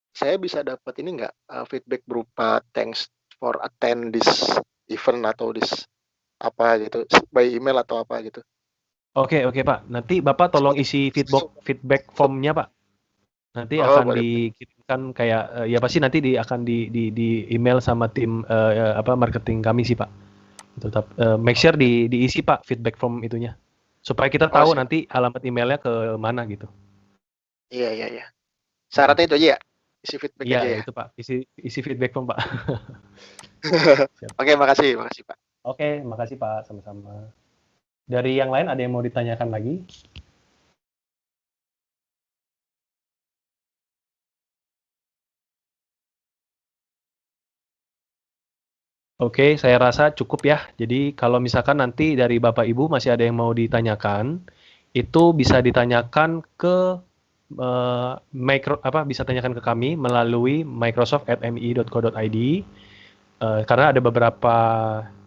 E: saya bisa dapat ini nggak feedback berupa thanks for attend this event atau this apa gitu by email atau apa gitu.
A: Oke Pak. Nanti Bapak tolong isi feedback formnya Pak. Nanti akan dikirimkan kayak ya pasti nanti akan di email sama tim marketing kami sih Pak. Tetap make sure diisi Pak feedback form itunya supaya kita tahu nanti alamat emailnya ke mana gitu.
E: Iya. Syaratnya itu aja ya. Isi feedback aja ya.
A: Iya itu Pak. Isi feedback form Pak.
E: Oke, makasih Pak.
A: Oke, makasih Pak, sama-sama. Dari yang lain ada yang mau ditanyakan lagi? Oke, saya rasa cukup ya. Jadi kalau misalkan nanti dari Bapak Ibu masih ada yang mau ditanyakan, itu bisa ditanyakan ke bisa tanyakan ke kami melalui microsoft@mi.co.id. Karena ada beberapa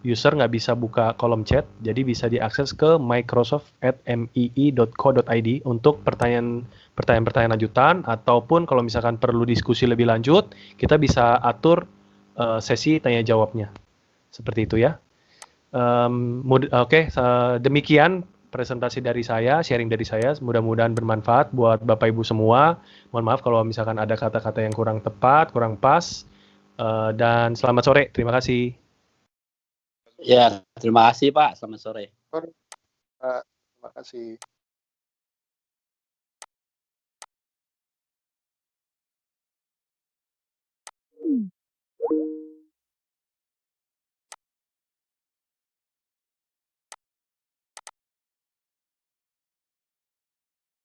A: user nggak bisa buka kolom chat, jadi bisa diakses ke microsoft@mii.co.id untuk pertanyaan lanjutan, ataupun kalau misalkan perlu diskusi lebih lanjut, kita bisa atur sesi tanya jawabnya. Seperti itu ya. Demikian presentasi dari saya, sharing dari saya. Mudah-mudahan bermanfaat buat Bapak Ibu semua. Mohon maaf kalau misalkan ada kata-kata yang kurang tepat, kurang pas. Dan selamat sore. Terima kasih.
C: Ya, terima kasih Pak. Selamat sore.
E: Terima kasih.